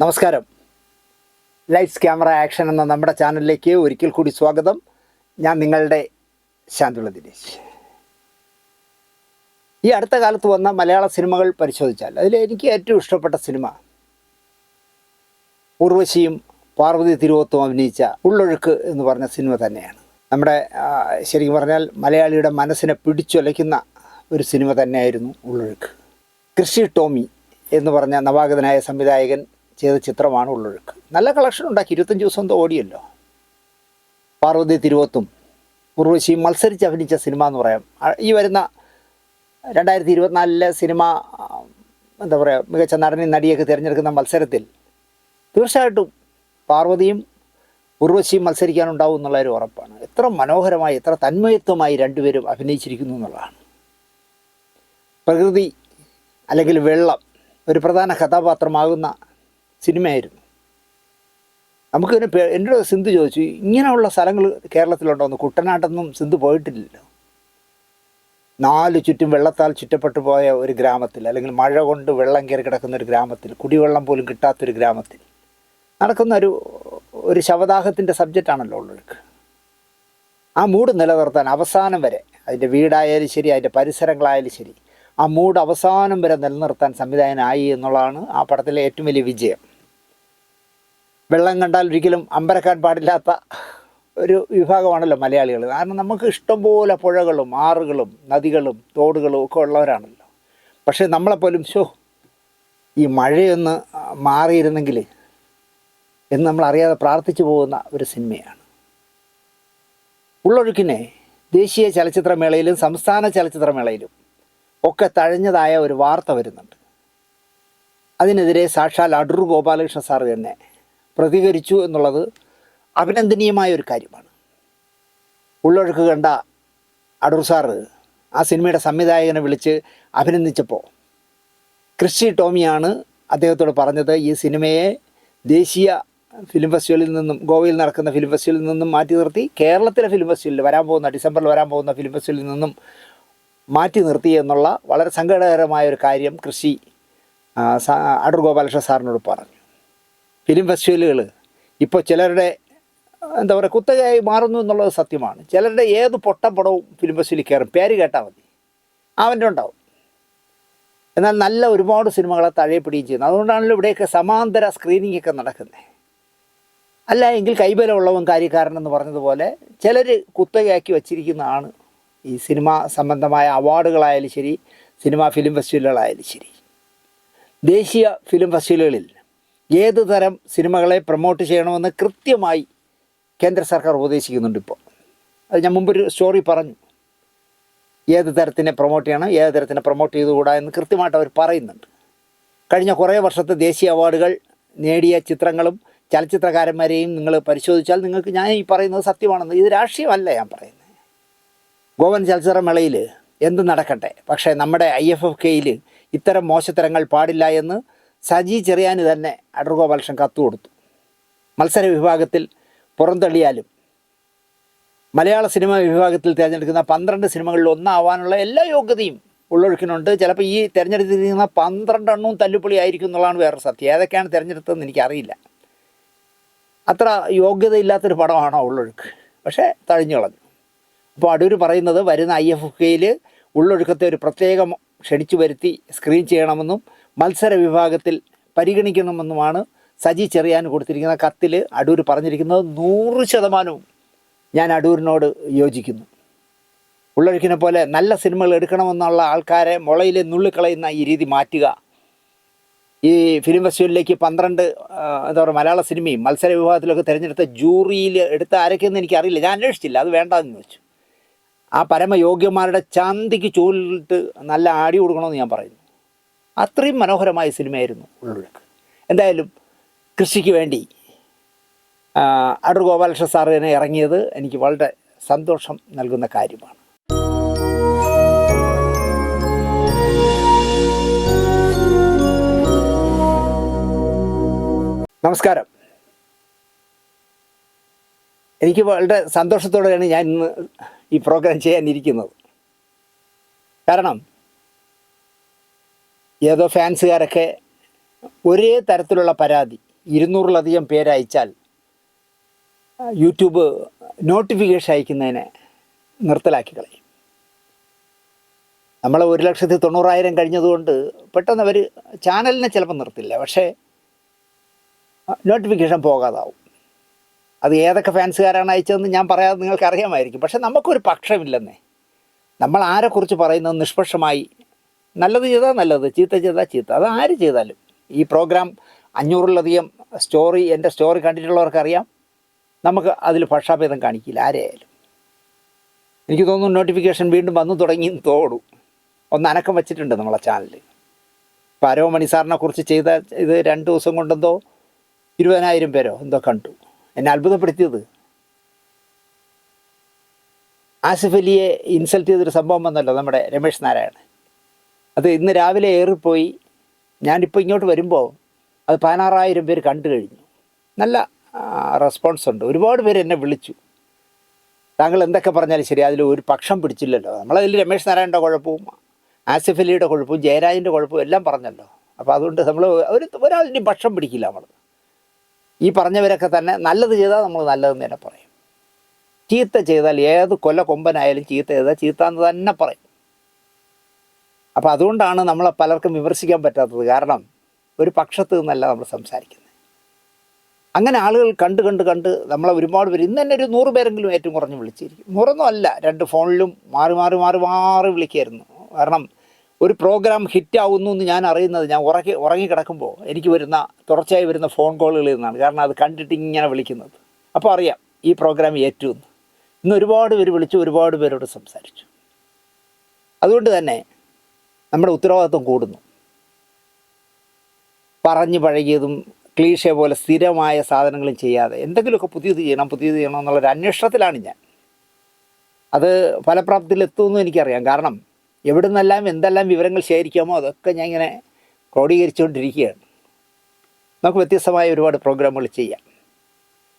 നമസ്കാരം. Lights camera action എന്ന നമ്മുടെ ചാനലിലേക്ക് ഒരിക്കൽ കൂടി സ്വാഗതം. ഞാൻ നിങ്ങളുടെ ശാന്തുള്ള ദിനേശ്. ഈ അടുത്ത കാലത്ത് വന്ന മലയാള സിനിമകൾ പരിശോധിച്ചാൽ അതിൽ എനിക്ക് ഏറ്റവും ഇഷ്ടപ്പെട്ട സിനിമ ഉർവശിയും പാർവതി തിരുവോത്തും അഭിനയിച്ച ഉള്ളൊഴുക്ക് എന്ന് പറഞ്ഞ സിനിമ തന്നെയാണ്. നമ്മുടെ ശരിക്കും പറഞ്ഞാൽ മലയാളിയുടെ മനസ്സിനെ പിടിച്ചുലയ്ക്കുന്ന ഒരു സിനിമ തന്നെയായിരുന്നു ഉള്ളൊഴുക്ക്. കൃഷി ടോമി എന്ന് പറഞ്ഞ നവാഗതനായ സംവിധായകൻ ചെയ്ത ചിത്രമാണ് ഉള്ളൊഴുക്ക്. നല്ല കളക്ഷൻ ഉണ്ടാക്കി, 25 ദിവസം ഓടിയല്ലോ. പാർവതി തിരുവോത്തും ഉർവശിയും മത്സരിച്ച് അഭിനയിച്ച സിനിമ എന്ന് പറയാം. ഈ വരുന്ന 2024 സിനിമ എന്താ പറയുക, മികച്ച നടനെയും നടിയൊക്കെ തിരഞ്ഞെടുക്കുന്ന മത്സരത്തിൽ തീർച്ചയായിട്ടും പാർവതിയും ഉർവശിയും മത്സരിക്കാനുണ്ടാവും എന്നുള്ളൊരു ഉറപ്പാണ്. എത്ര മനോഹരമായി, എത്ര തന്മയത്വമായി രണ്ടുപേരും അഭിനയിച്ചിരിക്കുന്നു എന്നുള്ളതാണ്. പ്രകൃതി അല്ലെങ്കിൽ വെള്ളം ഒരു പ്രധാന കഥാപാത്രമാകുന്ന സിനിമയായിരുന്നു. നമുക്കിതിന് എന്നോട് സിന്ധു ചോദിച്ചു, ഇങ്ങനെയുള്ള സ്ഥലങ്ങൾ കേരളത്തിലുണ്ടോയെന്ന്. കുട്ടനാട്ടൊന്നും സിന്ധു പോയിട്ടില്ലല്ലോ. 4 ചുറ്റും വെള്ളത്താൽ ചുറ്റപ്പെട്ടു പോയ ഒരു ഗ്രാമത്തിൽ, അല്ലെങ്കിൽ മഴ കൊണ്ട് വെള്ളം കയറി കിടക്കുന്ന ഒരു ഗ്രാമത്തിൽ, കുടിവെള്ളം പോലും കിട്ടാത്തൊരു ഗ്രാമത്തിൽ നടക്കുന്ന ഒരു ശവദാഹത്തിൻ്റെ സബ്ജക്റ്റാണല്ലോ ഉള്ളൊഴുക്ക്. ആ മൂഡ് നിലനിർത്താൻ അവസാനം വരെ, അതിൻ്റെ വീടായാലും ശരി, അതിൻ്റെ പരിസരങ്ങളായാലും ശരി, ആ മൂഡ് അവസാനം വരെ നിലനിർത്താൻ സംവിധായകനായി എന്നുള്ളതാണ് ആ പടത്തിലെ ഏറ്റവും വലിയ വിജയം. വെള്ളം കണ്ടാൽ ഒരിക്കലും അമ്പരക്കാൻ പാടില്ലാത്ത ഒരു വിഭാഗമാണല്ലോ മലയാളികൾ. കാരണം നമുക്ക് ഇഷ്ടംപോലെ പുഴകളും ആറുകളും നദികളും തോടുകളും ഒക്കെ ഉള്ളവരാണല്ലോ. പക്ഷേ നമ്മളെപ്പോലും ഈ മഴയൊന്ന് മാറിയിരുന്നെങ്കിൽ എന്ന് നമ്മൾ അറിയാതെ പ്രാർത്ഥിച്ചു പോകുന്ന ഒരു സിനിമയാണ് ഉള്ളൊഴുക്കിനെ. ദേശീയ ചലച്ചിത്രമേളയിലും സംസ്ഥാന ചലച്ചിത്രമേളയിലും ഒക്കെ തഴഞ്ഞതായ ഒരു വാർത്ത വരുന്നുണ്ട്. അതിനെതിരെ സാക്ഷാൽ അടൂർ ഗോപാലകൃഷ്ണ സാർ തന്നെ പ്രതികരിച്ചു എന്നുള്ളത് അഭിനന്ദനീയമായ ഒരു കാര്യമാണ്. ഉള്ളൊഴുക്ക് കണ്ട അടൂർ സാറ് ആ സിനിമയുടെ സംവിധായകനെ വിളിച്ച് അഭിനന്ദിച്ചപ്പോൾ കൃഷി ടോമിയാണ് അദ്ദേഹത്തോട് പറഞ്ഞത്, ഈ സിനിമയെ ദേശീയ ഫിലിം ഫെസ്റ്റിവലിൽ നിന്നും, ഗോവയിൽ നടക്കുന്ന ഫിലിം ഫെസ്റ്റിവലിൽ നിന്നും മാറ്റി നിർത്തി കേരളത്തിലെ ഫിലിം ഫെസ്റ്റിവലിൽ ഡിസംബറിൽ വരാൻ പോകുന്ന ഫിലിം ഫെസ്റ്റിവലിൽ നിന്നും മാറ്റി നിർത്തി എന്നുള്ള വളരെ സങ്കടകരമായ ഒരു കാര്യം അടൂർ ഗോപാലകൃഷ്ണ സാറിനോട് പറഞ്ഞു. ഫിലിം ഫെസ്റ്റിവലുകൾ ഇപ്പോൾ ചിലരുടെ എന്താ പറയുക കുത്തകയായി മാറുന്നു എന്നുള്ളത് സത്യമാണ്. ചിലരുടെ ഏത് പൊട്ടപ്പടവും ഫിലിം ഫെസ്റ്റിവലിൽ കയറും, പേര് കേട്ടാൽ മതി, അവൻ്റെ ഉണ്ടാവും. എന്നാൽ നല്ല ഒരുപാട് സിനിമകളെ തഴയപ്പെടുകയും ചെയ്യുന്നു. അതുകൊണ്ടാണല്ലോ ഇവിടെയൊക്കെ സമാന്തര സ്ക്രീനിങ് ഒക്കെ നടക്കുന്നത്. അല്ല എങ്കിൽ കൈബലമുള്ളവൻ കാര്യക്കാരനെന്ന് പറഞ്ഞതുപോലെ ചിലർ കുത്തകയാക്കി വച്ചിരിക്കുന്നതാണ് ഈ സിനിമ സംബന്ധമായ അവാർഡുകളായാലും ശരി, സിനിമ ഫിലിം ഫെസ്റ്റിവലുകളായാലും ശരി. ദേശീയ ഫിലിം ഫെസ്റ്റിവലുകളിൽ ഏത് തരം സിനിമകളെ പ്രൊമോട്ട് ചെയ്യണമെന്ന് കൃത്യമായി കേന്ദ്ര സർക്കാർ ഉപദേശിക്കുന്നുണ്ട്. ഇപ്പോൾ അത് ഞാൻ മുമ്പൊരു സ്റ്റോറി പറഞ്ഞു. ഏത് തരത്തിനെ പ്രൊമോട്ട് ചെയ്യണം, ഏത് തരത്തിനെ പ്രൊമോട്ട് ചെയ്തുകൂടാ എന്ന് കൃത്യമായിട്ട് അവർ പറയുന്നുണ്ട്. കഴിഞ്ഞ കുറേ വർഷത്തെ ദേശീയ അവാർഡുകൾ നേടിയ ചിത്രങ്ങളും ചലച്ചിത്രകാരന്മാരെയും നിങ്ങൾ പരിശോധിച്ചാൽ നിങ്ങൾക്ക് ഞാൻ ഈ പറയുന്നത് സത്യമാണെന്ന്. ഇത് രാഷ്ട്രീയമല്ല ഞാൻ പറയുന്നത്. ഗോവൻ ചലച്ചിത്രമേളയിൽ എന്ത് നടക്കട്ടെ, പക്ഷേ നമ്മുടെ IFFKയിൽ ഇത്തരം മോശത്തരങ്ങൾ പാടില്ല എന്ന് സജി ചെറിയാന് തന്നെ അടൂർ ഗോപാലകൃഷ്ണൻ കത്ത് കൊടുത്തു. മത്സര വിഭാഗത്തിൽ പുറന്തള്ളിയാലും മലയാള സിനിമ വിഭാഗത്തിൽ തിരഞ്ഞെടുക്കുന്ന 12 സിനിമകളിൽ ഒന്നാവാനുള്ള എല്ലാ യോഗ്യതയും ഉള്ളൊഴുക്കിനുണ്ട്. ചിലപ്പോൾ ഈ തിരഞ്ഞെടുത്തിരിക്കുന്ന 12 എണ്ണവും തല്ലുപൊളി ആയിരിക്കും എന്നുള്ളതാണ് വേറൊരു സത്യം. ഏതൊക്കെയാണ് തിരഞ്ഞെടുത്തതെന്ന് എനിക്കറിയില്ല. അത്ര യോഗ്യതയില്ലാത്തൊരു പടമാണോ ഉള്ളൊഴുക്ക്, പക്ഷേ തഴിഞ്ഞു കളഞ്ഞു. അപ്പോൾ അടൂർ പറയുന്നത് വരുന്ന IFFKയിൽ ഉള്ളൊഴുക്കത്തെ ഒരു പ്രത്യേകം ക്ഷണിച്ചു വരുത്തി സ്ക്രീൻ ചെയ്യണമെന്നും മത്സര വിഭാഗത്തിൽ പരിഗണിക്കണമെന്നുമാണ് സജി ചെറിയാൻ കൊടുത്തിരിക്കുന്ന കത്തിൽ അടൂർ പറഞ്ഞിരിക്കുന്നത്. 100% ഞാൻ അടൂരിനോട് യോജിക്കുന്നു. ഉള്ളൊഴുക്കിനെ പോലെ നല്ല സിനിമകൾ എടുക്കണമെന്നുള്ള ആൾക്കാരെ മുളയിലെ നുള്ളിക്കളയുന്ന ഈ രീതി മാറ്റുക. ഈ ഫിലിം ഫെസ്റ്റിവലിലേക്ക് 12 എന്താ പറയുക മലയാള സിനിമയും മത്സര വിഭാഗത്തിലൊക്കെ തിരഞ്ഞെടുത്ത ജൂറിയിൽ എടുത്ത ആരൊക്കെയെന്ന് എനിക്കറിയില്ല, ഞാൻ അന്വേഷിച്ചില്ല, അത് വേണ്ടാന്ന് വെച്ചു. ആ പരമയോഗ്യന്മാരുടെ ചന്തിക്ക് ചൂലിട്ട് നല്ല ആടി കൊടുക്കണമെന്ന് ഞാൻ പറയുന്നു. അത്രയും മനോഹരമായ സിനിമയായിരുന്നു ഉള്ളൊഴുക്ക്. എന്തായാലും കൃഷിക്ക് വേണ്ടി അടൂർ ഗോപാലകൃഷ്ണ സാറിനെ ഇറങ്ങിയത് എനിക്ക് വളരെ സന്തോഷം നൽകുന്ന കാര്യമാണ്. നമസ്കാരം. എനിക്ക് വളരെ സന്തോഷത്തോടെയാണ് ഞാൻ ഇന്ന് ഈ പ്രോഗ്രാം ചെയ്യാനിരിക്കുന്നത്. കാരണം ഏതോ ഫാൻസുകാരൊക്കെ ഒരേ തരത്തിലുള്ള പരാതി 200-ലധികം പേര് അയച്ചാൽ യൂട്യൂബ് നോട്ടിഫിക്കേഷൻ അയക്കുന്നതിനെ നിർത്തലാക്കി കളയും. നമ്മൾ 1,90,000 കഴിഞ്ഞതുകൊണ്ട് പെട്ടെന്ന് അവർ ചാനലിനെ ചിലപ്പോൾ നിർത്തില്ല, പക്ഷേ നോട്ടിഫിക്കേഷൻ പോകാതാവും. അത് ഏതൊക്കെ ഫാൻസുകാരാണ് അയച്ചതെന്ന് ഞാൻ പറയാതെ നിങ്ങൾക്ക് അറിയാമായിരിക്കും. പക്ഷേ നമുക്കൊരു പക്ഷമില്ലെന്നേ. നമ്മൾ ആരെക്കുറിച്ച് പറയുന്നത് നിഷ്പക്ഷമായി നല്ലത് ചെയ്താൽ നല്ലത്, ചീത്ത ചെയ്താൽ ചീത്ത, അത് ആര് ചെയ്താലും. ഈ പ്രോഗ്രാം 500-ലധികം എൻ്റെ സ്റ്റോറി കണ്ടിട്ടുള്ളവർക്കറിയാം, നമുക്ക് അതിൽ പക്ഷാഭേദം കാണിക്കില്ല ആരെയായാലും. എനിക്ക് തോന്നുന്നു നോട്ടിഫിക്കേഷൻ വീണ്ടും വന്നു തുടങ്ങി തോടും. ഒന്ന് അനക്കം വച്ചിട്ടുണ്ട് നമ്മളെ ചാനലിൽ. ഇപ്പോൾ അരോമണി സാറിനെ കുറിച്ച് ചെയ്ത ഇത് 2 ദിവസം കൊണ്ടെന്തോ 20,000 പേരോ എന്തോ കണ്ടു. എന്നെ അത്ഭുതപ്പെടുത്തിയത് ആസിഫ് അലിയെ ഇൻസൾട്ട് ചെയ്തൊരു സംഭവം വന്നല്ലോ നമ്മുടെ രമേശ് നാരായണൻ. അത് ഇന്ന് രാവിലെ ഏറിപ്പോയി. ഞാനിപ്പോൾ ഇങ്ങോട്ട് വരുമ്പോൾ അത് 16,000 പേര് കണ്ടു കഴിഞ്ഞു. നല്ല റെസ്പോൺസ് ഉണ്ട്. ഒരുപാട് പേര് എന്നെ വിളിച്ചു, താങ്കൾ എന്തൊക്കെ പറഞ്ഞാലും ശരി, അതിൽ ഒരു പക്ഷം പിടിച്ചില്ലല്ലോ. നമ്മളതിൽ രമേശ് നാരായണൻ്റെ കുഴപ്പവും ആസിഫ് അലിയുടെ കുഴപ്പവും ജയരാജിൻ്റെ കുഴപ്പവും എല്ലാം പറഞ്ഞല്ലോ. അപ്പോൾ അതുകൊണ്ട് നമ്മൾ ഒരാളിൻ്റെയും പക്ഷം പിടിക്കില്ല. നമ്മൾ ഈ പറഞ്ഞവരൊക്കെ തന്നെ നല്ലത് ചെയ്താൽ നമ്മൾ നല്ലതെന്ന് തന്നെ പറയും, ചീത്ത ചെയ്താൽ ഏത് കൊമ്പനായാലും ചീത്ത ചെയ്താൽ ചീത്ത എന്ന് തന്നെ പറയും. അപ്പോൾ അതുകൊണ്ടാണ് നമ്മളെ പലർക്കും വിമർശിക്കാൻ പറ്റാത്തത്. കാരണം ഒരു പക്ഷത്ത് നിന്നല്ല നമ്മൾ സംസാരിക്കുന്നത്. അങ്ങനെ ആളുകൾ കണ്ട് നമ്മളെ ഒരുപാട് പേര്, ഇന്ന് തന്നെ ഒരു 100 പേരെങ്കിലും ഏറ്റവും കുറഞ്ഞ് വിളിച്ചിരിക്കും. 100 അല്ല, 2 ഫോണിലും മാറി വിളിക്കായിരുന്നു. കാരണം ഒരു പ്രോഗ്രാം ഹിറ്റാവുന്നു എന്ന് ഞാൻ അറിയുന്നത് ഞാൻ ഉറങ്ങി കിടക്കുമ്പോൾ എനിക്ക് തുടർച്ചയായി വരുന്ന ഫോൺ കോളുകളിൽ നിന്നാണ്. കാരണം അത് കണ്ടിട്ട് ഇങ്ങനെ വിളിക്കുന്നത്. അപ്പോൾ അറിയാം ഈ പ്രോഗ്രാം ഏറ്റുമെന്ന്. ഇന്ന് ഒരുപാട് പേര് വിളിച്ചു, ഒരുപാട് പേരോട് സംസാരിച്ചു. അതുകൊണ്ട് തന്നെ നമ്മുടെ ഉത്തരവാദിത്വം കൂടുന്നു. പറഞ്ഞു പഴകിയതും ക്ലീഷേ പോലെ സ്ഥിരമായ സാധനങ്ങളും ചെയ്യാതെ എന്തെങ്കിലുമൊക്കെ പുതിയത് ചെയ്യണം എന്നുള്ളൊരു അന്വേഷണത്തിലാണ് ഞാൻ. അത് ഫലപ്രാപ്തിയിലെത്തുമെന്നും എനിക്കറിയാം. കാരണം എവിടെ നിന്നെല്ലാം എന്തെല്ലാം വിവരങ്ങൾ ശേഖരിക്കാമോ അതൊക്കെ ഞാൻ ഇങ്ങനെ ക്രോഡീകരിച്ചുകൊണ്ടിരിക്കുകയാണ്. നമുക്ക് വ്യത്യസ്തമായ ഒരുപാട് പ്രോഗ്രാമുകൾ ചെയ്യാം.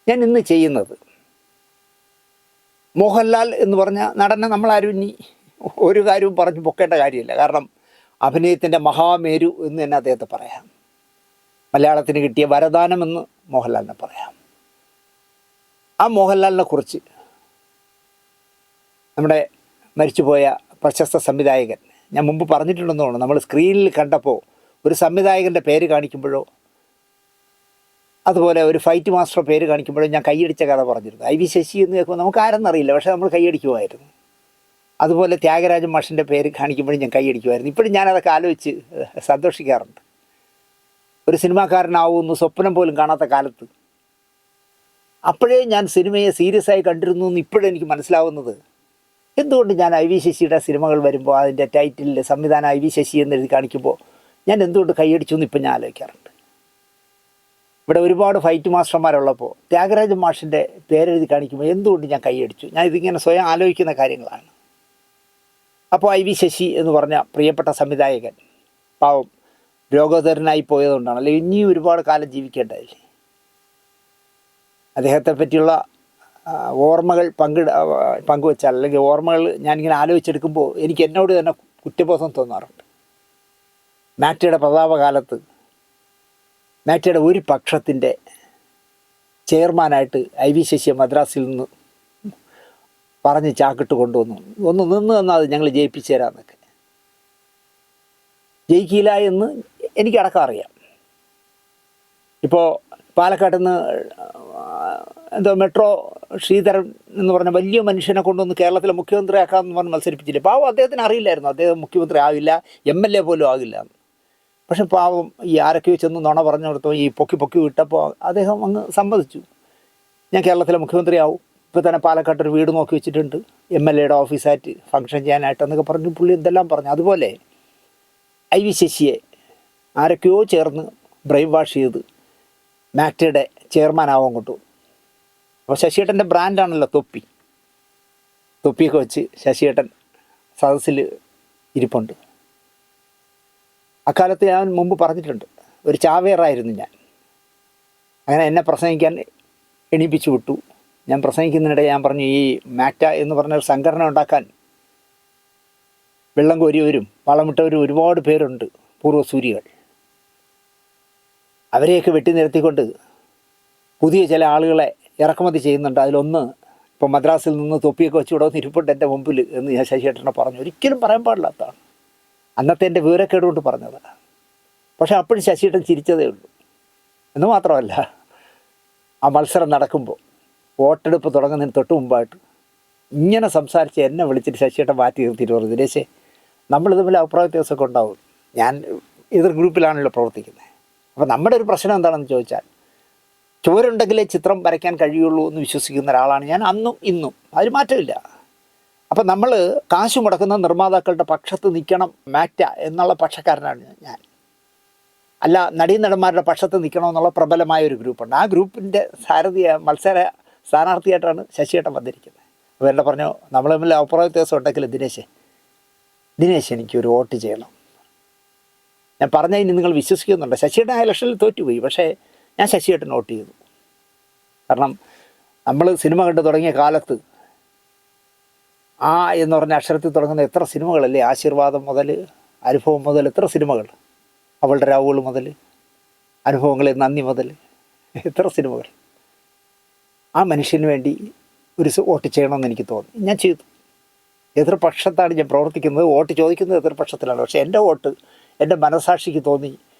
ഞാൻ ഇന്ന് ചെയ്യുന്നത് മോഹൻലാൽ എന്ന് പറഞ്ഞ നടനെ നമ്മളാരും ഇനി ഒരു കാര്യവും പറഞ്ഞ് പൊക്കേണ്ട കാര്യമില്ല. കാരണം അഭിനയത്തിൻ്റെ മഹാമേരു എന്ന് തന്നെ അദ്ദേഹത്തെ പറയാം. മലയാളത്തിന് കിട്ടിയ വരദാനമെന്ന് മോഹൻലാലിനെ പറയാം. ആ മോഹൻലാലിനെ കുറിച്ച് നമ്മുടെ മരിച്ചുപോയ പ്രശസ്ത സംവിധായകൻ, ഞാൻ മുമ്പ് പറഞ്ഞിട്ടുണ്ടെന്ന് തോന്നുന്നു, നമ്മൾ സ്ക്രീനിൽ കണ്ടപ്പോൾ ഒരു സംവിധായകൻ്റെ പേര് കാണിക്കുമ്പോഴോ അതുപോലെ ഒരു ഫൈറ്റ് മാസ്റ്റർ പേര് കാണിക്കുമ്പോഴോ ഞാൻ കൈയടിച്ച കഥ പറഞ്ഞിരുന്നു. IV ശശി എന്ന് കേൾക്കുമ്പോൾ നമുക്ക് ആരെന്നറിയില്ല, പക്ഷേ നമ്മൾ കൈയടിക്കുമായിരുന്നു. അതുപോലെ ത്യാഗരാജൻ മാഷിൻ്റെ പേര് കാണിക്കുമ്പോഴും ഞാൻ കൈയടിക്കുമായിരുന്നു. ഇപ്പോഴും ഞാനതൊക്കെ ആലോചിച്ച് സന്തോഷിക്കാറുണ്ട്. ഒരു സിനിമാക്കാരനാവുമെന്ന് സ്വപ്നം പോലും കാണാത്ത കാലത്ത് അപ്പോഴേ ഞാൻ സിനിമയെ സീരിയസ് ആയി കണ്ടിരുന്നു എന്ന് ഇപ്പോഴെനിക്ക് മനസ്സിലാവുന്നത് എന്തുകൊണ്ട് ഞാൻ IV ശശിയുടെ സിനിമകൾ വരുമ്പോൾ അതിൻ്റെ ടൈറ്റിലിൽ സംവിധാനം IV ശശി എന്നെഴുതി കാണിക്കുമ്പോൾ ഞാൻ എന്തുകൊണ്ട് കൈയടിച്ചു എന്ന് ഇപ്പം ഞാൻ ആലോചിക്കാറുണ്ട്. ഇവിടെ ഒരുപാട് ഫൈറ്റ് മാസ്റ്റർമാരുള്ളപ്പോൾ ത്യാഗരാജൻ മാഷിൻ്റെ പേരെഴുതി കാണിക്കുമ്പോൾ എന്തുകൊണ്ട് ഞാൻ കൈയടിച്ചു? ഞാൻ ഇതിങ്ങനെ സ്വയം ആലോചിക്കുന്ന കാര്യങ്ങളാണ്. അപ്പോൾ IV ശശി എന്ന് പറഞ്ഞ പ്രിയപ്പെട്ട സംവിധായകൻ പാവം രോഗോധരനായി പോയതുകൊണ്ടാണ്, അല്ലെങ്കിൽ ഇനിയും ഒരുപാട് കാലം ജീവിക്കേണ്ടതില്ലേ. അദ്ദേഹത്തെ പറ്റിയുള്ള ഓർമ്മകൾ പങ്കുവച്ചാൽ, അല്ലെങ്കിൽ ഓർമ്മകൾ ഞാനിങ്ങനെ ആലോചിച്ചെടുക്കുമ്പോൾ എനിക്ക് എന്നോട് തന്നെ കുറ്റബോധം തോന്നാറുണ്ട്. മാറ്റയുടെ പ്രതാപകാലത്ത് മാറ്റയുടെ ഒരു പക്ഷത്തിൻ്റെ ചെയർമാനായിട്ട് IV ശശിയെ മദ്രാസിൽ നിന്ന് പറഞ്ഞ് ചാക്കിട്ട് കൊണ്ടുവന്നു. ഒന്ന് നിന്ന് തന്നാൽ അത് ഞങ്ങൾ ജയിപ്പിച്ചു തരാമെന്നൊക്കെ. ജയിക്കില്ല എന്ന് എനിക്കടക്കം അറിയാം. ഇപ്പോൾ പാലക്കാട് നിന്ന് മെട്രോ ശ്രീധരൻ എന്ന് പറഞ്ഞ വലിയ മനുഷ്യനെ കൊണ്ടുവന്ന് കേരളത്തിലെ മുഖ്യമന്ത്രിയാക്കാമെന്ന് പറഞ്ഞ് മത്സരിപ്പിച്ചില്ലേ. പാവം അദ്ദേഹത്തിന് അറിയില്ലായിരുന്നു അദ്ദേഹം മുഖ്യമന്ത്രി ആകില്ല, MLA പോലും ആകില്ല എന്ന്. പക്ഷെ പാവം ഈ ആരൊക്കെയോ ചെന്ന് നുണ പറഞ്ഞു കൊടുത്തോ, ഈ പൊക്കി വിട്ടപ്പോൾ അദ്ദേഹം അങ്ങ് സമ്മതിച്ചു, ഞാൻ കേരളത്തിലെ മുഖ്യമന്ത്രി ആവും. ഇപ്പോൾ തന്നെ പാലക്കാട്ടൊരു വീട് നോക്കി വെച്ചിട്ടുണ്ട്, MLAയുടെ ഓഫീസായിട്ട് ഫംഗ്ഷൻ ചെയ്യാനായിട്ട് എന്നൊക്കെ പറഞ്ഞു പുള്ളി എന്തെല്ലാം പറഞ്ഞു. അതുപോലെ IV ശശിയെ ആരൊക്കെയോ ചേർന്ന് ബ്രെയിൻ വാഷ് ചെയ്ത് മാക്ടയുടെ ചെയർമാനാവാൻ കൊണ്ടു. അപ്പോൾ ശശിയേട്ടൻ്റെ ബ്രാൻഡാണല്ലോ തൊപ്പിയൊക്കെ വെച്ച് ശശിയേട്ടൻ സദസ്സിൽ ഇരിപ്പുണ്ട്. അക്കാലത്ത് ഞാൻ മുമ്പ് പറഞ്ഞിട്ടുണ്ട്, ഒരു ചാവേറായിരുന്നു ഞാൻ. അങ്ങനെ എന്നെ പ്രസംഗിക്കാൻ എണീപ്പിച്ചു വിട്ടു. ഞാൻ പ്രസംഗിക്കുന്നതിനിടെ ഞാൻ പറഞ്ഞു, ഈ മാക്ട എന്ന് പറഞ്ഞ ഒരു സംഘടന ഉണ്ടാക്കാൻ വെള്ളം കോരിയവരും വളമിട്ടവരും ഒരുപാട് പേരുണ്ട്, പൂർവ്വസൂരികൾ. അവരെയൊക്കെ വെട്ടി നിരത്തിക്കൊണ്ട് പുതിയ ചില ആളുകളെ ഇറക്കുമതി ചെയ്യുന്നുണ്ട്. അതിലൊന്ന് ഇപ്പം മദ്രാസിൽ നിന്ന് തൊപ്പിയൊക്കെ വെച്ച് ഇവിടെ വന്ന് ഇരിപ്പുണ്ട് എൻ്റെ മുമ്പിൽ എന്ന് ഞാൻ ശശിയേട്ടനെ പറഞ്ഞു. ഒരിക്കലും പറയാൻ പാടില്ലാത്തതാണ്. അന്നത്തെ എൻ്റെ വിവരക്കേട് കൊണ്ട് പറഞ്ഞതാണ്. പക്ഷേ അപ്പോഴും ശശിയേട്ടൻ ചിരിച്ചതേ ഉള്ളൂ. എന്ന് മാത്രമല്ല, ആ മത്സരം നടക്കുമ്പോൾ വോട്ടെടുപ്പ് തുടങ്ങുന്നതിന് തൊട്ട് മുമ്പായിട്ട് ഇങ്ങനെ സംസാരിച്ച് എന്നെ വിളിച്ചിട്ട് ശശിയേട്ടൻ മാറ്റി നിർത്തിയിട്ട് പറഞ്ഞു, ദിനേശേ നമ്മൾ തമ്മിൽ അഭിപ്രായ വ്യത്യാസമൊക്കെ ഉണ്ടാവും. ഞാൻ എതിർ ഗ്രൂപ്പിലാണല്ലോ പ്രവർത്തിക്കുന്നത്. അപ്പോൾ നമ്മുടെ ഒരു പ്രശ്നം എന്താണെന്ന് ചോദിച്ചാൽ, ചുവരുണ്ടെങ്കിലേ ചിത്രം വരയ്ക്കാൻ കഴിയുള്ളൂ എന്ന് വിശ്വസിക്കുന്ന ഒരാളാണ് ഞാൻ അന്നും ഇന്നും. അതിൽ മാറ്റമില്ല. അപ്പം നമ്മൾ കാശ് മുടക്കുന്ന നിർമ്മാതാക്കളുടെ പക്ഷത്ത് നിൽക്കണം മാറ്റ എന്നുള്ള പക്ഷക്കാരനാണ് ഞാൻ. അല്ല, നടീനടന്മാരുടെ പക്ഷത്ത് നിൽക്കണമെന്നുള്ള പ്രബലമായ ഒരു ഗ്രൂപ്പുണ്ട്. ആ ഗ്രൂപ്പിൻ്റെ മത്സര സ്ഥാനാർത്ഥിയായിട്ടാണ് ശശിയേട്ടൻ വന്നിരിക്കുന്നത്. അപ്പോൾ എന്നെ പറഞ്ഞു, നമ്മൾ തമ്മിൽ അഭിപ്രായ വ്യത്യാസം ഉണ്ടെങ്കിൽ ദിനേശ് എനിക്കൊരു വോട്ട് ചെയ്യണം. ഞാൻ പറഞ്ഞതിന് നിങ്ങൾ വിശ്വസിക്കുന്നുണ്ട്. ശശിയേട്ടൻ ആ ഇലക്ഷനിൽ തോറ്റുപോയി. പക്ഷേ ഞാൻ ശശിയേട്ടൻ വോട്ട് ചെയ്തു. കാരണം നമ്മൾ സിനിമ കണ്ടു തുടങ്ങിയ കാലത്ത് എന്ന് പറഞ്ഞ അക്ഷരത്തിൽ തുടങ്ങുന്ന എത്ര സിനിമകളല്ലേ, ആശീർവാദം മുതൽ അനുഭവം മുതൽ എത്ര സിനിമകൾ, അവളുടെ രാവുകൾ മുതൽ അനുഭവങ്ങളിൽ നന്ദി മുതൽ എത്ര സിനിമകൾ. ആ മനുഷ്യന് വേണ്ടി ഒരു വോട്ട് ചെയ്യണമെന്ന് എനിക്ക് തോന്നി. ഞാൻ ചെയ്തു. എതിർപക്ഷത്താണ് ഞാൻ പ്രവർത്തിക്കുന്നത്, വോട്ട് ചോദിക്കുന്നത് എതിർപക്ഷത്തിലാണ്. പക്ഷേ എൻ്റെ വോട്ട് എൻ്റെ മനസാക്ഷിക്ക് തോന്നി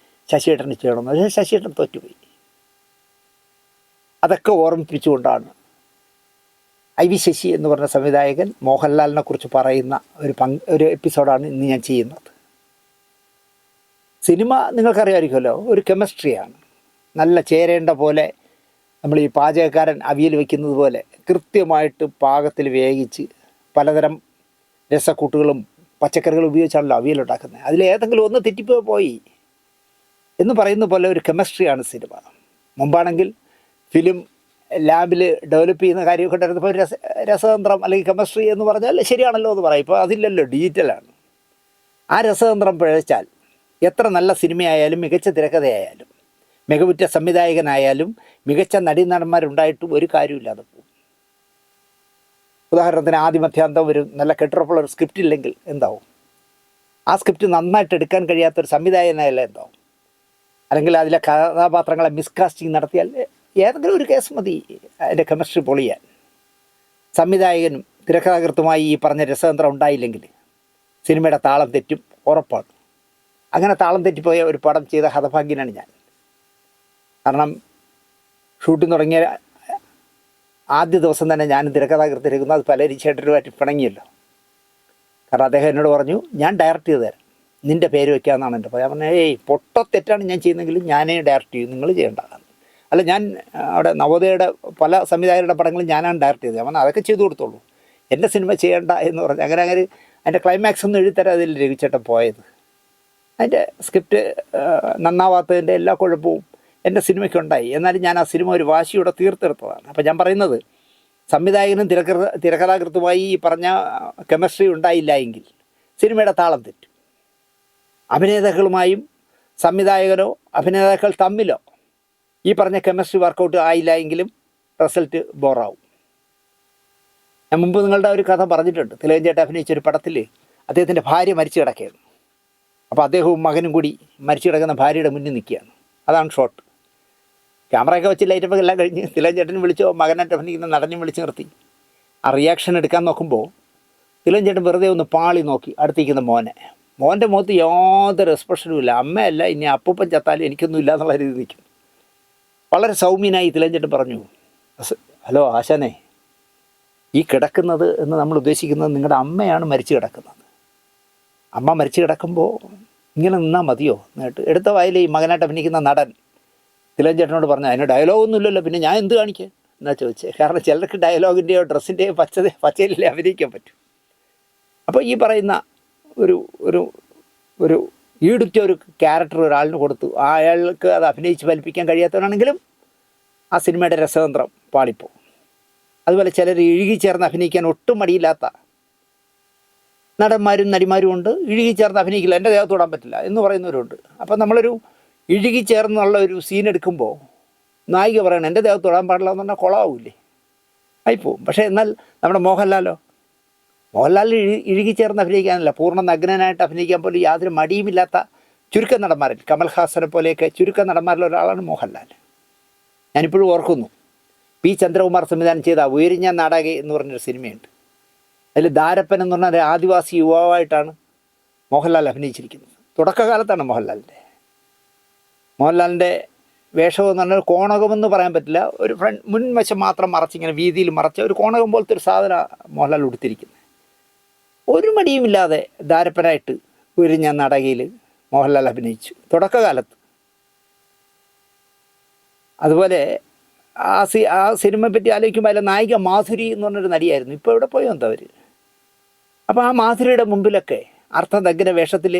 ശശിയേട്ടന് ചെയ്യണമെന്ന്. പക്ഷേ ശശിയേട്ടൻ തോറ്റുപോയി. അതൊക്കെ ഓർമ്മിപ്പിച്ചുകൊണ്ടാണ് IV ശശി എന്ന് പറഞ്ഞ സംവിധായകൻ മോഹൻലാലിനെ കുറിച്ച് പറയുന്ന ഒരു എപ്പിസോഡാണ് ഇന്ന് ഞാൻ ചെയ്യുന്നത്. സിനിമ നിങ്ങൾക്കറിയാമായിരിക്കുമല്ലോ, ഒരു കെമിസ്ട്രിയാണ്. നല്ല ചേരേണ്ട പോലെ, നമ്മൾ ഈ പാചകക്കാരൻ അവിയൽ വയ്ക്കുന്നത് പോലെ കൃത്യമായിട്ട് പാകത്തിൽ വേവിച്ച് പലതരം രസക്കൂട്ടുകളും പച്ചക്കറികളും ഉപയോഗിച്ചാണല്ലോ അവിയൽ ഉണ്ടാക്കുന്നത്. അതിലേതെങ്കിലും ഒന്ന് തെറ്റിപ്പോയി എന്ന് പറയുന്ന പോലെ ഒരു കെമിസ്ട്രിയാണ് സിനിമ. മുമ്പാണെങ്കിൽ ഫിലിം ലാബിൽ ഡെവലപ്പ് ചെയ്യുന്ന കാര്യമൊക്കെ ഉണ്ടായിരുന്നപ്പോൾ രസതന്ത്രം അല്ലെങ്കിൽ കെമിസ്ട്രി എന്ന് പറഞ്ഞാൽ ശരിയാണല്ലോ എന്ന് പറയും. ഇപ്പോൾ അതില്ലല്ലോ, ഡിജിറ്റലാണ്. ആ രസതന്ത്രം പിഴച്ചാൽ എത്ര നല്ല സിനിമയായാലും മികച്ച തിരക്കഥയായാലും മികവുറ്റ സംവിധായകനായാലും മികച്ച നടീനടന്മാരുണ്ടായിട്ടും ഒരു കാര്യമില്ലാതെ പോകും. ഉദാഹരണത്തിന് ആദ്യമധ്യാന്തം ഒരു നല്ല കെട്ടുറപ്പുള്ള ഒരു സ്ക്രിപ്റ്റ് ഇല്ലെങ്കിൽ എന്താവും? ആ സ്ക്രിപ്റ്റ് നന്നായിട്ട് എടുക്കാൻ കഴിയാത്തൊരു സംവിധായകനായാലും എന്താവും? അല്ലെങ്കിൽ അതിലെ കഥാപാത്രങ്ങളെ മിസ്കാസ്റ്റിംഗ് നടത്തിയാൽ ഏതെങ്കിലും ഒരു കേസ് മതി അതിൻ്റെ കെമിസ്ട്രി പൊളിയാൻ. സംവിധായകനും തിരക്കഥാകൃത്തുമായി ഈ പറഞ്ഞ രസതന്ത്രം ഉണ്ടായില്ലെങ്കിൽ സിനിമയുടെ താളം തെറ്റും, ഉറപ്പാണ്. അങ്ങനെ താളം തെറ്റിപ്പോയ ഒരു പടം ചെയ്ത ഹതഭാഗ്യനാണ് ഞാൻ. കാരണം ഷൂട്ടിംഗ് തുടങ്ങിയ ആദ്യ ദിവസം തന്നെ ഞാനും തിരക്കഥാകൃത്തിരിക്കുന്നു. അത് പലരും ചേട്ടനുമായിട്ട് പിണങ്ങിയല്ലോ. കാരണം അദ്ദേഹം എന്നോട് പറഞ്ഞു, ഞാൻ ഡയറക്റ്റ് ചെയ്ത് തരാം, നിൻ്റെ പേര് വയ്ക്കാമെന്നാണ് എൻ്റെ. ഞാൻ പറഞ്ഞു, പൊട്ടത്തെറ്റാണ് ഞാൻ ചെയ്യുന്നതെങ്കിലും ഞാനേ ഡയറക്റ്റ് ചെയ്യും, നിങ്ങൾ ചെയ്യേണ്ട. അല്ല, ഞാൻ അവിടെ നവോദയയുടെ പല സംവിധായകരുടെ പടങ്ങളും ഞാനാണ് ഡയറക്റ്റ് ചെയ്തത്. ഞാൻ അതൊക്കെ ചെയ്തു കൊടുത്തോളൂ, എൻ്റെ സിനിമ ചെയ്യേണ്ട എന്ന് പറഞ്ഞു. അങ്ങനെ അതിൻ്റെ ക്ലൈമാക്സ് ഒന്നും എഴുതിത്തരാം അതിൽ രവിച്ചേട്ടൻ പോയത്. അതിൻ്റെ സ്ക്രിപ്റ്റ് നന്നാവാത്തതിൻ്റെ എല്ലാ കുഴപ്പവും എൻ്റെ സിനിമയ്ക്കുണ്ടായി. എന്നാലും ഞാൻ ആ സിനിമ ഒരു വാശിയോടെ തീർത്തെടുത്തതാണ്. അപ്പോൾ ഞാൻ പറയുന്നത്, സംവിധായകനും തിരക്കഥാകൃത്തുമായി ഈ പറഞ്ഞ കെമിസ്ട്രി ഉണ്ടായില്ല എങ്കിൽ സിനിമയുടെ താളം തെറ്റും. അഭിനേതാക്കളുമായും സംവിധായകനോ അഭിനേതാക്കൾ തമ്മിലോ ഈ പറഞ്ഞ കെമിസ്ട്രി വർക്കൗട്ട് ആയില്ല എങ്കിലും റിസൾട്ട് ബോറാവും. ഞാൻ മുമ്പ് നിങ്ങളുടെ ഒരു കഥ പറഞ്ഞിട്ടുണ്ട്. തിലകൻ ചേട്ടൻ അഭിനയിച്ചൊരു പടത്തിൽ അദ്ദേഹത്തിൻ്റെ ഭാര്യ മരിച്ചു കിടക്കുകയാണ്. അപ്പോൾ അദ്ദേഹവും മകനും കൂടി മരിച്ചു കിടക്കുന്ന ഭാര്യയുടെ മുന്നിൽ നിൽക്കുകയാണ്. അതാണ് ഷോട്ട്. ക്യാമറയൊക്കെ വെച്ച് ലൈറ്റൊക്കെ എല്ലാം കഴിഞ്ഞ് തിലകൻ ചേട്ടൻ വിളിച്ചോ മകനായിട്ട് അഭിനയിക്കുന്ന നടനും വിളിച്ച് നിർത്തി. ആ റിയാക്ഷൻ എടുക്കാൻ നോക്കുമ്പോൾ തിലകൻ ചേട്ടൻ വെറുതെ ഒന്ന് പാളി നോക്കി അടുത്തിരിക്കുന്ന മോൻ്റെ മുഖത്ത് യാതൊരു എക്സ്പ്രഷനും ഇല്ല. അമ്മയല്ല, ഇനി അപ്പൂപ്പൻ ചത്താലും എനിക്കൊന്നും ഇല്ല എന്നുള്ള രീതി നിൽക്കും. വളരെ സൗമ്യനായി തിലകൻ ചേട്ടൻ പറഞ്ഞു, ഹലോ ആശാനെ, ഈ കിടക്കുന്നത് എന്ന് നമ്മൾ ഉദ്ദേശിക്കുന്നത് നിങ്ങളുടെ അമ്മയാണ് മരിച്ചു കിടക്കുന്നത്. അമ്മ മരിച്ചു കിടക്കുമ്പോൾ ഇങ്ങനെ നിന്നാൽ മതിയോ എന്നിട്ട് എടുത്ത വായിൽ ഈ മകനായിട്ട് അഭിനയിക്കുന്ന നടൻ തിലകൻ ചേട്ടനോട് പറഞ്ഞു, അതിന് ഡയലോഗൊന്നും ഇല്ലല്ലോ, പിന്നെ ഞാൻ എന്ത് കാണിക്കാൻ എന്നാ ചോദിച്ചേ. കാരണം ചിലർക്ക് ഡയലോഗിൻ്റെയോ ഡ്രസ്സിൻ്റെയോ പച്ചയിലല്ലേ അഭിനയിക്കാൻ പറ്റും. അപ്പോൾ ഈ പറയുന്ന ഒരു ഒരു ഒരു ഈടുറ്റ ഒരു ക്യാരക്ടർ ഒരാളിന് കൊടുത്തു, അയാൾക്ക് അത് അഭിനയിച്ച് ഫലിപ്പിക്കാൻ കഴിയാത്തവനാണെങ്കിലും ആ സിനിമയുടെ രസതന്ത്രം പാളിപ്പോവും. അതുപോലെ ചിലർ ഇഴുകിച്ചേർന്ന് അഭിനയിക്കാൻ ഒട്ടും മടിയില്ലാത്ത നടന്മാരും നടിമാരും ഉണ്ട്. ഇഴുകിച്ചേർന്ന് അഭിനയിക്കില്ല, എൻ്റെ ദേഹത്ത് തൊടാൻ പറ്റില്ല എന്ന് പറയുന്നവരുണ്ട്. അപ്പോൾ നമ്മളൊരു ഇഴുകിച്ചേർന്നുള്ള ഒരു സീൻ എടുക്കുമ്പോൾ നായിക പറയണം എൻ്റെ ദേഹത്ത് തൊടാൻ പാടില്ല എന്ന് പറഞ്ഞാൽ കുളമാവില്ലേ, ആയിപ്പോവും. പക്ഷേ എന്നാൽ നമ്മുടെ മോഹൻലാൽ ഇഴുകിച്ചേർന്ന് അഭിനയിക്കാനല്ല, പൂർണ്ണ നഗ്നനായിട്ട് അഭിനയിക്കാൻ പോലും യാതൊരു മടിയുമില്ലാത്ത ചുരുക്കം നടന്മാരിൽ കമൽഹാസനെ പോലെയൊക്കെ ചുരുക്കം നടന്മാരിൽ ഒരാളാണ് മോഹൻലാൽ. ഞാനിപ്പോഴും ഓർക്കുന്നു, പി ചന്ദ്രകുമാർ സംവിധാനം ചെയ്ത ഉയരിഞ്ഞ നാടക എന്ന് പറഞ്ഞൊരു സിനിമയുണ്ട്. അതിൽ ദാരപ്പൻ എന്ന് പറഞ്ഞ ഒരു ആദിവാസി യുവാവായിട്ടാണ് മോഹൻലാൽ അഭിനയിച്ചിരിക്കുന്നത്. തുടക്കകാലത്താണ് മോഹൻലാലിൻ്റെ വേഷം എന്ന് പറഞ്ഞാൽ കോണകമെന്ന് പറയാൻ പറ്റില്ല, ഒരു മുൻവശം മാത്രം മറച്ചിങ്ങനെ വീതിയിൽ മറച്ച ഒരു കോണകം പോലത്തെ ഒരു സാധന മോഹൻലാൽ ഉടുത്തിരിക്കുന്നത്. ഒരു മടിയുമില്ലാതെ ദാരപ്പനായിട്ട് ഉയരിഞ്ഞ നാടകയിൽ മോഹൻലാൽ അഭിനയിച്ചു തുടക്കകാലത്ത്. അതുപോലെ ആ സിനിമയെ പറ്റി ആലോചിക്കുമ്പോൾ അതിലെ നായിക മാധുരി എന്ന് പറഞ്ഞൊരു നടിയായിരുന്നു. ഇപ്പോൾ എവിടെ പോയോ എന്താ അവർ. അപ്പോൾ ആ മാധുരിയുടെ മുമ്പിലൊക്കെ അർത്ഥനഗ്ന വേഷത്തിൽ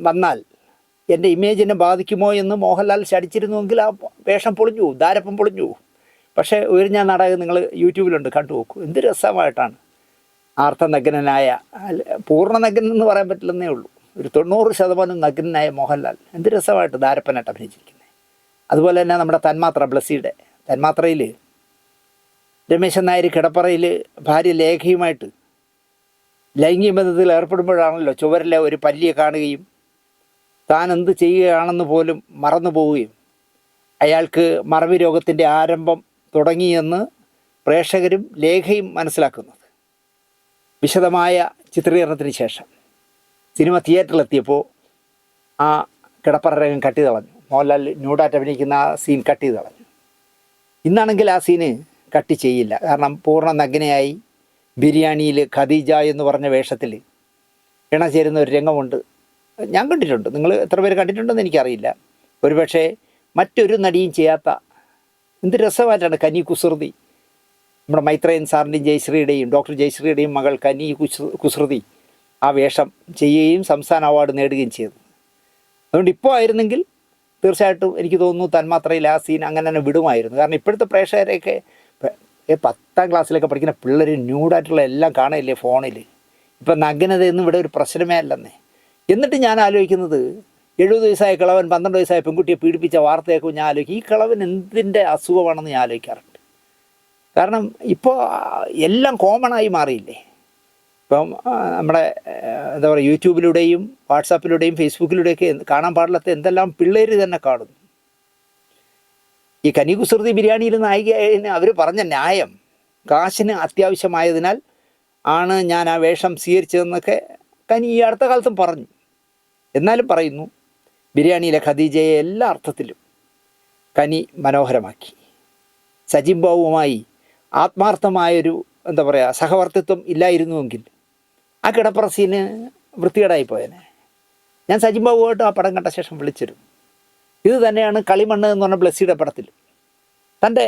വന്നാൽ എൻ്റെ ഇമേജിനെ ബാധിക്കുമോ എന്ന് മോഹൻലാൽ ശടിച്ചിരുന്നുവെങ്കിൽ ആ വേഷം പൊളിഞ്ഞു പോകും, ദാരപ്പം പൊളിഞ്ഞു പോകും. പക്ഷേ ഉയർന്ന നാടകം നിങ്ങൾ യൂട്യൂബിലുണ്ട്, കണ്ടു നോക്കൂ. എന്ത് രസമായിട്ടാണ് അർത്ഥനഗ്നനായ, പൂർണ്ണ നഗ്നൻ എന്ന് പറയാൻ പറ്റില്ലെന്നേ ഉള്ളൂ, ഒരു 90% നഗ്നനായ മോഹൻലാൽ എന്ത് രസമായിട്ട് ദാരപ്പനായിട്ട് അഭിനയിച്ചിരിക്കുന്നത്. അതുപോലെ തന്നെ നമ്മുടെ തന്മാത്ര, ബ്ലസ്സിയുടെ തന്മാത്രയിൽ രമേശൻ നായർ കിടപ്പറയിൽ ഭാര്യ ലേഖയുമായിട്ട് ലൈംഗിക ബന്ധത്തിൽ ഏർപ്പെടുമ്പോഴാണല്ലോ ചുവരിലെ ഒരു പല്ലിയെ കാണുകയും താൻ എന്ത് ചെയ്യുകയാണെന്ന് പോലും മറന്നു പോവുകയും അയാൾക്ക് മറവി രോഗത്തിൻ്റെ ആരംഭം തുടങ്ങിയെന്ന് പ്രേക്ഷകരും ലേഖയും മനസ്സിലാക്കുന്നത്. വിശദമായ ചിത്രീകരണത്തിന് ശേഷം സിനിമ തിയേറ്ററിലെത്തിയപ്പോൾ ആ കിടപ്പറ രംഗം കട്ട് ചെയ്ത് കളഞ്ഞു. മോഹൻലാൽ ന്യൂഡായിട്ട് അഭിനയിക്കുന്ന ആ സീൻ കട്ട് ചെയ്ത് കളഞ്ഞു. ഇന്നാണെങ്കിൽ ആ സീന് കട്ട് ചെയ്യില്ല. കാരണം പൂർണ്ണ നഗ്നയായി ബിരിയാണിയിൽ ഖദീജ എന്ന് പറഞ്ഞ വേഷത്തിൽ ഇണചേരുന്ന ഒരു രംഗമുണ്ട്. ഞാൻ കണ്ടിട്ടുണ്ട്, നിങ്ങൾ എത്ര പേര് കണ്ടിട്ടുണ്ടെന്ന് എനിക്കറിയില്ല. ഒരുപക്ഷെ മറ്റൊരു നടിയും ചെയ്യാത്ത എന്ത് രസമായിട്ടാണ് കനി കുസൃതി, നമ്മുടെ മൈത്രേയൻ സാറിൻ്റെയും ജയശ്രീയുടെയും ഡോക്ടർ ജയശ്രീയുടെയും മകൾ കനി കുസൃതി ആ വേഷം ചെയ്യുകയും സംസ്ഥാന അവാർഡ് നേടുകയും ചെയ്തു. അതുകൊണ്ട് ഇപ്പോൾ ആയിരുന്നെങ്കിൽ തീർച്ചയായിട്ടും എനിക്ക് തോന്നുന്നു തന്മാത്രയിൽ ആ സീൻ അങ്ങനെ തന്നെ വിടുമായിരുന്നു. കാരണം ഇപ്പോഴത്തെ പ്രേക്ഷകരെയൊക്കെ 10ാം ക്ലാസ്സിലൊക്കെ പഠിക്കുന്ന പിള്ളേർ ന്യൂഡായിട്ടുള്ള എല്ലാം കാണുകയില്ലേ ഫോണിൽ. ഇപ്പം നഗ്നതയൊന്നും ഇവിടെ ഒരു പ്രശ്നമേ അല്ലെന്നേ. എന്നിട്ട് ഞാൻ ആലോചിക്കുന്നത് 70 വയസ്സായ കിളവൻ 12 വയസ്സായ പെൺകുട്ടിയെ പീഡിപ്പിച്ച വാർത്തയൊക്കെ ഞാൻ ആലോചിക്കും, ഈ കിളവൻ എന്തിൻ്റെ അസുഖമാണെന്ന് ഞാൻ ആലോചിക്കാറുണ്ട്. കാരണം ഇപ്പോൾ എല്ലാം കോമണായി മാറിയില്ലേ. ഇപ്പം നമ്മുടെ എന്താ പറയുക, യൂട്യൂബിലൂടെയും വാട്സാപ്പിലൂടെയും ഫേസ്ബുക്കിലൂടെയൊക്കെ കാണാൻ പാടില്ലാത്ത എന്തെല്ലാം പിള്ളേർ തന്നെ കാണുന്നു. ഈ കനി കുസൃതി ബിരിയാണിയിൽ നായികന് അവർ പറഞ്ഞ ന്യായം കാശിന് അത്യാവശ്യമായതിനാൽ ആണ് ഞാൻ ആ വേഷം സ്വീകരിച്ചതെന്നൊക്കെ കനി ഈ അടുത്ത കാലത്തും പറഞ്ഞു. എന്നാലും പറയുന്നു, ബിരിയാണിയിലെ ഖദീജയെ എല്ലാ അർത്ഥത്തിലും കനി മനോഹരമാക്കി. സജിൻ ബാബുവുമായി ആത്മാർത്ഥമായൊരു എന്താ പറയുക സഹവർത്തിത്വം ഇല്ലായിരുന്നുവെങ്കിൽ ആ കിടപ്പറ സീന് വൃത്തികേടായി പോയേനെ. ഞാൻ സജിൻ ബാബുവായിട്ട് ആ പടം കണ്ട ശേഷം വിളിച്ചിരുന്നു. ഇത് തന്നെയാണ് കളിമണ്ണ് എന്ന് പറഞ്ഞ ബ്ലസ്സിയുടെ പടത്തിൽ തൻ്റെ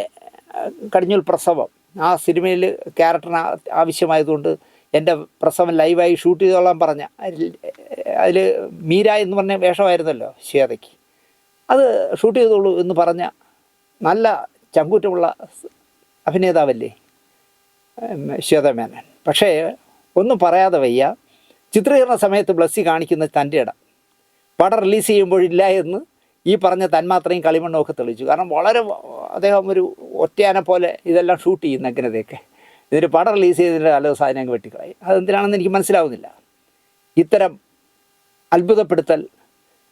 കടിഞ്ഞൂൽ പ്രസവം ആ സിനിമയിൽ ക്യാരക്ടറിന് ആവശ്യമായതുകൊണ്ട് എൻ്റെ പ്രസവം ലൈവായി ഷൂട്ട് ചെയ്തോളാൻ പറഞ്ഞ അതിൽ മീര എന്ന് പറഞ്ഞ വേഷമായിരുന്നല്ലോ ശ്വേതയ്ക്ക്, അത് ഷൂട്ട് ചെയ്തോളൂ എന്ന് പറഞ്ഞ നല്ല ചങ്കൂറ്റമുള്ള അഭിനേതാവല്ലേ ശ്വേത മേനോൻ. പക്ഷേ ഒന്നും പറയാതെ വയ്യ, ചിത്രീകരണ സമയത്ത് ബ്ലസ്സി കാണിക്കുന്ന തൻ്റെ ഇടം പടം റിലീസ് ചെയ്യുമ്പോഴില്ല എന്ന് ഈ പറഞ്ഞ തന്മാത്രയും കളിമണ്ണും ഒക്കെ തെളിയിച്ചു. കാരണം വളരെ അദ്ദേഹം ഒരു ഒറ്റയാനെ പോലെ ഇതെല്ലാം ഷൂട്ട് ചെയ്യുന്ന അങ്ങനത്തെയൊക്കെ ഇതിന് പടം റിലീസ് ചെയ്തതിൻ്റെ നല്ല സാധനം അങ്ങ് വെട്ടിക്കളായി. അതെന്തിനാണെന്ന് എനിക്ക് മനസ്സിലാവുന്നില്ല. ഇത്തരം അത്ഭുതപ്പെടുത്തൽ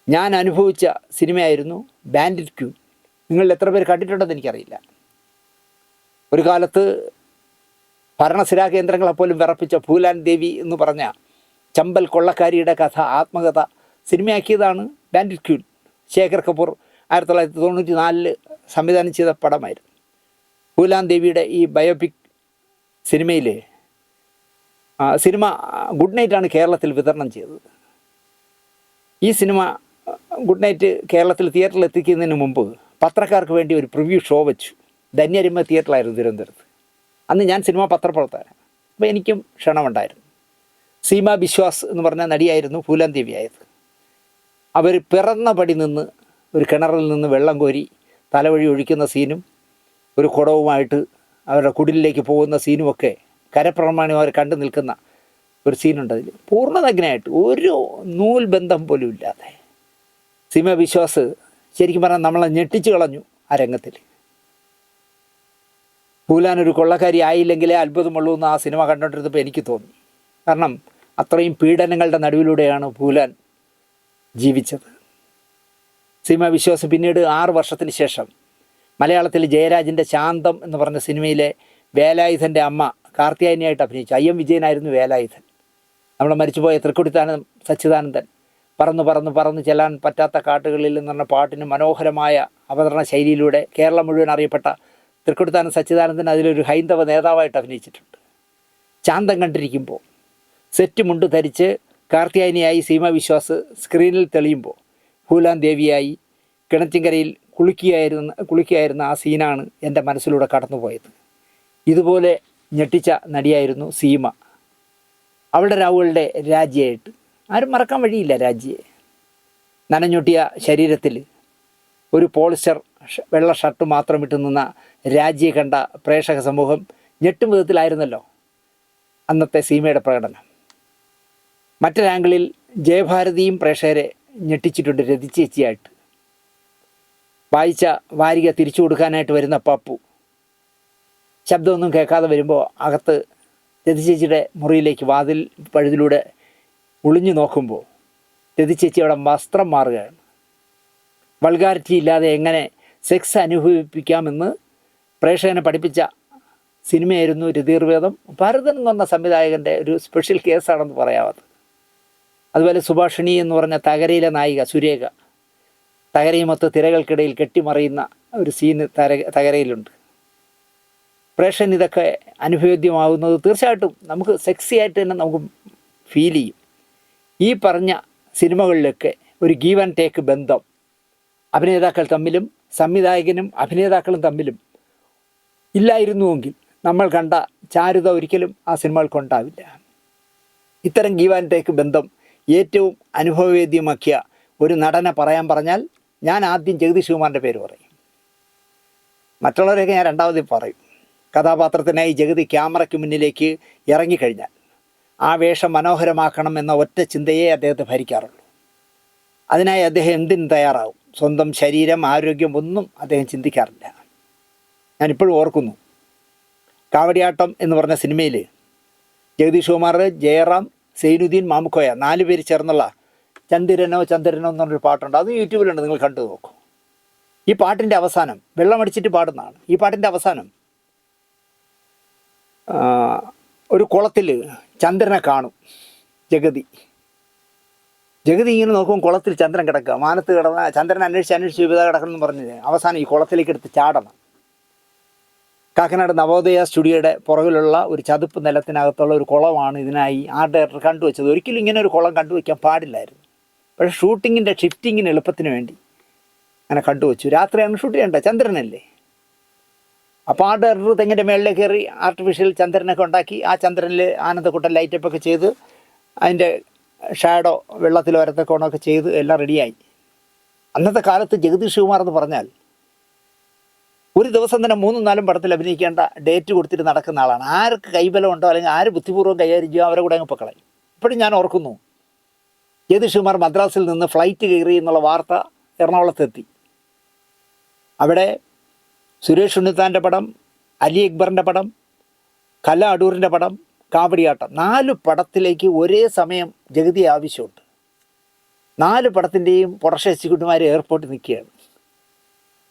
ഞാൻ അനുഭവിച്ച സിനിമയായിരുന്നു ബാൻഡിറ്റ് ക്യൂൻ. നിങ്ങളിൽ എത്ര പേര് കണ്ടിട്ടുണ്ടെന്ന് എനിക്കറിയില്ല. ഒരു കാലത്ത് ഭരണസിരാ കേന്ദ്രങ്ങളെപ്പോലും വിറപ്പിച്ച ഭൂലാൻ ദേവി എന്ന് പറഞ്ഞ ചമ്പൽ കൊള്ളക്കാരിയുടെ കഥ ആത്മകഥ സിനിമയാക്കിയതാണ് ബാൻഡിറ്റ് ക്യൂൻ. ശേഖർ കപൂർ 1994 സംവിധാനം ചെയ്ത പടമായിരുന്നു. ഭൂലാൻ ദേവിയുടെ ഈ ബയോപിക് സിനിമയിൽ സിനിമ ഗുഡ് നൈറ്റാണ് കേരളത്തിൽ വിതരണം ചെയ്തത്. ഈ സിനിമ ഗുഡ് നൈറ്റ് കേരളത്തിൽ തിയേറ്ററിൽ എത്തിക്കുന്നതിന് മുമ്പ് പത്രക്കാർക്ക് വേണ്ടി ഒരു പ്രിവ്യൂ ഷോ വെച്ചു. ധന്യരിമ തിയേറ്ററിലായിരുന്നു തിരുവനന്തപുരത്ത്. അന്ന് ഞാൻ സിനിമ പത്രപ്രവർത്തകനാണ്. അപ്പോൾ എനിക്കും ക്ഷണമുണ്ടായിരുന്നു. സീമ ബിശ്വാസ് എന്ന് പറഞ്ഞ നടിയായിരുന്നു ഭൂലാൻ ദേവി ആയത്. അവർ പിറന്ന പടി നിന്ന് ഒരു കിണറിൽ നിന്ന് വെള്ളം കോരി തലവഴി ഒഴിക്കുന്ന സീനും ഒരു കുടവുമായിട്ട് അവരുടെ കുടിലിലേക്ക് പോകുന്ന സീനുമൊക്കെ കരപ്രമാണിമാർ കണ്ടു നിൽക്കുന്ന ഒരു സീനുണ്ട്. അതിൽ പൂർണ്ണനഗ്നായിട്ട് ഒരു നൂൽ ബന്ധം പോലും ഇല്ലാതെ സീമ ബിശ്വാസ് ശരിക്കും പറഞ്ഞാൽ നമ്മളെ ഞെട്ടിച്ചു കളഞ്ഞു ആ രംഗത്തിൽ. ഭൂലാൻ ഒരു കൊള്ളക്കാരി ആയില്ലെങ്കിലേ അത്ഭുതമുള്ളൂ എന്ന് ആ സിനിമ കണ്ടുകൊണ്ടിരുന്നപ്പോൾ എനിക്ക് തോന്നി. കാരണം അത്രയും പീഡനങ്ങളുടെ നടുവിലൂടെയാണ് ഭൂലാൻ ജീവിച്ചത്. സീമ വിശ്വാസ് പിന്നീട് 6 വർഷത്തിന് ശേഷം മലയാളത്തിൽ ജയരാജിൻ്റെ ശാന്തം എന്ന് പറഞ്ഞ സിനിമയിലെ വേലായുധൻ്റെ അമ്മ കാർത്തിയായനിയായിട്ട് അഭിനയിച്ചു. IM വിജയനായിരുന്നു വേലായുധൻ. നമ്മുടെ മരിച്ചുപോയ തൃക്കൊടിത്താനം സച്ചിദാനന്ദൻ പറന്ന് പറന്ന് പറന്ന് ചെല്ലാൻ പറ്റാത്ത കാട്ടുകളിൽ എന്ന് പറഞ്ഞ പാട്ടിന് മനോഹരമായ അവതരണ ശൈലിയിലൂടെ കേരളം മുഴുവൻ അറിയപ്പെട്ട തൃക്കൊടിത്താനം സച്ചിദാനന്ദൻ അതിലൊരു ഹൈന്ദവ നേതാവായിട്ട് അഭിനയിച്ചിട്ടുണ്ട്. ശാന്തം കണ്ടിരിക്കുമ്പോൾ സെറ്റ് മുണ്ട് ധരിച്ച് കാർത്തിയായനിയായി സീമ വിശ്വാസ് സ്ക്രീനിൽ തെളിയുമ്പോൾ ഭൂലാൻ ദേവിയായി കിണറ്റിൻകരയിൽ കുളിക്കുകയായിരുന്ന ആ സീനാണ് എൻ്റെ മനസ്സിലൂടെ കടന്നുപോയത്. ഇതുപോലെ ഞെട്ടിച്ച നടിയായിരുന്നു സീമ. അവളുടെ രാവുകളുടെ രാജ്യമായിട്ട് ആരും മറക്കാൻ വഴിയില്ല. രാജ്യയെ നനഞ്ഞൊട്ടിയ ശരീരത്തിൽ ഒരു പോളിസ്റ്റർ വെള്ള ഷർട്ട് മാത്രം ഇട്ട് നിന്ന രാജ്യയെ കണ്ട പ്രേക്ഷക സമൂഹം ഞെട്ടും വിധത്തിലായിരുന്നല്ലോ അന്നത്തെ സീമയുടെ പ്രകടനം. മറ്റൊരാംഗിളിൽ ജയഭാരതിയും പ്രേക്ഷകരെ ഞെട്ടിച്ചിട്ടുണ്ട് രതിച്ചേച്ചിയായിട്ട്. വായിച്ച വാരിക തിരിച്ചു കൊടുക്കാനായിട്ട് വരുന്ന പപ്പു ശബ്ദമൊന്നും കേൾക്കാതെ വരുമ്പോൾ അകത്ത് രതിച്ചേച്ചിയുടെ മുറിയിലേക്ക് വാതിൽ പഴുതിലൂടെ ഒളിഞ്ഞു നോക്കുമ്പോൾ രതിച്ചേച്ചി അവിടെ വസ്ത്രം മാറുകയാണ്. വൾഗാരിറ്റി ഇല്ലാതെ എങ്ങനെ സെക്സ് അനുഭവിപ്പിക്കാമെന്ന് പ്രേക്ഷകനെ പഠിപ്പിച്ച സിനിമയായിരുന്നു രതിർവേദം. ഭരതൻ എന്ന് പറഞ്ഞ സംവിധായകൻ്റെ ഒരു സ്പെഷ്യൽ കേസാണെന്ന് പറയാവത്. അതുപോലെ സുഭാഷിണി എന്ന് പറഞ്ഞ തകരയിലെ നായിക സുരേഖ തകരയുമൊത്ത് തിരകൾക്കിടയിൽ കെട്ടിമറിയുന്ന ഒരു സീന് തകരയിലുണ്ട്. പ്രേക്ഷകൻ ഇതൊക്കെ അനുഭവേദ്യമാകുന്നത് തീർച്ചയായിട്ടും നമുക്ക് സെക്സി ആയിട്ട് തന്നെ നമുക്ക് ഫീൽ ചെയ്യും. ഈ പറഞ്ഞ സിനിമകളിലൊക്കെ ഒരു ഗീവ് ആൻഡ് ടേക്ക് ബന്ധം അഭിനേതാക്കൾ തമ്മിലും സംവിധായകനും അഭിനേതാക്കളും തമ്മിലും ഇല്ലായിരുന്നുവെങ്കിൽ നമ്മൾ കണ്ട ചാരുത ഒരിക്കലും ആ സിനിമകൾക്കുണ്ടാവില്ല. ഇത്തരം ഗീവ് ആൻഡ് ടേക്ക് ബന്ധം ഏറ്റവും അനുഭവവേദ്യമാക്കിയ ഒരു നടനെ പറയാൻ പറഞ്ഞാൽ ഞാൻ ആദ്യം ജഗദീഷ് കുമാറിൻ്റെ പേര് പറയും. മറ്റുള്ളവരെയൊക്കെ ഞാൻ രണ്ടാമത് പറയും. കഥാപാത്രത്തിനായി ജഗതി ക്യാമറയ്ക്ക് മുന്നിലേക്ക് ഇറങ്ങിക്കഴിഞ്ഞാൽ ആ വേഷം മനോഹരമാക്കണം എന്ന ഒറ്റ ചിന്തയെ അദ്ദേഹത്തെ ഭരിക്കാറുള്ളൂ. അതിനായി അദ്ദേഹം എന്തിനും തയ്യാറാവും. സ്വന്തം ശരീരം, ആരോഗ്യം ഒന്നും അദ്ദേഹം ചിന്തിക്കാറില്ല. ഞാനിപ്പോഴും ഓർക്കുന്നു, കാവടിയാട്ടം എന്ന് പറഞ്ഞ സിനിമയിൽ ജഗദീഷ് കുമാർ, ജയറാം, സൈനുദ്ദീൻ, മാമുക്കോയ 4 പേര് ചേർന്നുള്ള ചന്ദ്രനോ എന്ന് പറഞ്ഞൊരു പാട്ടുണ്ട്. അത് യൂട്യൂബിലുണ്ട്, നിങ്ങൾ കണ്ടു നോക്കൂ. ഈ പാട്ടിൻ്റെ അവസാനം വെള്ളമടിച്ചിട്ട് പാടുന്നതാണ്. ഈ പാട്ടിൻ്റെ അവസാനം ഒരു കുളത്തിൽ ചന്ദ്രനെ കാണും ജഗതി ഇങ്ങനെ നോക്കും. കുളത്തിൽ ചന്ദ്രൻ കിടക്കുക, മാനത്ത് കിടന്ന ചന്ദ്രൻ അന്വേഷിച്ച് വിവിധ കിടക്കണം പറഞ്ഞ് അവസാനം ഈ കുളത്തിലേക്ക് എടുത്ത് ചാടണം. കാക്കനാട് നവോദയ സ്റ്റുഡിയോയുടെ പുറകിലുള്ള ഒരു ചതുപ്പ് നിലത്തിനകത്തുള്ള ഒരു കുളമാണ് ഇതിനായി ആർട്ട് ഡയറക്ടർ കണ്ടുവച്ചത്. ഒരിക്കലും ഇങ്ങനെ ഒരു കുളം കണ്ടുവയ്ക്കാൻ പാടില്ലായിരുന്നു. പക്ഷേ ഷൂട്ടിങ്ങിൻ്റെ ഷിഫ്റ്റിങ്ങിന് എളുപ്പത്തിന് വേണ്ടി അങ്ങനെ കണ്ടുവച്ചു. രാത്രിയാണ് ഷൂട്ട് ചെയ്യേണ്ടത്, ചന്ദ്രനല്ലേ. അപ്പോൾ ആർട്ട് ഡയറക്ടർ തെങ്ങിൻ്റെ മേളിലേക്ക് കയറി ആർട്ടിഫിഷ്യൽ ചന്ദ്രനൊക്കെ ഉണ്ടാക്കി ആ ചന്ദ്രനിൽ ആനന്ദക്കുട്ടൻ ലൈറ്റപ്പൊക്കെ ചെയ്ത് അതിൻ്റെ ഷാഡോ വെള്ളത്തിൽ വരത്തക്കോണമൊക്കെ ചെയ്ത് എല്ലാം റെഡിയായി. അന്നത്തെ കാലത്ത് ജഗദീഷ് കുമാർ എന്ന് പറഞ്ഞാൽ ഒരു ദിവസം തന്നെ 3-4 പടത്തിൽ അഭിനയിക്കേണ്ട ഡേറ്റ് കൊടുത്തിട്ട് നടക്കുന്ന ആളാണ്. ആർക്ക് കൈബലം ഉണ്ടോ അല്ലെങ്കിൽ ആര് ബുദ്ധിപൂർവ്വം കൈകാര്യം ചെയ്യുമോ അവരെ കൂടെ അങ്ങ് പൊക്കളയും. ഇപ്പോഴും ഞാൻ ഓർക്കുന്നു, ജഗദീഷ് കുമാർ മദ്രാസിൽ നിന്ന് ഫ്ലൈറ്റ് കയറി എന്നുള്ള വാർത്ത എറണാകുളത്തെത്തി. അവിടെ സുരേഷ് ഉണ്ണിത്താൻ്റെ പടം, അലി അക്ബറിൻ്റെ പടം, കല അടൂരിൻ്റെ പടം, കാവടിയാട്ടം 4 പടത്തിലേക്ക് ഒരേ സമയം ജഗതി ആവശ്യമുണ്ട്. 4 പടത്തിൻ്റെയും പ്രൊഡക്ഷൻ എക്സിക്യൂട്ടീവുമാർ എയർപോർട്ടിൽ നിൽക്കുകയാണ്.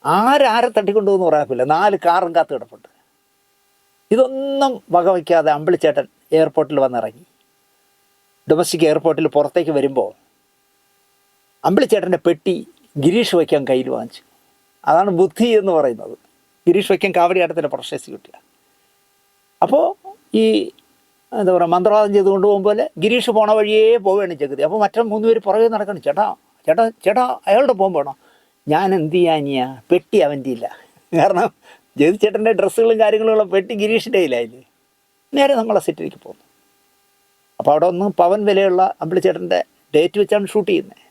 ആരെ തട്ടിക്കൊണ്ടുപോകുന്നു പറയാക്കില്ല. 4 കാറും കാത്ത് കിടപ്പുണ്ട്. ഇതൊന്നും വകവയ്ക്കാതെ അമ്പിളിച്ചേട്ടൻ എയർപോർട്ടിൽ വന്നിറങ്ങി. ഡൊമസ്റ്റിക് എയർപോർട്ടിൽ പുറത്തേക്ക് വരുമ്പോൾ അമ്പിളിച്ചേട്ടൻ്റെ പെട്ടി ഗിരീഷ് വയ്ക്കാൻ കയ്യിൽ വാങ്ങിച്ചു. അതാണ് ബുദ്ധി എന്ന് പറയുന്നത്. ഗിരീഷ് വയ്ക്കാൻ കാവടിയാട്ടത്തിൻ്റെ പ്രൊഡക്ഷൻ എക്സിക്യൂട്ടീവ്. അപ്പോൾ ഈ എന്താ പറയുക, മന്ത്രവാദം ചെയ്ത് കൊണ്ടുപോകുമ്പോൾ ഗിരീഷ് പോണ വഴിയേ പോവുകയാണ് ജഗതി. അപ്പോൾ മറ്റേ 3 പേര് പുറകെ നടക്കണം. ചേട്ടാ അയാളുടെ പോകുമ്പോണോ? ഞാൻ എന്ത് ചെയ്യാനിയാ, പെട്ടി അവൻ്റെ ഇല്ല. കാരണം ജഗതി ചേട്ടൻ്റെ ഡ്രസ്സുകളും കാര്യങ്ങളുള്ള പെട്ടി ഗിരീഷിൻ്റെ കയ്യിലായില്ലേ. നേരെ നമ്മളെ സെറ്റിലേക്ക് പോകുന്നു. അപ്പോൾ അവിടെ ഒന്ന് പവൻ വിലയുള്ള അമ്പിളിച്ചേട്ടൻ്റെ ഡേറ്റ് വെച്ചാണ് ഷൂട്ട് ചെയ്യുന്നത്.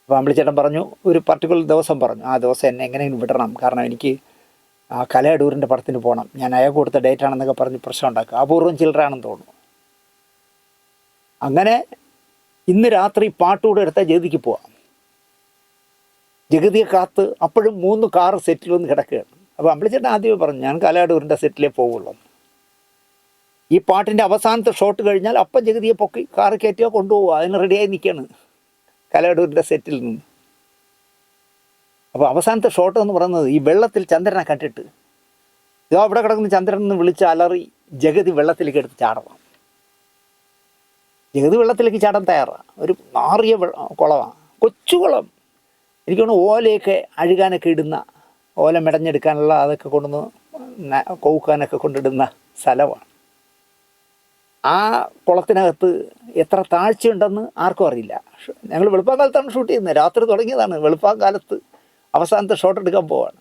അപ്പോൾ അമ്പിളിച്ചേട്ടൻ പറഞ്ഞു, ഒരു പർട്ടിക്കുലർ ദിവസം പറഞ്ഞു, ആ ദിവസം എന്നെ എങ്ങനെയെങ്കിലും വിടണം, കാരണം എനിക്ക് ആ കല അടൂരിൻ്റെ പടത്തിന് പോകണം, ഞാൻ അയാൾക്ക് കൊടുത്ത ഡേറ്റ് ആണെന്നൊക്കെ പറഞ്ഞ് പ്രശ്നം ഉണ്ടാക്കുക. അപൂർവം ചില്ലറാണെന്ന് തോന്നുന്നു. അങ്ങനെ ഇന്ന് രാത്രി പാട്ടുകൂടെ എടുത്താൽ ജഗതിക്ക് പോവാം. ജഗതിയെ കാത്ത് അപ്പോഴും 3 കാറ് സെറ്റിൽ വന്ന് കിടക്കുകയാണ്. അപ്പോൾ അമ്പിളിച്ചേട്ടൻ ആദ്യമേ പറഞ്ഞു, ഞാൻ കല അടൂരിൻ്റെ സെറ്റിലേ പോവുള്ളൂ. ഈ പാട്ടിൻ്റെ അവസാനത്തെ ഷോട്ട് കഴിഞ്ഞാൽ അപ്പം ജഗതിയെ പൊക്കി കാറ് കയറ്റുക, കൊണ്ടുപോവുക, അതിന് റെഡിയായി നിൽക്കുകയാണ്. കലയടൂരിൻ്റെ സെറ്റിൽ നിന്ന്. അപ്പോൾ അവസാനത്തെ ഷോട്ട് എന്ന് പറയുന്നത് ഈ വെള്ളത്തിൽ ചന്ദ്രനെ കണ്ടിട്ട് ഇതോ അവിടെ കിടക്കുന്ന ചന്ദ്രൻ എന്ന് വിളിച്ച് അലറി ജഗതി വെള്ളത്തിലേക്ക് എടുത്ത് ചാടണം. ജഗതി വെള്ളത്തിലേക്ക് ചാടാൻ തയ്യാറാണ്. ഒരു മാറിയ കുളമാണ്, കൊച്ചു കുളം. എനിക്ക് തോന്നുന്നു ഓലയൊക്കെ അഴുകാനൊക്കെ ഇടുന്ന, ഓല മെടഞ്ഞെടുക്കാനുള്ള അതൊക്കെ കൊണ്ടുവന്ന് കൗക്കാനൊക്കെ കൊണ്ടിടുന്ന സ്ഥലമാണ്. ആ കുളത്തിനകത്ത് എത്ര താഴ്ചയുണ്ടെന്ന് ആർക്കും അറിയില്ല. ഞങ്ങൾ വെളുപ്പാങ്കാലത്താണ് ഷൂട്ട് ചെയ്യുന്നത്, രാത്രി തുടങ്ങിയതാണ്. വെളുപ്പാങ്കാലത്ത് അവസാനത്തെ ഷോട്ട് എടുക്കാൻ പോവാണ്.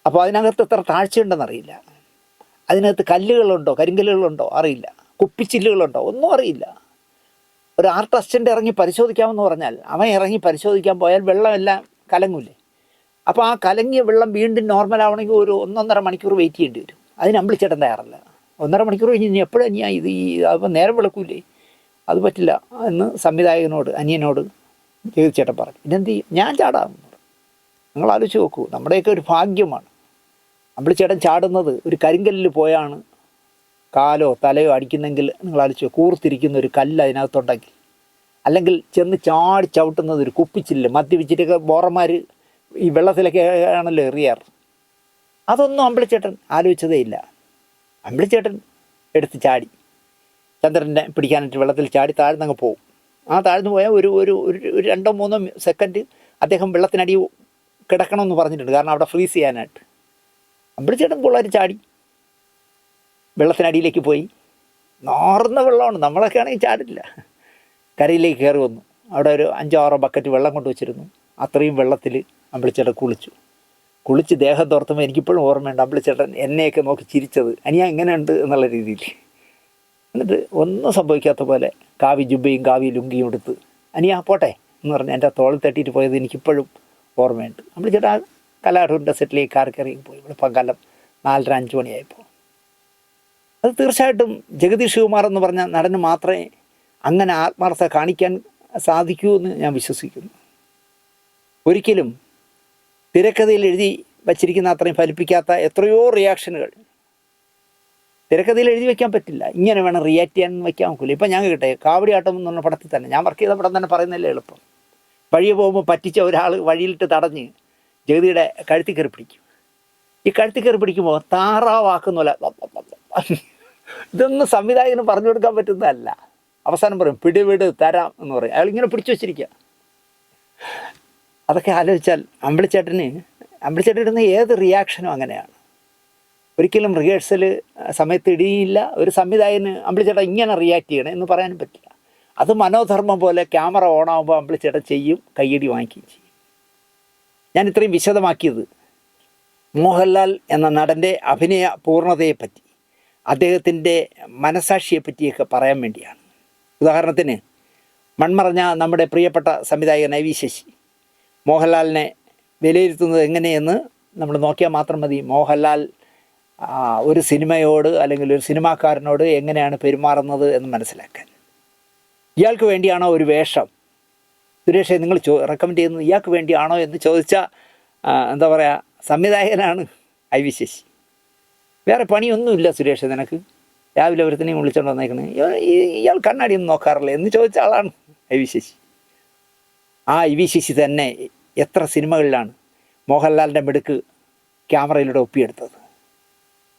അപ്പോൾ അതിനകത്ത് എത്ര താഴ്ചയുണ്ടെന്നറിയില്ല. അതിനകത്ത് കല്ലുകളുണ്ടോ, കരിങ്കല്ലുകളുണ്ടോ അറിയില്ല, കുപ്പിച്ചില്ലുകളുണ്ടോ ഒന്നും അറിയില്ല. ഒരു ആർട്ട് അസിസ്റ്റൻ്റ് ഇറങ്ങി പരിശോധിക്കാമെന്ന് പറഞ്ഞാൽ അവൻ ഇറങ്ങി പരിശോധിക്കാൻ പോയാൽ വെള്ളമെല്ലാം കലങ്ങൂലേ. അപ്പോൾ ആ കലങ്ങിയ വെള്ളം വീണ്ടും നോർമലാവണമെങ്കിൽ ഒരു 1.5 മണിക്കൂർ വെയിറ്റ് ചെയ്യേണ്ടി വരും. അതിന് അമ്പിളിച്ചേട്ടൻ തയ്യാറല്ല. 1.5 മണിക്കൂർ കഴിഞ്ഞ് ഇനി എപ്പോഴും ഞാൻ അപ്പോൾ നേരം വെളുക്കൂലേ, അത് പറ്റില്ല എന്ന് സംവിധായകനോട്, അനിയനോട് ജഗതിച്ചേട്ടൻ പറഞ്ഞു. പിന്നെന്ത് ചെയ്യും, ഞാൻ ചാടാമെന്ന് പറഞ്ഞു. നിങ്ങൾ ആലോചിച്ച് നോക്കൂ, നമ്മുടെയൊക്കെ ഒരു ഭാഗ്യമാണ്. അമ്പിളിച്ചേട്ടൻ ചാടുന്നത് ഒരു കരിങ്കല്ലിൽ പോയാണ് കാലോ തലയോ അടിക്കുന്നെങ്കിൽ നിങ്ങൾ ആലോചിച്ച് കൂർത്തിരിക്കുന്ന ഒരു കല്ല് അതിനകത്തുണ്ടെങ്കിൽ, അല്ലെങ്കിൽ ചെന്ന് ചാടി ചവിട്ടുന്നത് ഒരു കുപ്പിച്ചില്ല മദ്യപിച്ചിട്ടൊക്കെ ബോറന്മാർ ഈ വെള്ളത്തിലൊക്കെ ആണല്ലോ എറിയാറ്. അതൊന്നും അമ്പിളിച്ചേട്ടൻ ആലോചിച്ചതേ ഇല്ല. അമ്പിളിച്ചേട്ടൻ എടുത്ത് ചാടി ചന്ദ്രനെ പിടിക്കാനായിട്ട് വെള്ളത്തിൽ ചാടി താഴ്ന്നങ്ങ് പോകും. ആ താഴ്ന്നു പോയാൽ ഒരു 2-3 സെക്കൻഡ് അദ്ദേഹം വെള്ളത്തിനടി കിടക്കണമെന്ന് പറഞ്ഞിട്ടുണ്ട്, കാരണം അവിടെ ഫ്രീസ് ചെയ്യാനായിട്ട്. അമ്പിളിച്ചേട്ടൻ പിള്ളേർ ചാടി വെള്ളത്തിനടിയിലേക്ക് പോയി. നാർന്ന വെള്ളമാണ്, നമ്മളൊക്കെ ആണെങ്കിൽ ചാടില്ല. കരയിലേക്ക് കയറി വന്നു. അവിടെ ഒരു 5-6 ബക്കറ്റ് വെള്ളം കൊണ്ട് വെച്ചിരുന്നു. അത്രയും വെള്ളത്തിൽ അമ്പിളിച്ചേട്ടൻ കുളിച്ച് ദേഹം തോർത്തുമ്പോൾ എനിക്കിപ്പോഴും ഓർമ്മയുണ്ട് അമ്പിളിച്ചേട്ടൻ എന്നെയൊക്കെ നോക്കി ചിരിച്ചത്, അനിയാ എങ്ങനെയുണ്ട് എന്നുള്ള രീതിയിൽ. എന്നിട്ട് ഒന്നും സംഭവിക്കാത്ത പോലെ കാവി ജുബയും കാവി ലുങ്കിയും എടുത്ത് അനിയാ പോട്ടെ എന്ന് പറഞ്ഞ് എൻ്റെ തോളിൽ തട്ടിയിട്ട് പോയത് എനിക്കിപ്പോഴും ഓർമ്മയുണ്ട്. അമ്പിളിച്ചേട്ടൻ കലാടൂരിൻ്റെ സെറ്റിലേക്ക് കാർ കയറി പോയി. ഇവിടെ പകലം 4:30-5 മണിയായപ്പോൾ. അത് തീർച്ചയായിട്ടും ജഗതി ശ്രീകുമാർ എന്ന് പറഞ്ഞ നടന് മാത്രമേ അങ്ങനെ ആത്മാർത്ഥത കാണിക്കാൻ സാധിക്കൂ എന്ന് ഞാൻ വിശ്വസിക്കുന്നു. ഒരിക്കലും തിരക്കഥയിൽ എഴുതി വച്ചിരിക്കുന്ന അത്രയും ഫലിപ്പിക്കാത്ത എത്രയോ റിയാക്ഷനുകൾ തിരക്കഥയിൽ എഴുതി വയ്ക്കാൻ പറ്റില്ല. ഇങ്ങനെ വേണം റിയാക്ട് ചെയ്യാൻ വയ്ക്കാൻ നോക്കില്ല. ഇപ്പം ഞാൻ കേട്ടെ കാവടിയാട്ടം എന്ന് പറഞ്ഞ പടത്തിൽ തന്നെ, ഞാൻ വർക്ക് ചെയ്ത പടം തന്നെ പറയുന്നതല്ലേ എളുപ്പം. വഴിയെ പോകുമ്പോൾ പറ്റിച്ച ഒരാൾ വഴിയിലിട്ട് തടഞ്ഞ് ജഗതിയുടെ കഴുത്തിൽ കയറി പിടിക്കും. ഈ കഴുത്തിൽ കയറി പിടിക്കുമ്പോൾ താറാവാക്കുന്നല്ല. ഇതൊന്നും സംവിധായകന് പറഞ്ഞു കൊടുക്കാൻ പറ്റുന്നതല്ല. അവസാനം പറയും പിടിവിട് തരാം എന്ന് പറയും. അയാളിങ്ങനെ പിടിച്ചു വച്ചിരിക്കുക. അതൊക്കെ ആലോചിച്ചാൽ അമ്പിളിച്ചേട്ടന് ഏത് റിയാക്ഷനും അങ്ങനെയാണ്. ഒരിക്കലും റിഹേഴ്സൽ സമയത്ത് ഇടിയില്ല. ഒരു സംവിധായകന് അമ്പിളിച്ചേട്ടൻ ഇങ്ങനെ റിയാക്ട് ചെയ്യണം എന്ന് പറയാനും പറ്റില്ല. അത് മനോധർമ്മം പോലെ ക്യാമറ ഓണാകുമ്പോൾ അമ്പിളിച്ചേട്ടൻ ചെയ്യും, കയ്യടി വാങ്ങിക്കുകയും ചെയ്യും. ഞാൻ ഇത്രയും വിശദമാക്കിയത് മോഹൻലാൽ എന്ന നടൻ്റെ അഭിനയ പൂർണ്ണതയെപ്പറ്റി, അദ്ദേഹത്തിൻ്റെ മനസാക്ഷിയെപ്പറ്റിയൊക്കെ പറയാൻ വേണ്ടിയാണ്. ഉദാഹരണത്തിന് മൺമറഞ്ഞ നമ്മുടെ പ്രിയപ്പെട്ട സംവിധായകൻ ഐ വി ശശി മോഹൻലാലിനെ വിലയിരുത്തുന്നത് എങ്ങനെയെന്ന് നമ്മൾ നോക്കിയാൽ മാത്രം മതി. മോഹൻലാൽ ഒരു സിനിമയോട് അല്ലെങ്കിൽ ഒരു സിനിമാക്കാരനോട് എങ്ങനെയാണ് പെരുമാറുന്നത് എന്ന് മനസ്സിലാക്കാൻ. ഇയാൾക്ക് വേണ്ടിയാണോ ഒരു വേഷം, സുരേഷെ നിങ്ങൾ റെക്കമെൻഡ് ചെയ്യുന്നത് ഇയാൾക്ക് വേണ്ടിയാണോ എന്ന് ചോദിച്ചാൽ എന്താ പറയുക, സംവിധായകനാണ് ഐ വി ശശി. വേറെ പണിയൊന്നുമില്ല സുരേഷ് നിനക്ക്, രാവിലെ ഒരുത്തനെയും വിളിച്ചോണ്ട് വന്നേക്കണേ, ഇയാൾ കണ്ണാടിയൊന്നും നോക്കാറില്ല എന്ന് ചോദിച്ച ആളാണ് ഐ വി ശശി. ആ ഐ വി ശശി തന്നെ എത്ര സിനിമകളിലാണ് മോഹൻലാലിൻ്റെ മിടുക്ക് ക്യാമറയിലൂടെ ഒപ്പിയെടുത്തത്.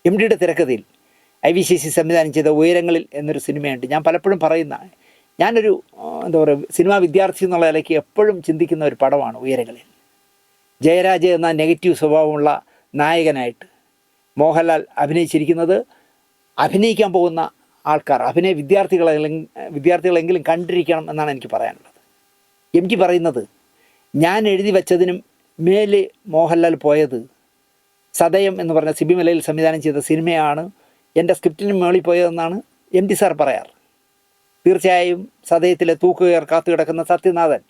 എം ഡിയുടെ തിരക്കഥയിൽ ഐ വി ശശി സംവിധാനം ചെയ്ത ഉയരങ്ങളിൽ എന്നൊരു സിനിമയുണ്ട്. ഞാൻ പലപ്പോഴും പറയുന്ന, ഞാനൊരു എന്താ പറയുക സിനിമാ വിദ്യാർത്ഥി എന്നുള്ള നിലയ്ക്ക് എപ്പോഴും ചിന്തിക്കുന്ന ഒരു പടമാണ് ഉയരങ്ങളിൽ. ജയരാജ് എന്ന നെഗറ്റീവ് സ്വഭാവമുള്ള നായകനായിട്ട് മോഹൻലാൽ അഭിനയിച്ചിരിക്കുന്നത് അഭിനയിക്കാൻ പോകുന്ന ആൾക്കാർ, അഭിനയ വിദ്യാർത്ഥികളെങ്കിലും കണ്ടിരിക്കണം എന്നാണ് എനിക്ക് പറയാനുള്ളത്. എനിക്ക് പറയുന്നത്, ഞാൻ എഴുതി വച്ചതിനും മേലെ മോഹൻലാൽ പോയത് സദയം എന്ന് പറഞ്ഞ സിബി മലയിൽ സംവിധാനം ചെയ്ത സിനിമയാണ് എൻ്റെ സ്ക്രിപ്റ്റിന് മേളിൽ പോയതെന്നാണ് എം ടി സാർ പറയാറ്. തീർച്ചയായും സദയത്തിലെ തൂക്കുകയർ കാത്തു കിടക്കുന്ന സത്യനാഥൻ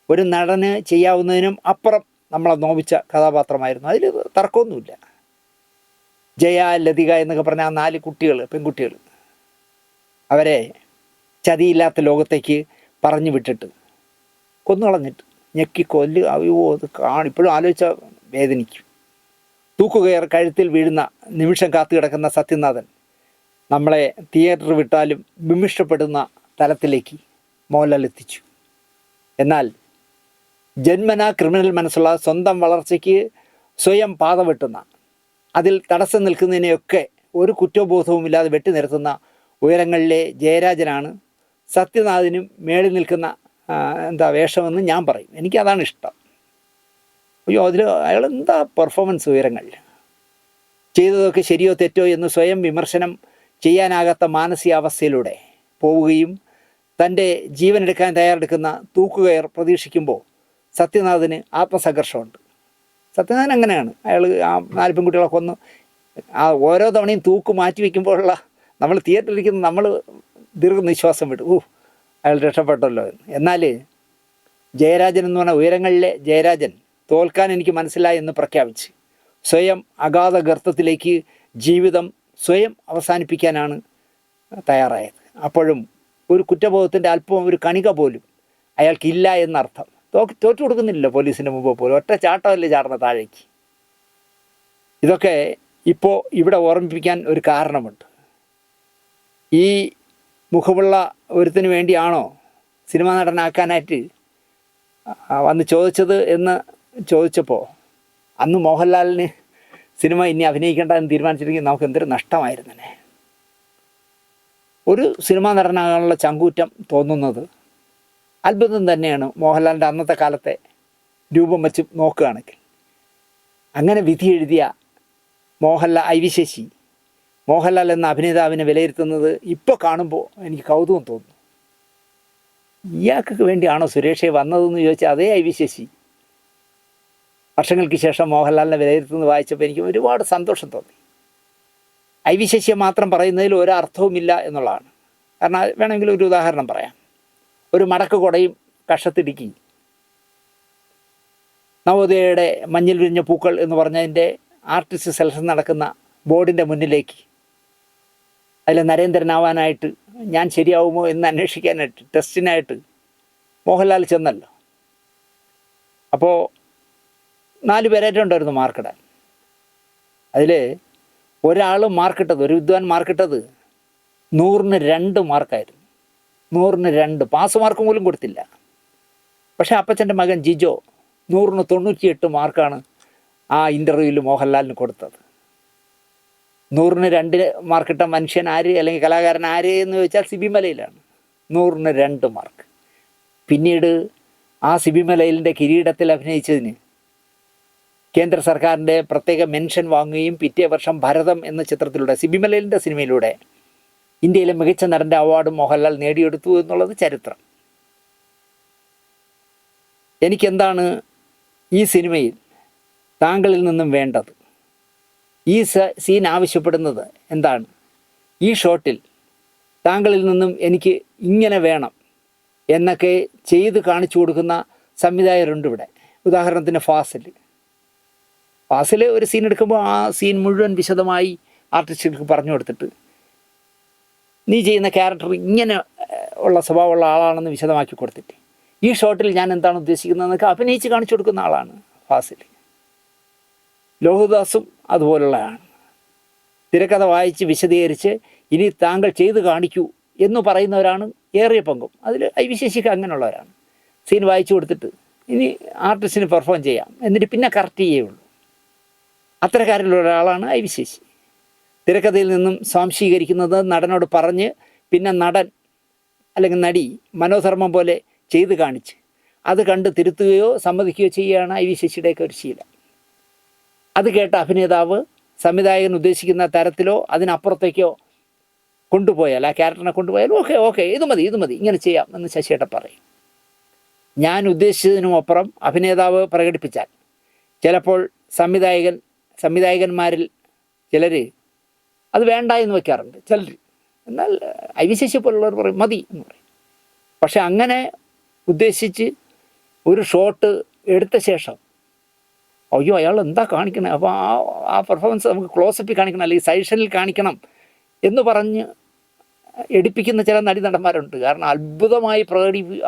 ഒരു നടന് ചെയ്യാവുന്നതിനും അപ്പുറം നമ്മളെ നോവിച്ച കഥാപാത്രമായിരുന്നു. അതിൽ തർക്കമൊന്നുമില്ല. ജയ, ലതിക എന്നൊക്കെ പറഞ്ഞ ആ 4 കുട്ടികൾ, പെൺകുട്ടികൾ, അവരെ ചതിയില്ലാത്ത ലോകത്തേക്ക് പറഞ്ഞു വിട്ടിട്ട് കൊന്നുകളഞ്ഞിട്ട് ഞെക്കി കൊല്ല്. അയ്യോ, അത് ഇപ്പോഴും ആലോചിച്ചാൽ വേദനിക്കും. തൂക്കുകയർ കഴുത്തിൽ വീഴുന്ന നിമിഷം കാത്തു കിടക്കുന്ന സത്യനാഥൻ നമ്മളെ തിയേറ്റർ വിട്ടാലും വിമിഷ്ടപ്പെടുന്ന തലത്തിലേക്ക് മോഹൻലാൽ എത്തിച്ചു. എന്നാൽ ജന്മനാ ക്രിമിനൽ മനസ്സുള്ള, സ്വന്തം വളർച്ചയ്ക്ക് സ്വയം പാത വെട്ടുന്ന, അതിൽ തടസ്സം നിൽക്കുന്നതിനെയൊക്കെ ഒരു കുറ്റബോധവുമില്ലാതെ വെട്ടി നിരത്തുന്ന ഉയരങ്ങളിലെ ജയരാജനാണ് സത്യനാഥിനും മേളിൽ നിൽക്കുന്ന വേഷമെന്ന് ഞാൻ പറയും. എനിക്കതാണ് ഇഷ്ടം. അയ്യോ, അതിൽ അയാൾ എന്താ പെർഫോമൻസ്! ഉയരങ്ങൾ ചെയ്തതൊക്കെ ശരിയോ തെറ്റോ എന്ന് സ്വയം വിമർശനം ചെയ്യാനാകാത്ത മാനസികാവസ്ഥയിലൂടെ പോവുകയും തൻ്റെ ജീവനെടുക്കാൻ തയ്യാറെടുക്കുന്ന തൂക്കുകയർ പ്രതീക്ഷിക്കുമ്പോൾ സത്യനാഥന് ആത്മസംഘർഷമുണ്ട്. സത്യനാഥൻ അങ്ങനെയാണ്. അയാൾ ആ 4 പെൺകുട്ടികളെ കൊന്ന് ഓരോ തവണയും തൂക്ക് മാറ്റി വയ്ക്കുമ്പോഴുള്ള, നമ്മൾ തിയേറ്ററിലിരിക്കുന്ന നമ്മൾ ദീർഘനിശ്വാസം വിട്ടു, അയാൾ രക്ഷപ്പെട്ടല്ലോ എന്ന്. എന്നാൽ ജയരാജൻ എന്ന് പറഞ്ഞ ഉയരങ്ങളിലെ ജയരാജൻ തോൽക്കാൻ എനിക്ക് മനസ്സിലായി എന്ന് പ്രഖ്യാപിച്ച് സ്വയം അഗാധ ഗർത്തത്തിലേക്ക് ജീവിതം സ്വയം അവസാനിപ്പിക്കാനാണ് തയ്യാറായത്. അപ്പോഴും ഒരു കുറ്റബോധത്തിൻ്റെ അല്പം ഒരു കണിക പോലും അയാൾക്കില്ല എന്നർത്ഥം. തോറ്റു കൊടുക്കുന്നില്ല പോലീസിൻ്റെ മുമ്പ് പോലും. ഒറ്റ ചാട്ടമല്ലേ ചാടുന്ന താഴേക്ക്. ഇതൊക്കെ ഇപ്പോൾ ഇവിടെ ഓർമ്മിപ്പിക്കാൻ ഒരു കാരണമുണ്ട്. ഈ മുഖമുള്ള ഒരുത്തിന് വേണ്ടിയാണോ സിനിമാ നടനാക്കാനായിട്ട് വന്ന് ചോദിച്ചത് എന്ന് ചോദിച്ചപ്പോൾ, അന്ന് മോഹൻലാലിന് സിനിമ ഇനി അഭിനയിക്കേണ്ട എന്ന് തീരുമാനിച്ചിട്ടുണ്ടെങ്കിൽ നമുക്ക് എന്തൊരു നഷ്ടമായിരുന്നേ. ഒരു സിനിമാ നടനാകാനുള്ള ചങ്കൂറ്റം തോന്നുന്നത് അത്ഭുതം തന്നെയാണ് മോഹൻലാലിൻ്റെ അന്നത്തെ കാലത്തെ രൂപം വെച്ച് നോക്കുകയാണെങ്കിൽ. അങ്ങനെ വിധി എഴുതിയ ഐ വി ശശി മോഹൻലാൽ എന്ന അഭിനേതാവിനെ വിലയിരുത്തുന്നത് ഇപ്പോൾ കാണുമ്പോൾ എനിക്ക് കൗതുകം തോന്നുന്നു. ഇയാൾക്ക് വേണ്ടിയാണോ സുരേഷേ വന്നതെന്ന് ചോദിച്ചാൽ അതേ ഐ വി ശശി വർഷങ്ങൾക്ക് ശേഷം മോഹൻലാലിനെ വിലയിരുത്തുന്നത് വായിച്ചപ്പോൾ എനിക്ക് ഒരുപാട് സന്തോഷം തോന്നി. ഐ വി ശശിയെ മാത്രം പറയുന്നതിൽ ഒരർത്ഥവുമില്ല എന്നുള്ളതാണ്. കാരണം വേണമെങ്കിൽ ഒരു ഉദാഹരണം പറയാം. ഒരു മടക്ക് കുടയും കഷത്തിടുക്കി നവോദയയുടെ മഞ്ഞിൽ വിരിഞ്ഞ പൂക്കൾ എന്ന് പറഞ്ഞതിൻ്റെ ആർട്ടിസ്റ്റ് സെലക്ഷൻ നടക്കുന്ന ബോർഡിൻ്റെ മുന്നിലേക്ക് അതിൽ നരേന്ദ്രനാവാനായിട്ട് ഞാൻ ശരിയാവുമോ എന്ന് അന്വേഷിക്കാനായിട്ട് ടെസ്റ്റിനായിട്ട് മോഹൻലാൽ ചെന്നല്ലോ. അപ്പോൾ 4 പേരായിട്ടുണ്ടായിരുന്നു മാർക്കിടാൻ. അതിൽ ഒരാൾ മാർക്കിട്ടത്, ഒരു വിദ്വാൻ മാർക്കിട്ടത് 100-ന് 2 മാർക്കായിരുന്നു. 100-ന് 2 പാസ് മാർക്ക് പോലും കൊടുത്തില്ല. പക്ഷേ അപ്പച്ചൻ്റെ മകൻ ജിജോ 100-ന് 98 മാർക്കാണ് ആ ഇൻ്റർവ്യൂവിൽ മോഹൻലാലിന് കൊടുത്തത്. 100-ന് 2 മാർക്കിട്ട മനുഷ്യൻ ആര്, അല്ലെങ്കിൽ കലാകാരൻ ആര് എന്ന് ചോദിച്ചാൽ സിബി മലയിലാണ്. 100-ന് 2 മാർക്ക്. പിന്നീട് ആ സിബി മലയിലിൻ്റെ കിരീടത്തിൽ അഭിനയിച്ചതിന് കേന്ദ്ര സർക്കാരിൻ്റെ പ്രത്യേക മെൻഷൻ വാങ്ങുകയും പിറ്റേ വർഷം ഭരതം എന്ന ചിത്രത്തിലൂടെ സിബി മലയിലിൻ്റെ സിനിമയിലൂടെ ഇന്ത്യയിലെ മികച്ച നടൻ്റെ അവാർഡ് മോഹൻലാൽ നേടിയെടുത്തു എന്നുള്ളത് ചരിത്രം. എനിക്കെന്താണ് ഈ സിനിമയിൽ താങ്കളിൽ നിന്നും വേണ്ടത്? ഈ സീൻ ആവശ്യപ്പെടുന്നത് എന്താണ്? ഈ ഷോട്ടിൽ താങ്കളിൽ നിന്നും എനിക്ക് ഇങ്ങനെ വേണം എന്നൊക്കെ ചെയ്ത് കാണിച്ചു കൊടുക്കുന്ന സംവിധായകരുണ്ട് ഇവിടെ. ഉദാഹരണത്തിന് ഫാസിൽ ഒരു സീൻ എടുക്കുമ്പോൾ ആ സീൻ മുഴുവൻ വിശദമായി ആർട്ടിസ്റ്റുകൾക്ക് പറഞ്ഞു കൊടുത്തിട്ട് നീ ചെയ്യുന്ന ക്യാരക്ടർ ഇങ്ങനെ ഉള്ള സ്വഭാവമുള്ള ആളാണെന്ന് വിശദമാക്കി കൊടുത്തിട്ട് ഈ ഷോട്ടിൽ ഞാൻ എന്താണ് ഉദ്ദേശിക്കുന്നതെന്നൊക്കെ അഭിനയിച്ച് കാണിച്ചു കൊടുക്കുന്ന ആളാണ് ഫാസിൽ. ലോഹിതദാസും അതുപോലുള്ളതാണ്. തിരക്കഥ വായിച്ച് വിശദീകരിച്ച് ഇനി താങ്കൾ ചെയ്ത് കാണിക്കൂ എന്ന് പറയുന്നവരാണ് ഏറിയ പങ്കും. അതിൽ ഐ വി ശശിക്ക് അങ്ങനെയുള്ളവരാണ്. സീൻ വായിച്ചു കൊടുത്തിട്ട് ഇനി ആർട്ടിസ്റ്റിന് പെർഫോം ചെയ്യാം, എന്നിട്ട് പിന്നെ കറക്റ്റ് ചെയ്യുള്ളൂ. അത്തരക്കാരിലുള്ള ഒരാളാണ് ഐ വി ശശി. തിരക്കഥയിൽ നിന്നും സ്വാംശീകരിക്കുന്നത് നടനോട് പറഞ്ഞ് പിന്നെ നടൻ അല്ലെങ്കിൽ നടി മനോധർമ്മം പോലെ ചെയ്ത് കാണിച്ച് അത് കണ്ട് തിരുത്തുകയോ സമ്മതിക്കുകയോ ചെയ്യുകയാണ് ഐ വി ശശിയുടെയൊക്കെ ഒരു ശീലം. അത് കേട്ട അഭിനേതാവ് സംവിധായകൻ ഉദ്ദേശിക്കുന്ന തരത്തിലോ അതിനപ്പുറത്തേക്കോ കൊണ്ടുപോയാൽ, ആ ക്യാരക്ടറിനെ കൊണ്ടുപോയാൽ ഓക്കെ ഇത് മതി ഇങ്ങനെ ചെയ്യാം എന്ന് ശശിയേട്ട പറയും. ഞാൻ ഉദ്ദേശിച്ചതിനുമപ്പുറം അഭിനേതാവ് പ്രകടിപ്പിച്ചാൽ ചിലപ്പോൾ സംവിധായകന്മാരിൽ ചിലർ അത് വേണ്ട എന്ന് വയ്ക്കാറുണ്ട് ചിലർ. എന്നാൽ ഐ വി ശശി പോലുള്ളവർ പറയും മതി എന്ന് പറയും. പക്ഷെ അങ്ങനെ ഉദ്ദേശിച്ച് ഒരു ഷോട്ട് എടുത്ത ശേഷം അയ്യോ അയാൾ എന്താ കാണിക്കണേ, അപ്പോൾ ആ പെർഫോമൻസ് നമുക്ക് ക്ലോസപ്പിൽ കാണിക്കണം അല്ലെങ്കിൽ സൈഷനിൽ കാണിക്കണം എന്ന് പറഞ്ഞ് എടുപ്പിക്കുന്ന ചില നടന്മാരുണ്ട്. കാരണം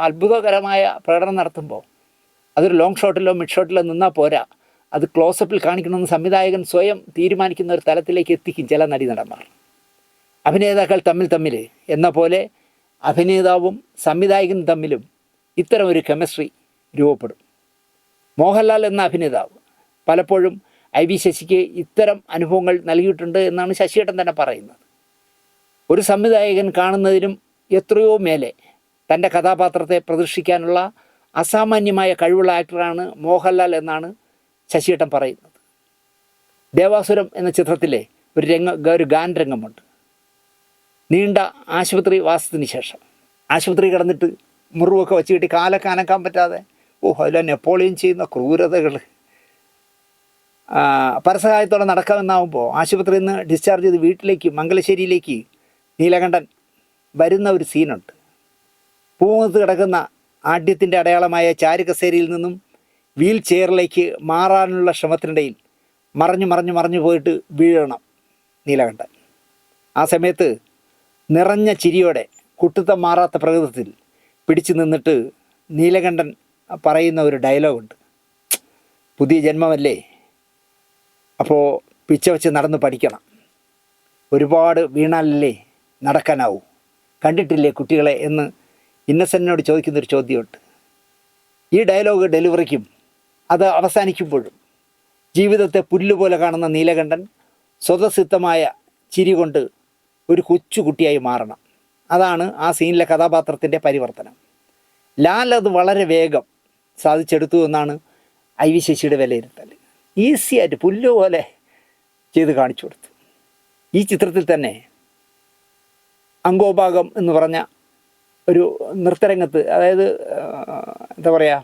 അത്ഭുതകരമായ പ്രകടനം നടത്തുമ്പോൾ അതൊരു ലോങ് ഷോട്ടിലോ മിഡ് ഷോട്ടിലോ നിന്നാൽ പോരാ, അത് ക്ലോസപ്പിൽ കാണിക്കണമെന്ന് സംവിധായകൻ സ്വയം തീരുമാനിക്കുന്ന ഒരു തലത്തിലേക്ക് എത്തിക്കും ചില നടന്മാർ. അഭിനേതാക്കൾ തമ്മിൽ എന്ന പോലെ അഭിനേതാവും സംവിധായകനും തമ്മിലും ഇത്തരം ഒരു കെമിസ്ട്രി രൂപപ്പെടും. മോഹൻലാൽ എന്ന അഭിനേതാവ് പലപ്പോഴും IV ശശിക്ക് ഇത്തരം അനുഭവങ്ങൾ നൽകിയിട്ടുണ്ട് എന്നാണ് ശശിയേട്ടൻ തന്നെ പറയുന്നത്. ഒരു സംവിധായകൻ കാണുന്നതിനും എത്രയോ മേലെ തൻ്റെ കഥാപാത്രത്തെ പ്രദർശിക്കാനുള്ള അസാമാന്യമായ കഴിവുള്ള ആക്ടറാണ് മോഹൻലാൽ എന്നാണ് ശശിയേട്ടൻ പറയുന്നത്. ദേവാസുരം എന്ന ചിത്രത്തിലെ ഒരു ഗാനരംഗമുണ്ട്. നീണ്ട ആശുപത്രി വാസത്തിന് ശേഷം ആശുപത്രി കിടന്നിട്ട് മുറിവൊക്കെ വെച്ച് കിട്ടി കാലൊക്കെ അനക്കാൻ പറ്റാതെ അതിൽ നെപ്പോളിയൻ ചെയ്യുന്ന ക്രൂരതകൾ. പരസഹായത്തോടെ നടക്കാമെന്നാവുമ്പോൾ ആശുപത്രിയിൽ നിന്ന് ഡിസ്ചാർജ് ചെയ്ത് വീട്ടിലേക്ക് മംഗലശ്ശേരിയിലേക്ക് നീലകണ്ഠൻ വരുന്ന ഒരു സീനുണ്ട്. പൂമുഖത്ത് കിടക്കുന്ന ആഢ്യത്തിൻ്റെ അടയാളമായ ചാരുകസേരയിൽ നിന്നും വീൽ ചെയറിലേക്ക് മാറാനുള്ള ശ്രമത്തിനിടയിൽ മറഞ്ഞു പോയിട്ട് വീഴണം നീലകണ്ഠൻ. ആ സമയത്ത് നിറഞ്ഞ ചിരിയോടെ കുട്ടുത്തം മാറാത്ത പ്രകൃതത്തിൽ പിടിച്ചു നിന്നിട്ട് നീലകണ്ഠൻ പറയുന്ന ഒരു ഡയലോഗുണ്ട്. പുതിയ ജന്മമല്ലേ, അപ്പോൾ പിച്ച വെച്ച് നടന്ന് പഠിക്കണം, ഒരുപാട് വീണാലല്ലേ നടക്കാനാവൂ, കണ്ടിട്ടില്ലേ കുട്ടികളെ എന്ന് ഇന്നസെൻറ്റിനോട് ചോദിക്കുന്നൊരു ചോദ്യമുണ്ട്. ഈ ഡയലോഗ് ഡെലിവറിക്കും അത് അവസാനിക്കുമ്പോഴും ജീവിതത്തെ പുല്ലുപോലെ കാണുന്ന നീലകണ്ഠൻ സ്വതസിദ്ധമായ ചിരി കൊണ്ട് ഒരു കൊച്ചുകുട്ടിയായി മാറണം. അതാണ് ആ സീനിലെ കഥാപാത്രത്തിൻ്റെ പരിവർത്തനം. ലാൽ അത് വളരെ വേഗം സാധിച്ചെടുത്തു എന്നാണ് IV ശശിയുടെ വിലയിരുത്തൽ. ഈസിയായിട്ട് പുല്ലുപോലെ ചെയ്ത് കാണിച്ചു കൊടുത്തു. ഈ ചിത്രത്തിൽ തന്നെ അങ്കോഭാഗം എന്ന് പറഞ്ഞ ഒരു നൃത്തരംഗത്ത്, അതായത് എന്താ പറയുക,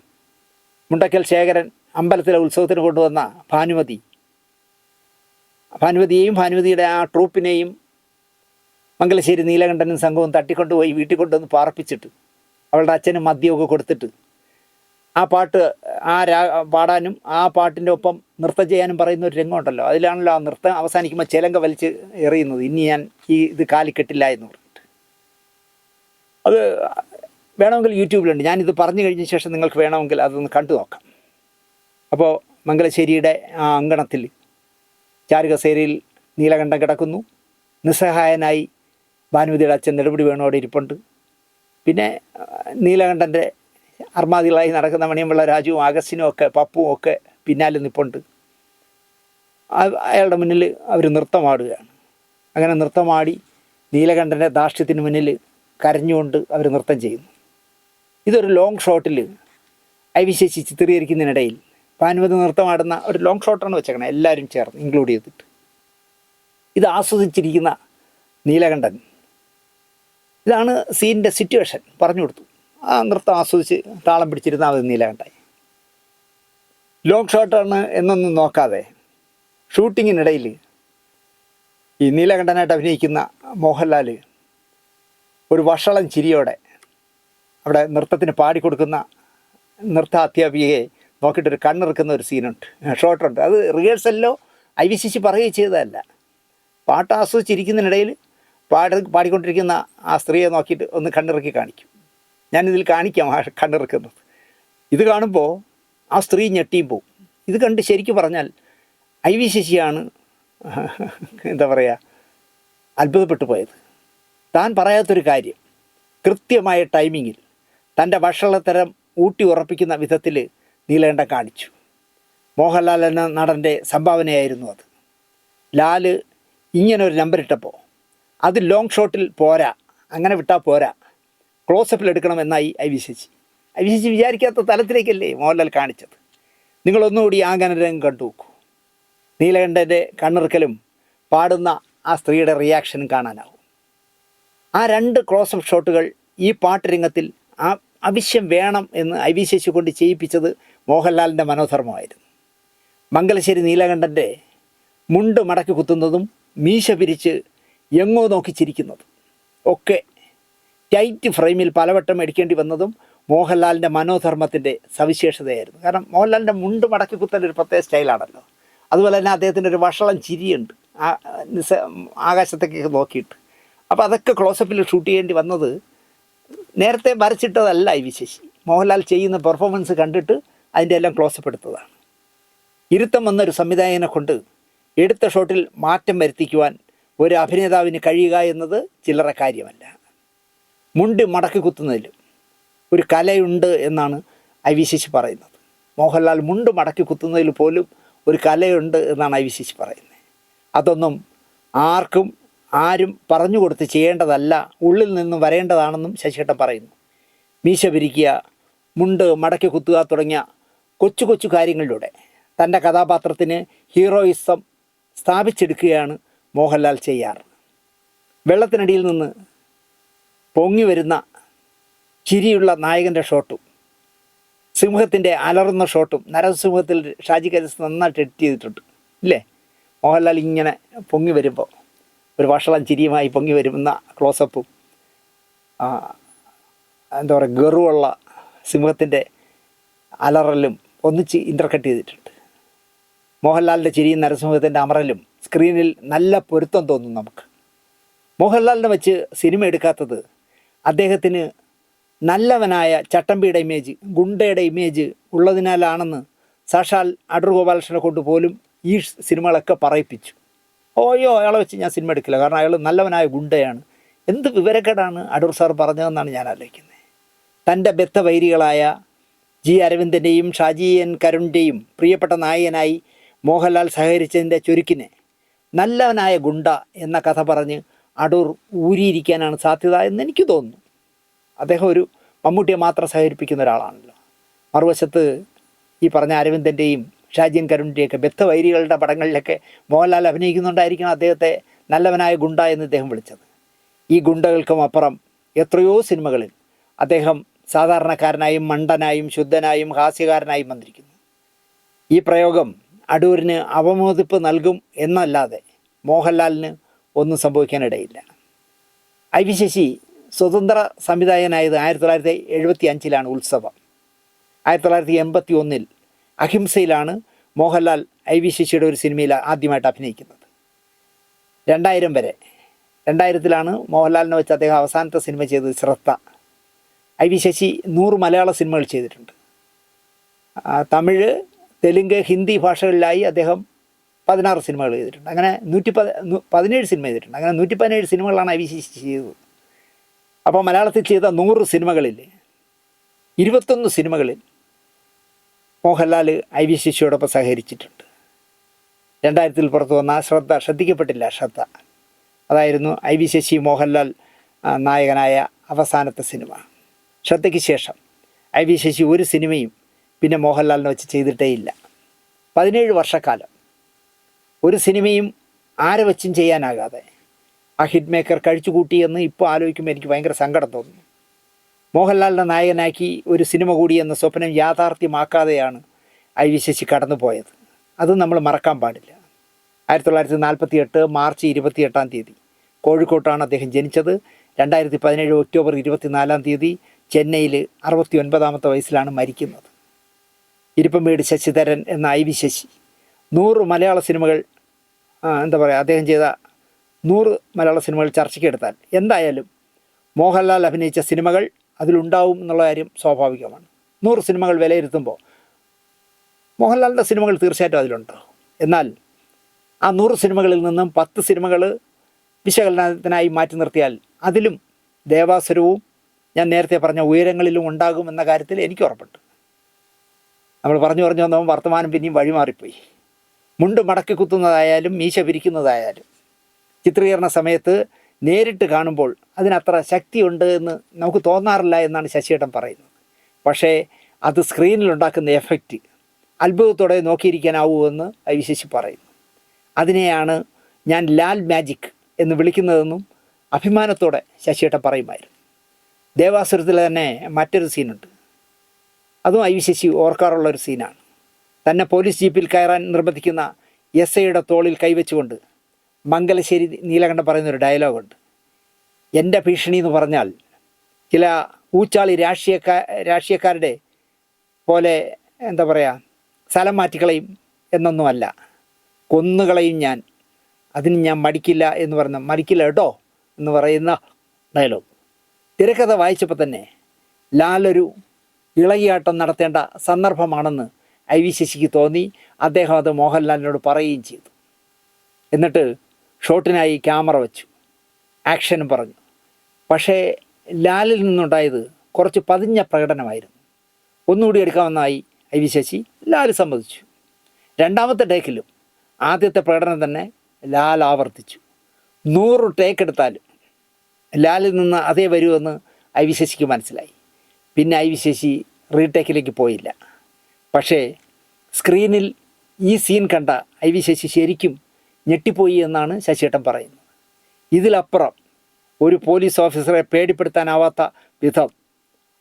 മുണ്ടക്കൽ ശേഖരൻ അമ്പലത്തിലെ ഉത്സവത്തിന് കൊണ്ടുവന്ന ഭാനുമതിയെയും ഭാനുമതിയുടെ ആ ട്രൂപ്പിനെയും മംഗലശ്ശേരി നീലകണ്ഠനും സംഘവും തട്ടിക്കൊണ്ടുപോയി വീട്ടിൽ കൊണ്ടുവന്ന് പാർപ്പിച്ചിട്ട് അവളുടെ അച്ഛനും മദ്യമൊക്കെ കൊടുത്തിട്ട് ആ പാട്ട് പാടാനും ആ പാട്ടിൻ്റെ ഒപ്പം നൃത്തം ചെയ്യാനും പറയുന്ന ഒരു രംഗമുണ്ടല്ലോ. അതിലാണല്ലോ ആ നൃത്തം അവസാനിക്കുമ്പോൾ ചിലങ്ക വലിച്ച് എറിയുന്നത്, ഇനി ഞാൻ ഇത് കാലിക്കെട്ടില്ല എന്ന് പറഞ്ഞിട്ട്. അത് വേണമെങ്കിൽ യൂട്യൂബിലുണ്ട്. ഞാനിത് പറഞ്ഞു കഴിഞ്ഞ ശേഷം നിങ്ങൾക്ക് വേണമെങ്കിൽ അതൊന്ന് കണ്ടു നോക്കാം. അപ്പോൾ മംഗലശ്ശേരിയുടെ ആ അങ്കണത്തിൽ ചാരുകസേരയിൽ നീലകണ്ഠൻ കിടക്കുന്നു. നിസ്സഹായനായി ഭാനുമതിയുടെ അച്ഛൻ നെടുമുടി വേണോടെ ഇരിപ്പുണ്ട്. പിന്നെ നീലകണ്ഠൻ്റെ അർമാദികളായി നടക്കുന്ന മണിയമ്പിള്ള രാജുവും അഗസ്റ്റിനും ഒക്കെ പപ്പുവും ഒക്കെ പിന്നാലെ നിൽപ്പുണ്ട്. അയാളുടെ മുന്നിൽ അവർ നൃത്തമാടുകയാണ്. അങ്ങനെ നൃത്തമാടി നീലകണ്ഠൻ്റെ ധാർഷ്ട്യത്തിന് മുന്നിൽ കരഞ്ഞുകൊണ്ട് അവർ നൃത്തം ചെയ്യുന്നു. ഇതൊരു ലോങ് ഷോട്ടിൽ IV ശശി ചിത്രീകരിക്കുന്നതിനിടയിൽ ഭാനുമതി നൃത്തമാടുന്ന ഒരു ലോങ് ഷോട്ടാണ് വെച്ചേക്കണം, എല്ലാവരും ചേർന്ന് ഇൻക്ലൂഡ് ചെയ്തിട്ട്. ഇത് ആസ്വദിച്ചിരിക്കുന്ന നീലകണ്ഠൻ, ഇതാണ് സീനിൻ്റെ സിറ്റുവേഷൻ പറഞ്ഞു കൊടുത്തു. ആ നൃത്തം ആസ്വദിച്ച് താളം പിടിച്ചിരുന്നാൽ മതി നീലകണ്ഠൻ. ലോങ് ഷോട്ടാണ് എന്നൊന്നും നോക്കാതെ ഷൂട്ടിങ്ങിനിടയിൽ ഈ നീലകണ്ഠനായിട്ട് അഭിനയിക്കുന്ന മോഹൻലാൽ ഒരു വഷളം ചിരിയോടെ അവിടെ നൃത്തത്തിന് പാടിക്കൊടുക്കുന്ന നൃത്ത അധ്യാപികയെ നോക്കിയിട്ടൊരു കണ്ണിറുക്കുന്ന ഒരു സീനുണ്ട്, ഷോട്ടുണ്ട്. അത് റിഹേഴ്സലിലോ IV ശശി പറയുകയും ചെയ്തതല്ല. പാട്ട് ആസ്വദിച്ചിരിക്കുന്നതിനിടയിൽ പാടിക്കൊണ്ടിരിക്കുന്ന ആ സ്ത്രീയെ നോക്കിയിട്ട് ഒന്ന് കണ്ണിറുക്കി കാണിക്കും. ഞാനിതിൽ കാണിക്കാം ആ കണ്ണിറുക്കുന്നത്. ഇത് കാണുമ്പോൾ ആ സ്ത്രീ ഞെട്ടിയും പോവും. ഇത് കണ്ട് ശരിക്കും പറഞ്ഞാൽ IV ശശിയാണ് എന്താ പറയുക അത്ഭുതപ്പെട്ടു പോയത്. താൻ പറയാത്തൊരു കാര്യം കൃത്യമായ ടൈമിങ്ങിൽ തൻ്റെ വഷളത്തരം ഊട്ടി ഉറപ്പിക്കുന്ന വിധത്തിൽ നീലകണ്ഠൻ കാണിച്ചു. മോഹൻലാൽ എന്ന നടൻ്റെ സംഭാവനയായിരുന്നു അത്. ലാല് ഇങ്ങനൊരു നമ്പർ ഇട്ടപ്പോൾ അത് ലോങ് ഷോട്ടിൽ പോരാ, അങ്ങനെ വിട്ടാൽ പോരാ, ക്ലോസപ്പിൽ എടുക്കണമെന്നായി IV ശശി. IV ശശി വിചാരിക്കാത്ത തലത്തിലേക്കല്ലേ മോഹൻലാൽ കാണിച്ചത്. നിങ്ങളൊന്നുകൂടി ആ ഗാനരംഗം കണ്ടു നോക്കൂ. നീലകണ്ഠൻ്റെ കണ്ണിറുക്കലും പാടുന്ന ആ സ്ത്രീയുടെ റിയാക്ഷനും കാണാനാവും. ആ 2 ക്ലോസപ്പ് ഷോട്ടുകൾ ഈ പാട്ട് രംഗത്തിൽ ആവശ്യം വേണം എന്ന് IV ശശി കൊണ്ട് ചെയ്യിപ്പിച്ചത് മോഹൻലാലിൻ്റെ മനോധർമ്മമായിരുന്നു. മംഗലശ്ശേരി നീലകണ്ഠൻ്റെ മുണ്ട് മടക്കി കുത്തുന്നതും മീശ പിരിച്ച് എങ്ങോ നോക്കി ചിരിക്കുന്നതും ഒക്കെ ടൈറ്റ് ഫ്രെയിമിൽ പലവട്ടം എടുക്കേണ്ടി വന്നതും മോഹൻലാലിൻ്റെ മനോധർമ്മത്തിൻ്റെ സവിശേഷതയായിരുന്നു. കാരണം മോഹൻലാലിൻ്റെ മുണ്ട് മടക്കി കുത്തൽ ഒരു പ്രത്യേക സ്റ്റൈലാണല്ലോ. അതുപോലെ തന്നെ അദ്ദേഹത്തിൻ്റെ ഒരു വഷളം ചിരിയുണ്ട് ആകാശത്തേക്ക് നോക്കിയിട്ട്. അപ്പോൾ അതൊക്കെ ക്ലോസപ്പിൽ ഷൂട്ട് ചെയ്യേണ്ടി വന്നത് നേരത്തെ വരച്ചിട്ടതല്ല IV ശശി. മോഹൻലാൽ ചെയ്യുന്ന പെർഫോമൻസ് കണ്ടിട്ട് അതിൻ്റെ എല്ലാം ക്ലോസപ്പ് എടുത്തതാണ്. ഇരുത്തം വന്നൊരു സംവിധായകനെ കൊണ്ട് എടുത്ത ഷോട്ടിൽ മാറ്റം വരുത്തിക്കുവാൻ ഒരു അഭിനേതാവിന് കഴിയുക എന്നത് ചില്ലറ കാര്യമല്ല. മുണ്ട് മടക്കി കുത്തുന്നതിലും ഒരു കലയുണ്ട് എന്നാണ് ഐ.വി. ശശി പറയുന്നത്. മോഹൻലാൽ മുണ്ട് മടക്കി കുത്തുന്നതിൽ പോലും ഒരു കലയുണ്ട് എന്നാണ് ഐ.വി. ശശി പറയുന്നത്. അതൊന്നും ആരും പറഞ്ഞു കൊടുത്ത് ചെയ്യേണ്ടതല്ല, ഉള്ളിൽ നിന്നും വരേണ്ടതാണെന്നും ശശിയേട്ടൻ പറയുന്നു. മീശ പിരിക്കുക, മുണ്ട് മടക്കി കുത്തുക തുടങ്ങിയ കൊച്ചു കൊച്ചു കാര്യങ്ങളിലൂടെ തൻ്റെ കഥാപാത്രത്തിന് ഹീറോയിസം സ്ഥാപിച്ചെടുക്കുകയാണ് മോഹൻലാൽ ചെയ്യാറ്. വെള്ളത്തിനടിയിൽ നിന്ന് പൊങ്ങി വരുന്ന ചിരിയുള്ള നായകൻ്റെ ഷോട്ടും സിംഹത്തിൻ്റെ അലറുന്ന ഷോട്ടും നരസിംഹത്തിൽ ഷാജി കൈലാസ് നന്നായിട്ട് എഡിറ്റ് ചെയ്തിട്ടുണ്ട് ഇല്ലേ? മോഹൻലാൽ ഇങ്ങനെ പൊങ്ങി വരുമ്പോൾ ഒരു വഷളം ചിരിയുമായി പൊങ്ങി വരുന്ന ക്ലോസപ്പും എന്താ പറയുക ഗറുവുള്ള സിംഹത്തിൻ്റെ അലറലും ഒന്നിച്ച് ഇൻ്റർകട്ട് ചെയ്തിട്ടുണ്ട്. മോഹൻലാലിൻ്റെ ചിരിയും നരസിംഹത്തിൻ്റെ അമറലും സ്ക്രീനിൽ നല്ല പൊരുത്തം തോന്നും നമുക്ക്. മോഹൻലാലിനെ വെച്ച് സിനിമ എടുക്കാത്തത് അദ്ദേഹത്തിന് നല്ലവനായ ചട്ടമ്പിയുടെ ഇമേജ്, ഗുണ്ടയുടെ ഇമേജ് ഉള്ളതിനാലാണെന്ന് സാക്ഷാൽ അടൂർ ഗോപാലകൃഷ്ണനെ കൊണ്ട് പോലും ഈ സിനിമകളൊക്കെ പറയിപ്പിച്ചു. അയാളെ വെച്ച് ഞാൻ സിനിമ എടുക്കില്ല, കാരണം അയാൾ നല്ലവനായ ഗുണ്ടയാണ്. എന്ത് വിവരക്കേടാണ് അടൂർ സാർ പറഞ്ഞതെന്നാണ് ഞാൻ ആലോചിക്കുന്നത്. തൻ്റെ ബദ്ധവൈരികളായ ജി അരവിന്ദൻ്റെയും ഷാജി എൻ കരുണിൻ്റെയും പ്രിയപ്പെട്ട നായകനായി മോഹൻലാൽ സഹകരിച്ചതിൻ്റെ ചുരുക്കിനെ നല്ലവനായ ഗുണ്ട എന്ന കഥ പറഞ്ഞ് അടൂർ ഊരിയിരിക്കാനാണ് സാധ്യത എന്ന് എനിക്ക് തോന്നുന്നു. അദ്ദേഹം ഒരു മമ്മൂട്ടിയെ മാത്രം സഹകരിപ്പിക്കുന്ന ഒരാളാണല്ലോ. മറുവശത്ത് ഈ പറഞ്ഞ അരവിന്ദൻ്റെയും ഷാജി എൻ കരുണിൻ്റെയൊക്കെ ബദ്ധവൈരികളുടെ പടങ്ങളിലൊക്കെ മോഹൻലാൽ അഭിനയിക്കുന്നുണ്ടായിരിക്കണം അദ്ദേഹത്തെ നല്ലവനായ ഗുണ്ട എന്ന് ഇദ്ദേഹം വിളിച്ചത്. ഈ ഗുണ്ടകൾക്കും അപ്പുറം എത്രയോ സിനിമകളിൽ അദ്ദേഹം സാധാരണക്കാരനായും മണ്ടനായും ശുദ്ധനായും ഹാസ്യകാരനായും വന്നിരിക്കുന്നു. ഈ പ്രയോഗം അടൂരിന് അവമോദിപ്പ് നൽകും എന്നല്ലാതെ മോഹൻലാലിന് ഒന്നും സംഭവിക്കാനിടയില്ല. ഐ.വി. ശശി സ്വതന്ത്ര സംവിധായകനായത് 1975 ഉത്സവം. 1981 അഹിംസയിലാണ് മോഹൻലാൽ ഐ.വി. ശശിയുടെ ഒരു സിനിമയിൽ ആദ്യമായിട്ട് അഭിനയിക്കുന്നത്. 2000 വരെ 2000 മോഹൻലാലിനെ വെച്ച് അദ്ദേഹം അവസാനത്തെ സിനിമ ചെയ്തത് ശ്രദ്ധ. ഐ.വി. ശശി 100 മലയാള സിനിമകൾ ചെയ്തിട്ടുണ്ട്. തമിഴ്, തെലുങ്ക്, ഹിന്ദി ഭാഷകളിലായി അദ്ദേഹം 16 സിനിമകൾ ചെയ്തിട്ടുണ്ട്. അങ്ങനെ 117 സിനിമ ചെയ്തിട്ടുണ്ട്. അങ്ങനെ 117 സിനിമകളാണ് ഐ.വി. ശശി ചെയ്തത്. അപ്പോൾ മലയാളത്തിൽ ചെയ്ത 100 സിനിമകളിൽ 21 സിനിമകളിൽ മോഹൻലാൽ ഐ.വി. ശശിയോടൊപ്പം സഹകരിച്ചിട്ടുണ്ട്. 2000 പുറത്തു വന്ന ശ്രദ്ധിക്കപ്പെട്ടില്ല. ശ്രദ്ധ അതായിരുന്നു ഐ.വി. ശശി മോഹൻലാൽ നായകനായ അവസാനത്തെ സിനിമ. ശ്രദ്ധയ്ക്ക് ശേഷം ഐ.വി. ശശി ഒരു സിനിമയും പിന്നെ മോഹൻലാലിനെ വെച്ച് ചെയ്തിട്ടേ ഇല്ല. 17 വർഷക്കാലം ഒരു സിനിമയും ആരെ വെച്ചും ചെയ്യാനാകാതെ ആ ഹിറ്റ് മേക്കർ കഴിച്ചു കൂട്ടിയെന്ന് ഇപ്പോൾ ആലോചിക്കുമ്പോൾ എനിക്ക് ഭയങ്കര സങ്കടം തോന്നുന്നു. മോഹൻലാലിനെ നായകനാക്കി ഒരു സിനിമ കൂടി എന്ന സ്വപ്നം യാഥാർത്ഥ്യമാക്കാതെയാണ് ഐ.വി. ശശി കടന്നുപോയത്. അത് നമ്മൾ മറക്കാൻ പാടില്ല. 1948 മാർച്ച് 28 കോഴിക്കോട്ടാണ് അദ്ദേഹം ജനിച്ചത്. 2017 ഒക്ടോബർ 24 ചെന്നൈയിൽ 69 വയസ്സിലാണ് മരിക്കുന്നത്. ഇരിപ്പംവീട് ശശിധരൻ എന്ന ഐ.വി. ശശി 100 മലയാള സിനിമകൾ അദ്ദേഹം ചെയ്ത 100 മലയാള സിനിമകൾ ചർച്ചയ്ക്കെടുത്താൽ എന്തായാലും മോഹൻലാൽ അഭിനയിച്ച സിനിമകൾ അതിലുണ്ടാവും എന്നുള്ള കാര്യം സ്വാഭാവികമാണ്. 100 സിനിമകൾ വിലയിരുത്തുമ്പോൾ മോഹൻലാലിൻ്റെ സിനിമകൾ തീർച്ചയായിട്ടും അതിലുണ്ടാവും. എന്നാൽ ആ 100 സിനിമകളിൽ നിന്നും 10 സിനിമകൾ വിശകലനത്തിനായി മാറ്റി നിർത്തിയാൽ അതിലും ദേവാസുരവും ഞാൻ നേരത്തെ പറഞ്ഞ ഉയരങ്ങളിലും ഉണ്ടാകുമെന്ന കാര്യത്തിൽ എനിക്ക് ഉറപ്പുണ്ട്. നമ്മൾ പറഞ്ഞു വന്നപ്പോൾ വർത്തമാനം പിന്നെയും വഴിമാറിപ്പോയി. മുണ്ട് മടക്കി കുത്തുന്നതായാലും മീശ പിരിക്കുന്നതായാലും ചിത്രീകരണ സമയത്ത് നേരിട്ട് കാണുമ്പോൾ അതിനത്ര ശക്തിയുണ്ട് എന്ന് നമുക്ക് തോന്നാറില്ല എന്നാണ് ശശിയേട്ടൻ പറയുന്നത്. പക്ഷേ അത് സ്ക്രീനിലുണ്ടാക്കുന്ന എഫക്റ്റ് അത്ഭുതത്തോടെ നോക്കിയിരിക്കാനാവുമെന്ന് ഐ.വി. ശശി പറയുന്നു. അതിനെയാണ് ഞാൻ ലാൽ മാജിക് എന്ന് വിളിക്കുന്നതെന്നും അഭിമാനത്തോടെ ശശിയേട്ടൻ പറയുമായിരുന്നു. ദേവാസുരത്തിൽ തന്നെ മറ്റൊരു സീനുണ്ട്. അതും ഐ.വി. ശശി ഓർക്കാറുള്ളൊരു സീനാണ്. തന്നെ പോലീസ് ജീപ്പിൽ കയറാൻ നിർബന്ധിക്കുന്ന എസ്.ഐയുടെ തോളിൽ കൈവച്ചുകൊണ്ട് മംഗലശ്ശേരി നീലകണ്ഠൻ പറയുന്നൊരു ഡയലോഗുണ്ട്. എൻ്റെ ഭീഷണി എന്ന് പറഞ്ഞാൽ ചില ഊച്ചാളി രാഷ്ട്രീയക്കാരുടെ പോലെ സ്ഥലം മാറ്റിക്കളയും എന്നൊന്നുമല്ല, കൊന്നുകളയും ഞാൻ, അതിന് ഞാൻ മടിക്കില്ല എന്ന് പറഞ്ഞ മടിക്കില്ല കേട്ടോ എന്ന് പറയുന്ന ഡയലോഗ്. തിരക്കഥ വായിച്ചപ്പോൾ തന്നെ ലാലൊരു ഇളകിയാട്ടം നടത്തേണ്ട സന്ദർഭമാണെന്ന് ഐ.വി. ശശിക്ക് തോന്നി. അദ്ദേഹം അത് മോഹൻലാലിനോട് പറയുകയും ചെയ്തു. എന്നിട്ട് ഷോട്ടിനായി ക്യാമറ വെച്ചു, ആക്ഷനും പറഞ്ഞു. പക്ഷേ ലാലിൽ നിന്നുണ്ടായത് കുറച്ച് പതിഞ്ഞ പ്രകടനമായിരുന്നു. ഒന്നുകൂടി എടുക്കാമെന്നായി ഐ വി ശശി. ലാൽ സമ്മതിച്ചു. രണ്ടാമത്തെ ടേക്കിലും ആദ്യത്തെ പ്രകടനം തന്നെ ലാൽ ആവർത്തിച്ചു. 100 ടേക്ക് എടുത്താലും ലാലിൽ നിന്ന് അതേ വരുമെന്ന് ഐ വി ശശിക്ക് മനസ്സിലായി. പിന്നെ ഐ വി ശശി റീടേക്കിലേക്ക് പോയില്ല. പക്ഷേ സ്ക്രീനിൽ ഈ സീൻ കണ്ട ഐ വി ശശി ശരിക്കും ഞെട്ടിപ്പോയി എന്നാണ് ശശിയേട്ടൻ പറയുന്നത്. ഇതിലപ്പുറം ഒരു പോലീസ് ഓഫീസറെ പേടിപ്പെടുത്താനാവാത്ത വിധം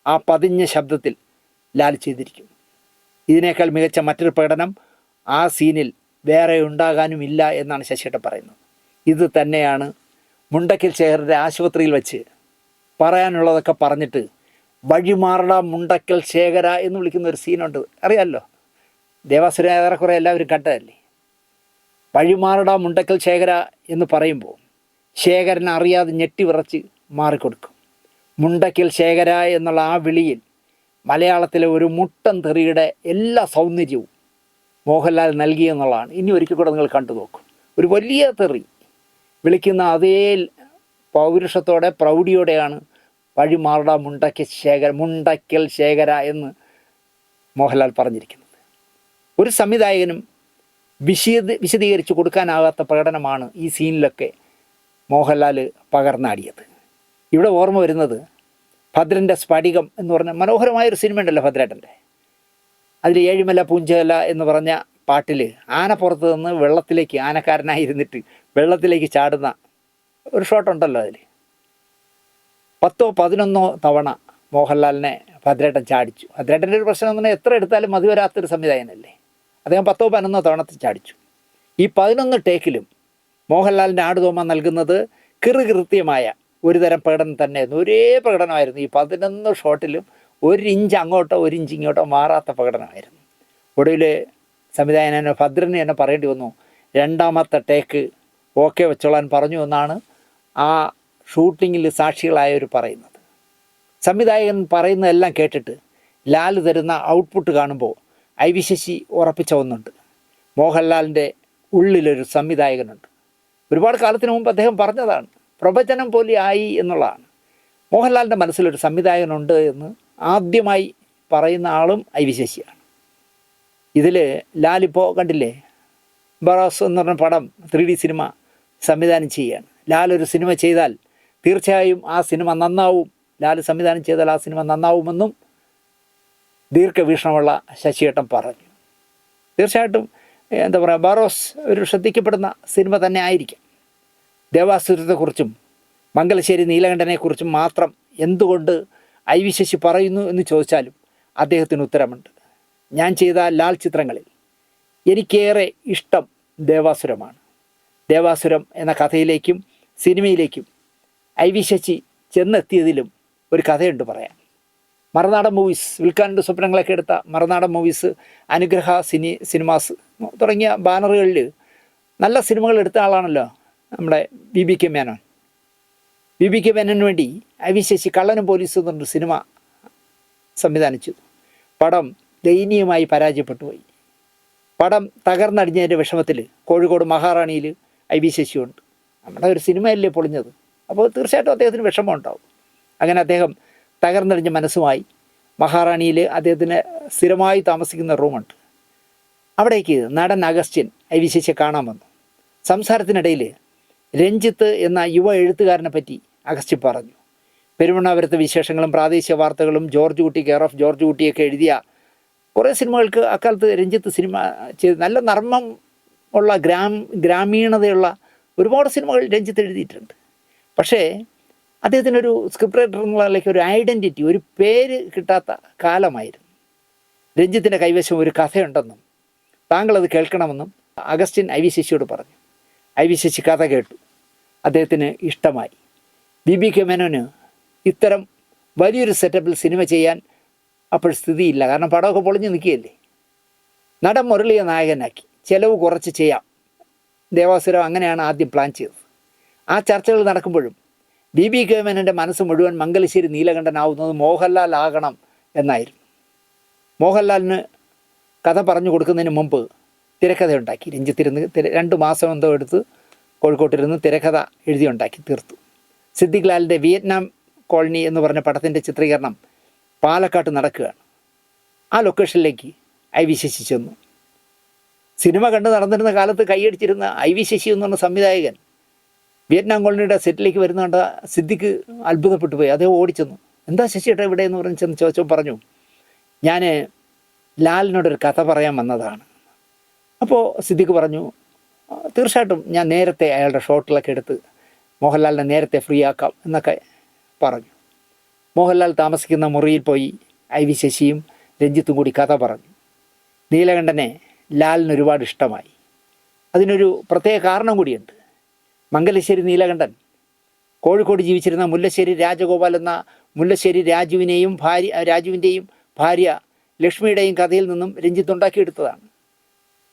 ആ പതിഞ്ഞ ശബ്ദത്തിൽ ലാൽ ചെയ്തിരിക്കുന്നു. ഇതിനേക്കാൾ മികച്ച മറ്റൊരു പ്രകടനം ആ സീനിൽ വേറെ ഉണ്ടാകാനുമില്ല എന്നാണ് ശശിയേട്ടൻ പറയുന്നത്. ഇത് തന്നെയാണ് മുണ്ടക്കൽ ശേഖരൻ്റെ ആശുപത്രിയിൽ വെച്ച് പറയാനുള്ളതൊക്കെ പറഞ്ഞിട്ട് വഴിമാറട മുണ്ടക്കൽ ശേഖര എന്ന് വിളിക്കുന്ന ഒരു സീനുണ്ട്, അറിയാമല്ലോ. ദേവാസുര ഏറെക്കുറെ എല്ലാവരും കണ്ടതല്ലേ. വഴിമാറട മുണ്ടക്കൽ ശേഖര എന്ന് പറയുമ്പോൾ ശേഖരൻ അറിയാതെ ഞെട്ടി വിറച്ച് മാറിക്കൊടുക്കും. മുണ്ടക്കൽ ശേഖര എന്നുള്ള ആ വിളിയിൽ മലയാളത്തിലെ ഒരു മുട്ടൻ തെറിയുടെ എല്ലാ സൗന്ദര്യവും മോഹൻലാൽ നൽകിയെന്നുള്ളതാണ്. ഇനി ഒരിക്കൽ കൂടെ നിങ്ങൾ കണ്ടു നോക്കും. ഒരു വലിയ തെറി വിളിക്കുന്ന അതേ പൗരുഷത്തോടെ പ്രൗഢിയോടെയാണ് വഴിമാറട മുണ്ടക്കൽ ശേഖര എന്ന് മോഹൻലാൽ പറഞ്ഞിരിക്കുന്നത്. ഒരു സംവിധായകനും വിശദീകരിച്ച് കൊടുക്കാനാകാത്ത പ്രകടനമാണ് ഈ സീനിലൊക്കെ മോഹൻലാൽ പകർന്നാടിയത്. ഇവിടെ ഓർമ്മ വരുന്നത് ഭദ്രൻ്റെ സ്ഫടികം എന്ന് പറഞ്ഞ മനോഹരമായൊരു സിനിമ ഉണ്ടല്ലോ ഭദ്രേട്ടൻ്റെ. അതിൽ ഏഴിമല പൂഞ്ചല എന്ന് പറഞ്ഞ പാട്ടിൽ ആനപ്പുറത്ത് നിന്ന് വെള്ളത്തിലേക്ക് ആനക്കാരനായിരുന്നിട്ട് വെള്ളത്തിലേക്ക് ചാടുന്ന ഒരു ഷോട്ടുണ്ടല്ലോ. അതിൽ 10-11 തവണ മോഹൻലാലിനെ ഭദ്രേട്ടൻ ചാടിച്ചു. ഭദ്രേട്ടൻ്റെ ഒരു പ്രശ്നം എന്ന് പറഞ്ഞാൽ എത്ര എടുത്താലും മതി വരാത്തൊരു സംവിധായകനല്ലേ. അദ്ദേഹം 10-11 തവണ ചാടിച്ചു. ഈ 11 ടേക്കിലും മോഹൻലാലിൻ്റെ ആടുതോമ നൽകുന്നത് കൃത്യമായ ഒരു തരം പ്രകടനം തന്നെയായിരുന്നു. ഒരേ പ്രകടനമായിരുന്നു. ഈ 11 ഷോട്ടിലും 1 ഇഞ്ച് അങ്ങോട്ടോ 1 ഇഞ്ച് ഇങ്ങോട്ടോ മാറാത്ത പ്രകടനമായിരുന്നു. ഒടുവിൽ സംവിധായകനെ ഭദ്രന് തന്നെ പറയേണ്ടി വന്നു, രണ്ടാമത്തെ ടേക്ക് ഓക്കെ വെച്ചോളാൻ പറഞ്ഞു എന്നാണ് ആ ഷൂട്ടിങ്ങിൽ സാക്ഷികളായവർ പറയുന്നത്. സംവിധായകൻ പറയുന്നതെല്ലാം കേട്ടിട്ട് ലാൽ തരുന്ന ഔട്ട്പുട്ട് കാണുമ്പോൾ ഐ വി ശശി ഉറപ്പിച്ച ഒന്നുണ്ട്, മോഹൻലാലിൻ്റെ ഉള്ളിലൊരു സംവിധായകനുണ്ട്. ഒരുപാട് കാലത്തിന് മുമ്പ് അദ്ദേഹം പറഞ്ഞതാണ്, പ്രവചനം പോലെ ആയി എന്നുള്ളതാണ്. മോഹൻലാലിൻ്റെ മനസ്സിലൊരു സംവിധായകനുണ്ട് എന്ന് ആദ്യമായി പറയുന്ന ആളും ഐ വി ശശിയാണ്. ഇതിൽ ലാലിപ്പോൾ കണ്ടില്ലേ, ബറാസ് എന്ന് പറഞ്ഞ പടം 3D സിനിമ സംവിധാനം ചെയ്യുകയാണ്. ലാൽ ഒരു സിനിമ ചെയ്താൽ തീർച്ചയായും ആ സിനിമ നന്നാവും, ലാൽ സംവിധാനം ചെയ്താൽ ആ സിനിമ നന്നാവുമെന്നും ദീർഘവീക്ഷണമുള്ള ശശിയേട്ടൻ പറഞ്ഞു. തീർച്ചയായിട്ടും എന്താ പറയുക, ബറോസ് ഒരു ശ്രദ്ധിക്കപ്പെടുന്ന സിനിമ തന്നെ ആയിരിക്കും. ദേവാസുരത്തെക്കുറിച്ചും മംഗലശ്ശേരി നീലകണ്ഠനെക്കുറിച്ചും മാത്രം എന്തുകൊണ്ട് ഐ വി ശശി പറയുന്നു എന്ന് ചോദിച്ചാലും അദ്ദേഹത്തിന് ഉത്തരമുണ്ട്. ഞാൻ ചെയ്ത ലാൽ ചിത്രങ്ങളിൽ എനിക്കേറെ ഇഷ്ടം ദേവാസുരമാണ്. ദേവാസുരം എന്ന കഥയിലേക്കും സിനിമയിലേക്കും ഐ വി ശശി ചെന്നെത്തിയതിലും ഒരു കഥയുണ്ട് പറയാൻ. മറുനാടൻ മൂവീസ്, വിൽക്കാനുണ്ട് സ്വപ്നങ്ങളൊക്കെ എടുത്ത മറുനാടൻ മൂവീസ്, അനുഗ്രഹ സിനിമാസ് തുടങ്ങിയ ബാനറുകളിൽ നല്ല സിനിമകൾ എടുത്ത ആളാണല്ലോ നമ്മുടെ B K Menon. B K മേനോന് വേണ്ടി ഐ വി ശശി കള്ളനും പോലീസും എന്ന് പറഞ്ഞൊരു സിനിമ സംവിധാനിച്ചു. പടം ദയനീയമായി പരാജയപ്പെട്ടു പോയി. പടം തകർന്നടിഞ്ഞതിൻ്റെ വിഷമത്തിൽ കോഴിക്കോട് മഹാറാണിയിൽ ഐ വി ശശിയുണ്ട്. നമ്മുടെ ഒരു സിനിമയല്ലേ പൊളിഞ്ഞത്, അപ്പോൾ തീർച്ചയായിട്ടും അദ്ദേഹത്തിന് വിഷമം ഉണ്ടാവും. അങ്ങനെ അദ്ദേഹം തകർന്നടിഞ്ഞ മനസ്സുമായി മഹാറാണിയിൽ അദ്ദേഹത്തിന് സ്ഥിരമായി താമസിക്കുന്ന റൂമുണ്ട്. അവിടേക്ക് നടൻ അഗസ്റ്റിൻ ഐ വി ശശിയെ കാണാൻ വന്നു. സംസാരത്തിനിടയിൽ രഞ്ജിത്ത് എന്ന യുവ എഴുത്തുകാരനെ പറ്റി അഗസ്റ്റിൻ പറഞ്ഞു. പെരുമണ്ണാപുരത്തെ വിശേഷങ്ങളും പ്രാദേശിക വാർത്തകളും ജോർജ് കുട്ടി, കെയർ ഓഫ് ജോർജ് കുട്ടിയൊക്കെ എഴുതിയ കുറേ സിനിമകൾക്ക് അക്കാലത്ത് രഞ്ജിത്ത് സിനിമ ചെയ്ത് നല്ല നർമ്മം ഉള്ള ഗ്രാമീണതയുള്ള ഒരുപാട് സിനിമകൾ രഞ്ജിത്ത് എഴുതിയിട്ടുണ്ട്. പക്ഷേ അദ്ദേഹത്തിനൊരു സ്ക്രിപ്റ്റ് റൈറ്റർ എന്നുള്ളതിലേക്ക് ഒരു ഐഡൻറ്റിറ്റി, ഒരു പേര് കിട്ടാത്ത കാലമായിരുന്നു. രഞ്ജിത്തിൻ്റെ കൈവശം ഒരു കഥയുണ്ടെന്നും താങ്കളത് കേൾക്കണമെന്നും അഗസ്റ്റിൻ ഐ വി ശശിയോട് പറഞ്ഞു. ഐ വി ശശി കഥ കേട്ടു, അദ്ദേഹത്തിന് ഇഷ്ടമായി. ബി കെ മേനോന് ഇത്തരം വലിയൊരു സെറ്റപ്പിൽ സിനിമ ചെയ്യാൻ അപ്പോൾ സ്ഥിതിയില്ല. കാരണം പടമൊക്കെ പൊളിഞ്ഞ് നിൽക്കുകയല്ലേ. നടൻ മുരളിയെ നായകനാക്കി ചിലവ് കുറച്ച് ചെയ്യാം. ദേവാസുരം അങ്ങനെയാണ് ആദ്യം പ്ലാൻ ചെയ്തത്. ആ ചർച്ചകൾ നടക്കുമ്പോഴും ബി കെ മേനോൻ്റെ മനസ്സ് മുഴുവൻ മംഗലശ്ശേരി നീലകണ്ഠനാവുന്നത് മോഹൻലാൽ ആകണം എന്നായിരുന്നു. മോഹൻലാലിന് കഥ പറഞ്ഞു കൊടുക്കുന്നതിന് മുമ്പ് തിരക്കഥയുണ്ടാക്കി. രഞ്ജിത്തിരുന്ന് 2 മാസം എന്തോ എടുത്ത് കോഴിക്കോട്ടിരുന്ന് തിരക്കഥ എഴുതിയുണ്ടാക്കി തീർത്തു. സിദ്ദിഖ് ലാലിൻ്റെ വിയറ്റ്നാം കോളനി എന്ന് പറഞ്ഞ പടത്തിൻ്റെ ചിത്രീകരണം പാലക്കാട്ട് നടക്കുകയാണ്. ആ ലൊക്കേഷനിലേക്ക് IV ശശി ചെന്നു. സിനിമ കണ്ട് നടന്നിരുന്ന കാലത്ത് കൈയടിച്ചിരുന്ന IV ശശി എന്ന് പറഞ്ഞ സംവിധായകൻ വിയറ്റ്നാം കോളനിയുടെ സെറ്റിലേക്ക് വരുന്ന കണ്ട സിദ്ദിഖ് അത്ഭുതപ്പെട്ടു പോയി. അദ്ദേഹം ഓടിച്ചെന്നു. എന്താ ശശിയേട്ടാ ഇവിടെ എന്ന് പറഞ്ഞ് ചെന്ന് ചോദിച്ചപ്പോൾ പറഞ്ഞു, ഞാൻ ലാലിനോടൊരു കഥ പറയാൻ വന്നതാണ്. അപ്പോൾ സിദ്ദിഖ് പറഞ്ഞു, തീർച്ചയായിട്ടും ഞാൻ നേരത്തെ അയാളുടെ ഷോട്ടിലൊക്കെ എടുത്ത് മോഹൻലാലിനെ നേരത്തെ ഫ്രീ ആക്കാം എന്നൊക്കെ പറഞ്ഞു. മോഹൻലാൽ താമസിക്കുന്ന മുറിയിൽ പോയി IV ശശിയും രഞ്ജിത്തും കൂടി കഥ പറഞ്ഞു. നീലകണ്ഠനെ ലാലിന് ഒരുപാട് ഇഷ്ടമായി. അതിനൊരു പ്രത്യേക കാരണം കൂടിയുണ്ട്. മംഗലശ്ശേരി നീലകണ്ഠൻ കോഴിക്കോട് ജീവിച്ചിരുന്ന മുല്ലശ്ശേരി രാജഗോപാൽ എന്ന മുല്ലശ്ശേരി രാജുവിൻ്റെയും ഭാര്യ ലക്ഷ്മിയുടെയും കഥയിൽ നിന്നും രഞ്ജിത്ത് ഉണ്ടാക്കിയെടുത്തതാണ്.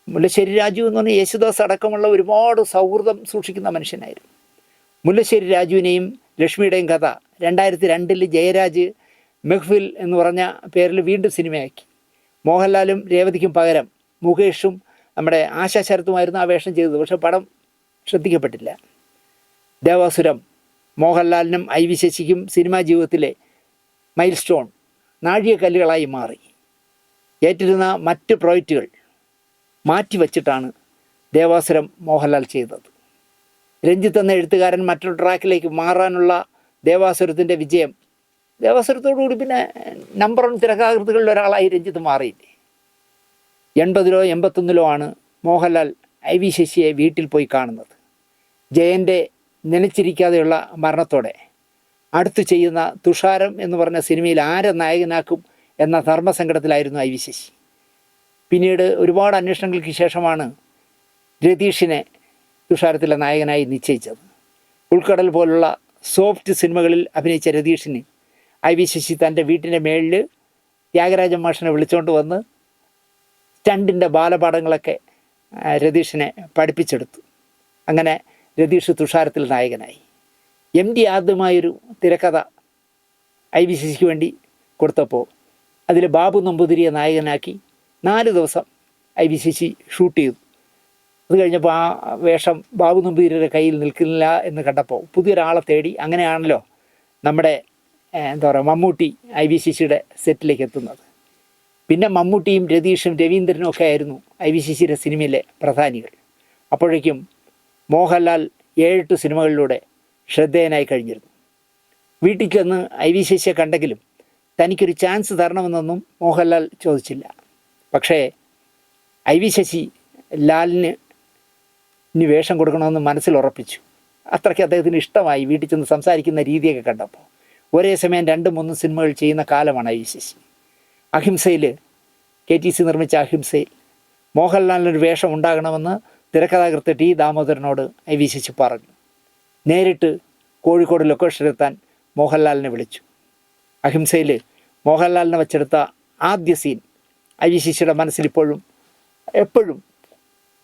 മുല്ലശ്ശേരി രാജു എന്ന് പറഞ്ഞാൽ യേശുദാസ് അടക്കമുള്ള ഒരുപാട് സൗഹൃദം സൂക്ഷിക്കുന്ന മനുഷ്യനായിരുന്നു. മുല്ലശ്ശേരി രാജുവിനെയും ലക്ഷ്മിയുടെയും കഥ 2002 ജയരാജ് മെഹ്ഫിൽ എന്ന് പറഞ്ഞ പേരിൽ വീണ്ടും സിനിമയാക്കി. മോഹൻലാലും രേവതിക്കും പകരം മുകേഷും നമ്മുടെ ആശാ ശരത്തുമായിരുന്നു ആ വേഷം ചെയ്തത്. പക്ഷെ പടം ശ്രദ്ധിക്കപ്പെട്ടില്ല. ദേവാസുരം മോഹൻലാലിനും IV ശശിക്കും സിനിമാ ജീവിതത്തിലെ മൈൽ സ്റ്റോൺ നാഴികക്കല്ലുകളായി മാറി. ഏറ്റിരുന്ന മറ്റ് പ്രോജക്റ്റുകൾ മാറ്റിവെച്ചിട്ടാണ് ദേവാസുരം മോഹൻലാൽ ചെയ്തത്. രഞ്ജിത്ത് എന്ന എഴുത്തുകാരൻ മറ്റൊരു ട്രാക്കിലേക്ക് മാറാനുള്ള ദേവാസുരത്തിൻ്റെ വിജയം, ദേവാസുരത്തോടുകൂടി പിന്നെ നമ്പർ 1 തിരക്കഥാകൃത്തുകളിൽ ഒരാളായി രഞ്ജിത്ത് മാറിയില്ലേ. 80-ലോ 81-ലോ ആണ് മോഹൻലാൽ IV ശശിയെ വീട്ടിൽ പോയി കാണുന്നത്. ജയൻ്റെ നനച്ചിരിക്കാതെയുള്ള മരണത്തോടെ അടുത്ത് ചെയ്യുന്ന തുഷാരം എന്ന് പറഞ്ഞ സിനിമയിൽ ആരെ നായകനാക്കും എന്ന ധർമ്മസങ്കടത്തിലായിരുന്നു IV ശശി. പിന്നീട് ഒരുപാട് അന്വേഷണങ്ങൾക്ക് ശേഷമാണ് രതീഷിനെ തുഷാരത്തിലെ നായകനായി നിശ്ചയിച്ചത്. ഉൾക്കടൽ പോലുള്ള സോഫ്റ്റ് സിനിമകളിൽ അഭിനയിച്ച രതീഷിന് IV ശശി തൻ്റെ വീട്ടിൻ്റെ മേളിൽ ത്യാഗരാജൻ മാഷിനെ വിളിച്ചുകൊണ്ട് വന്ന് സ്റ്റണ്ടിൻ്റെ ബാലപാഠങ്ങളൊക്കെ രതീഷിനെ പഠിപ്പിച്ചെടുത്തു. അങ്ങനെ രതീഷ് തുഷാരത്തിൽ നായകനായി. MD ആദ്യമായൊരു തിരക്കഥ IV ശശിക്ക് വേണ്ടി കൊടുത്തപ്പോൾ അതിൽ ബാബു നമ്പൂതിരിയെ നായകനാക്കി 4 ദിവസം IV ശശി ഷൂട്ട് ചെയ്തു. അത് കഴിഞ്ഞപ്പോൾ ആ വേഷം ബാബു നമ്പൂതിരിയുടെ കയ്യിൽ നിൽക്കില്ല എന്ന് കണ്ടപ്പോൾ പുതിയൊരാളെ തേടി. അങ്ങനെയാണല്ലോ നമ്മുടെ മമ്മൂട്ടി IV ശശിയുടെ സെറ്റിലേക്ക് എത്തുന്നത്. പിന്നെ മമ്മൂട്ടിയും രതീഷും രവീന്ദ്രനും ഒക്കെ ആയിരുന്നു IV ശശിയുടെ സിനിമയിലെ പ്രധാനികൾ. അപ്പോഴേക്കും മോഹൻലാൽ 7-8 സിനിമകളിലൂടെ ശ്രദ്ധേയനായി കഴിഞ്ഞിരുന്നു. വീട്ടിൽ ചെന്ന് IV ശശിയെ കണ്ടെങ്കിലും തനിക്കൊരു ചാൻസ് തരണമെന്നൊന്നും മോഹൻലാൽ ചോദിച്ചില്ല. പക്ഷേ IV ശശി ലാലിന് ഇനി വേഷം കൊടുക്കണമെന്ന് മനസ്സിൽ ഉറപ്പിച്ചു. അത്രയ്ക്ക് അദ്ദേഹത്തിന് ഇഷ്ടമായി വീട്ടിൽ ചെന്ന് സംസാരിക്കുന്ന രീതിയൊക്കെ കണ്ടപ്പോൾ. ഒരേ സമയം 2-3 സിനിമകൾ ചെയ്യുന്ന കാലമാണ് IV ശശി. അഹിംസയിൽ KTC നിർമ്മിച്ച അഹിംസയിൽ മോഹൻലാലിനൊരു വേഷം ഉണ്ടാകണമെന്ന് തിരക്കഥാകൃത്ത് T ദാമോദരനോട് IV ശശി പറഞ്ഞു. നേരിട്ട് കോഴിക്കോട് ലൊക്കേഷനിലെത്താൻ മോഹൻലാലിനെ വിളിച്ചു. അഹിംസയിൽ മോഹൻലാലിനെ വെച്ചെടുത്ത ആദ്യ സീൻ IV ശശിയുടെ മനസ്സിൽ എപ്പോഴും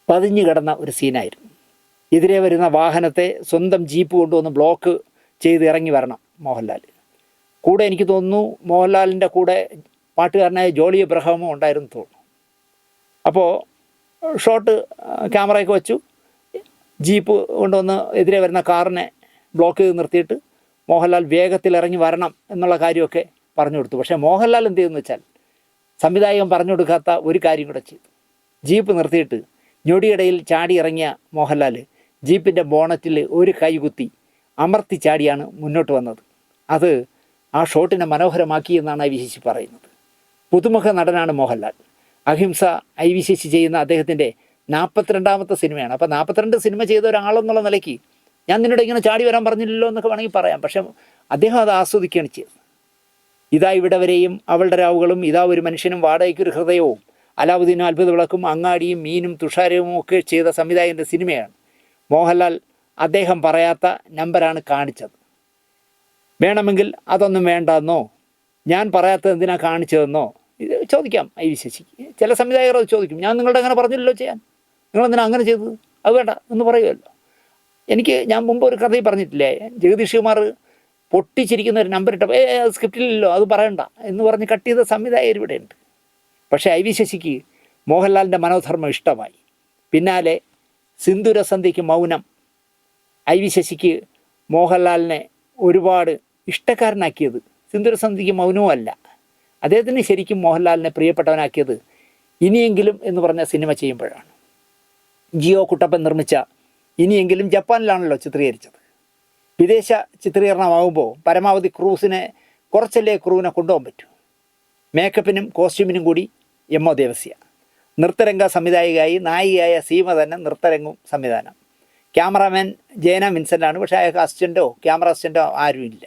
പതിഞ്ഞു കിടന്ന ഒരു സീനായിരുന്നു. എതിരെ വരുന്ന വാഹനത്തെ സ്വന്തം ജീപ്പ് കൊണ്ടുവന്ന് ബ്ലോക്ക് ചെയ്ത് ഇറങ്ങി വരണം മോഹൻലാൽ. കൂടെ എനിക്ക് തോന്നുന്നു മോഹൻലാലിൻ്റെ കൂടെ പാട്ടുകാരനായ ജോളി എബ്രഹാമും ഉണ്ടായിരുന്നു തോന്നുന്നു. അപ്പോൾ ഷോട്ട് ക്യാമറയൊക്കെ വെച്ചു. ജീപ്പ് കൊണ്ടുവന്ന് എതിരെ വരുന്ന കാറിനെ ബ്ലോക്ക് ചെയ്ത് നിർത്തിയിട്ട് മോഹൻലാൽ വേഗത്തിൽ ഇറങ്ങി വരണം എന്നുള്ള കാര്യമൊക്കെ പറഞ്ഞു കൊടുത്തു. പക്ഷേ മോഹൻലാൽ എന്ത് ചെയ്തെന്ന് വെച്ചാൽ സംവിധായകൻ പറഞ്ഞു കൊടുക്കാത്ത ഒരു കാര്യം കൂടെ ചെയ്തു. ജീപ്പ് നിർത്തിയിട്ട് ഞൊടിയിടയിൽ ചാടി ഇറങ്ങിയ മോഹൻലാൽ ജീപ്പിൻ്റെ ബോണറ്റിൽ ഒരു കൈ കുത്തി അമർത്തി ചാടിയാണ് മുന്നോട്ട് വന്നത്. അത് ആ ഷോട്ടിനെ മനോഹരമാക്കി എന്നാണ് IV ശശി പറയുന്നത്. പുതുമുഖ നടനാണ് മോഹൻലാൽ. അഹിംസ IV ശശി ചെയ്യുന്ന അദ്ദേഹത്തിൻ്റെ 42ാമത്തെ സിനിമയാണ്. അപ്പോൾ 42 സിനിമ ചെയ്ത ഒരാളെന്നുള്ള നിലയ്ക്ക് ഞാൻ നിന്നോട് ഇങ്ങനെ ചാടി വരാൻ പറഞ്ഞില്ലല്ലോ എന്നൊക്കെ വേണമെങ്കിൽ പറയാം. പക്ഷേ അദ്ദേഹം അത് ആസ്വദിക്കുകയാണ് ചെയ്തത്. ഇതാ ഇവിടെ വരെയും, അവളുടെ രാവുകളും, ഇതാ ഒരു മനുഷ്യനും, വാടകയ്ക്കൊരു ഹൃദയവും, അലാവുദ്ദീനും അത്ഭുത വിളക്കും, അങ്ങാടിയും, മീനും, തുഷാരവും ഒക്കെ ചെയ്ത സംവിധായകൻ്റെ സിനിമയാണ്. മോഹൻലാൽ അദ്ദേഹം പറയാത്ത നമ്പറാണ് കാണിച്ചത്. വേണമെങ്കിൽ അതൊന്നും വേണ്ടെന്നോ, ഞാൻ പറയാത്തത് എന്തിനാ കാണിച്ചതെന്നോ ഇത് ചോദിക്കാം IV ശശിക്ക്. ചില സംവിധായകർ അത് ചോദിക്കും, ഞാൻ നിങ്ങളുടെ അങ്ങനെ പറഞ്ഞില്ലല്ലോ ചെയ്യാൻ, നിങ്ങളെന്തിനാ അങ്ങനെ ചെയ്തത്, അത് വേണ്ട എന്ന് പറയുമല്ലോ. ഞാൻ മുമ്പ് ഒരു കഥയിൽ പറഞ്ഞിട്ടില്ലേ, ജഗദീഷ് കുമാർ പൊട്ടിച്ചിരിക്കുന്ന ഒരു നമ്പർ ഇട്ടപ്പോൾ അത് സ്ക്രിപ്റ്റിലില്ലല്ലോ, അത് പറയണ്ട എന്ന് പറഞ്ഞ് കട്ട് ചെയ്ത സംവിധായകർ ഇവിടെയുണ്ട്. പക്ഷേ IV ശശിക്ക് മോഹൻലാലിൻ്റെ മനോധർമ്മം ഇഷ്ടമായി. പിന്നാലെ സിന്ദൂരസന്ധ്യയ്ക്ക് മൗനം IV ശശിക്ക് മോഹൻലാലിനെ ഒരുപാട് ഇഷ്ടക്കാരനാക്കിയത് സിന്ദൂരസന്ധ്യയ്ക്ക് മൗനവും അല്ല, അദ്ദേഹത്തിന് ശരിക്കും മോഹൻലാലിനെ പ്രിയപ്പെട്ടവനാക്കിയത് ഇനിയെങ്കിലും എന്ന് പറഞ്ഞ സിനിമ ചെയ്യുമ്പോഴാണ്. ജിയോ കുട്ടപ്പൻ നിർമ്മിച്ച ഇനിയെങ്കിലും ജപ്പാനിലാണല്ലോ ചിത്രീകരിച്ചത്. വിദേശ ചിത്രീകരണമാകുമ്പോൾ പരമാവധി കുറച്ചല്ലേ ക്രൂവിനെ കൊണ്ടുപോകാൻ പറ്റൂ. മേക്കപ്പിനും കോസ്റ്റ്യൂമിനും കൂടി എമ്മോ ദേവസ്യ, നൃത്തരംഗ സംവിധായികയായി നായികയായ സീമ തന്നെ നൃത്തരംഗവും സംവിധാനം. ക്യാമറാമാൻ ജയന വിൻസെൻ്റാണ്, പക്ഷേ അയാൾക്ക് ക്യാമറ അസിസ്റ്റൻറ്റോ ആരുമില്ല.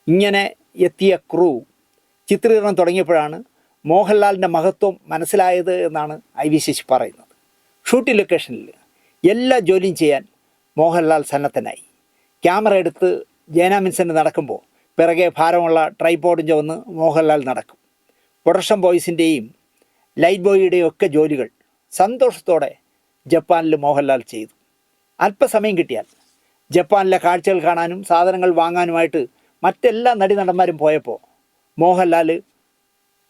ഇങ്ങനെ എത്തിയ ക്രൂ ചിത്രീകരണം തുടങ്ങിയപ്പോഴാണ് മോഹൻലാലിൻ്റെ മഹത്വം മനസ്സിലായത് എന്നാണ് ഐ.വി. ശശി പറയുന്നത്. ഷൂട്ടിംഗ് ലൊക്കേഷനിൽ എല്ലാ ജോലിയും ചെയ്യാൻ മോഹൻലാൽ സന്നദ്ധനായി. ക്യാമറ എടുത്ത് ജയന വിൻസെൻ്റ് നടക്കുമ്പോൾ പിറകെ ഭാരമുള്ള ട്രൈപോഡും ചുവന്ന് മോഹൻലാൽ നടക്കും. പ്രൊഡക്ഷൻ ബോയ്സിൻ്റെയും ലൈറ്റ് ബോയിയുടെയും ഒക്കെ ജോലികൾ സന്തോഷത്തോടെ ജപ്പാനിൽ മോഹൻലാൽ ചെയ്തു. അല്പസമയം കിട്ടിയാൽ ജപ്പാനിലെ കാഴ്ചകൾ കാണാനും സാധനങ്ങൾ വാങ്ങാനുമായിട്ട് മറ്റെല്ലാ നടന്മാരും പോയപ്പോൾ മോഹൻലാൽ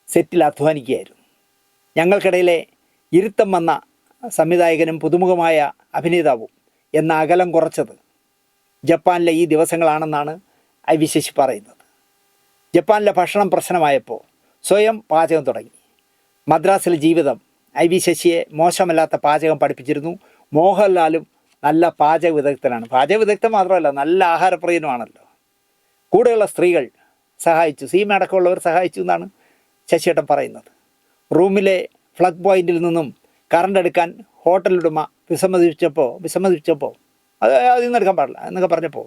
സെറ്റിൽ അധ്വാനിക്കുകയായിരുന്നു. ഞങ്ങൾക്കിടയിലെ ഇരുത്തം വന്ന സംവിധായകനും പുതുമുഖമായ അഭിനേതാവും എന്ന അകലം കുറച്ചത് ജപ്പാനിലെ ഈ ദിവസങ്ങളാണെന്നാണ് ഐ.വി. ശശി പറയുന്നത്. ജപ്പാനിലെ ഭക്ഷണം പ്രശ്നമായപ്പോൾ സ്വയം പാചകം തുടങ്ങി. മദ്രാസിലെ ജീവിതം ഐ.വി. ശശിയെ മോശമല്ലാത്ത പാചകം പഠിപ്പിച്ചിരുന്നു. മോഹൻലാലും നല്ല പാചക വിദഗ്ധനാണ്. പാചക വിദഗ്ധൻ മാത്രമല്ല, നല്ല ആഹാരപ്രിയനുമാണല്ലോ. കൂടെയുള്ള സ്ത്രീകൾ സഹായിച്ചു, സീമ അടക്കമുള്ളവർ സഹായിച്ചു എന്നാണ് ശശിയേട്ടൻ പറയുന്നത്. റൂമിലെ ഫ്ലഗ് പോയിന്റിൽ നിന്നും കറണ്ട് എടുക്കാൻ ഹോട്ടലുടമ വിസമ്മതിച്ചപ്പോൾ അത് അതിൽ നിന്ന് എടുക്കാൻ പാടില്ല എന്നൊക്കെ പറഞ്ഞപ്പോൾ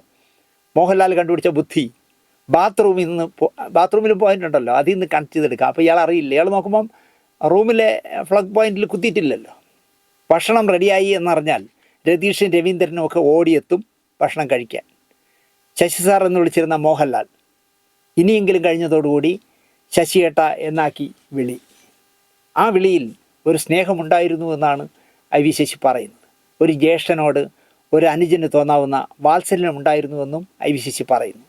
മോഹൻലാൽ കണ്ടുപിടിച്ച ബുദ്ധി ബാത്റൂമിലും പോയിന്റ് ഉണ്ടല്ലോ, അതിൽ നിന്ന് കണക്ട് ചെയ്തെടുക്കാം. അപ്പോൾ ഇയാൾ അറിയില്ല. ഇയാൾ നോക്കുമ്പം റൂമിലെ ഫ്ലഗ് പോയിന്റിൽ കുത്തിയിട്ടില്ലല്ലോ. ഭക്ഷണം റെഡിയായി എന്നറിഞ്ഞാൽ രതീഷും രവീന്ദ്രനും ഒക്കെ ഓടിയെത്തും ഭക്ഷണം കഴിക്കാൻ. ശശി സാർ എന്ന് വിളിച്ചിരുന്ന മോഹൻലാൽ ഇനിയെങ്കിലും കഴിഞ്ഞതോടുകൂടി ശശിയേട്ട എന്നാക്കി വിളി. ആ വിളിയിൽ ഒരു സ്നേഹമുണ്ടായിരുന്നു എന്നാണ് ഐ.വി. ശശി പറയുന്നത്. ഒരു ജ്യേഷ്ഠനോട് ഒരു അനുജന് തോന്നാവുന്ന വാത്സല്യം ഉണ്ടായിരുന്നുവെന്നും ഐ.വി. ശശി പറയുന്നു.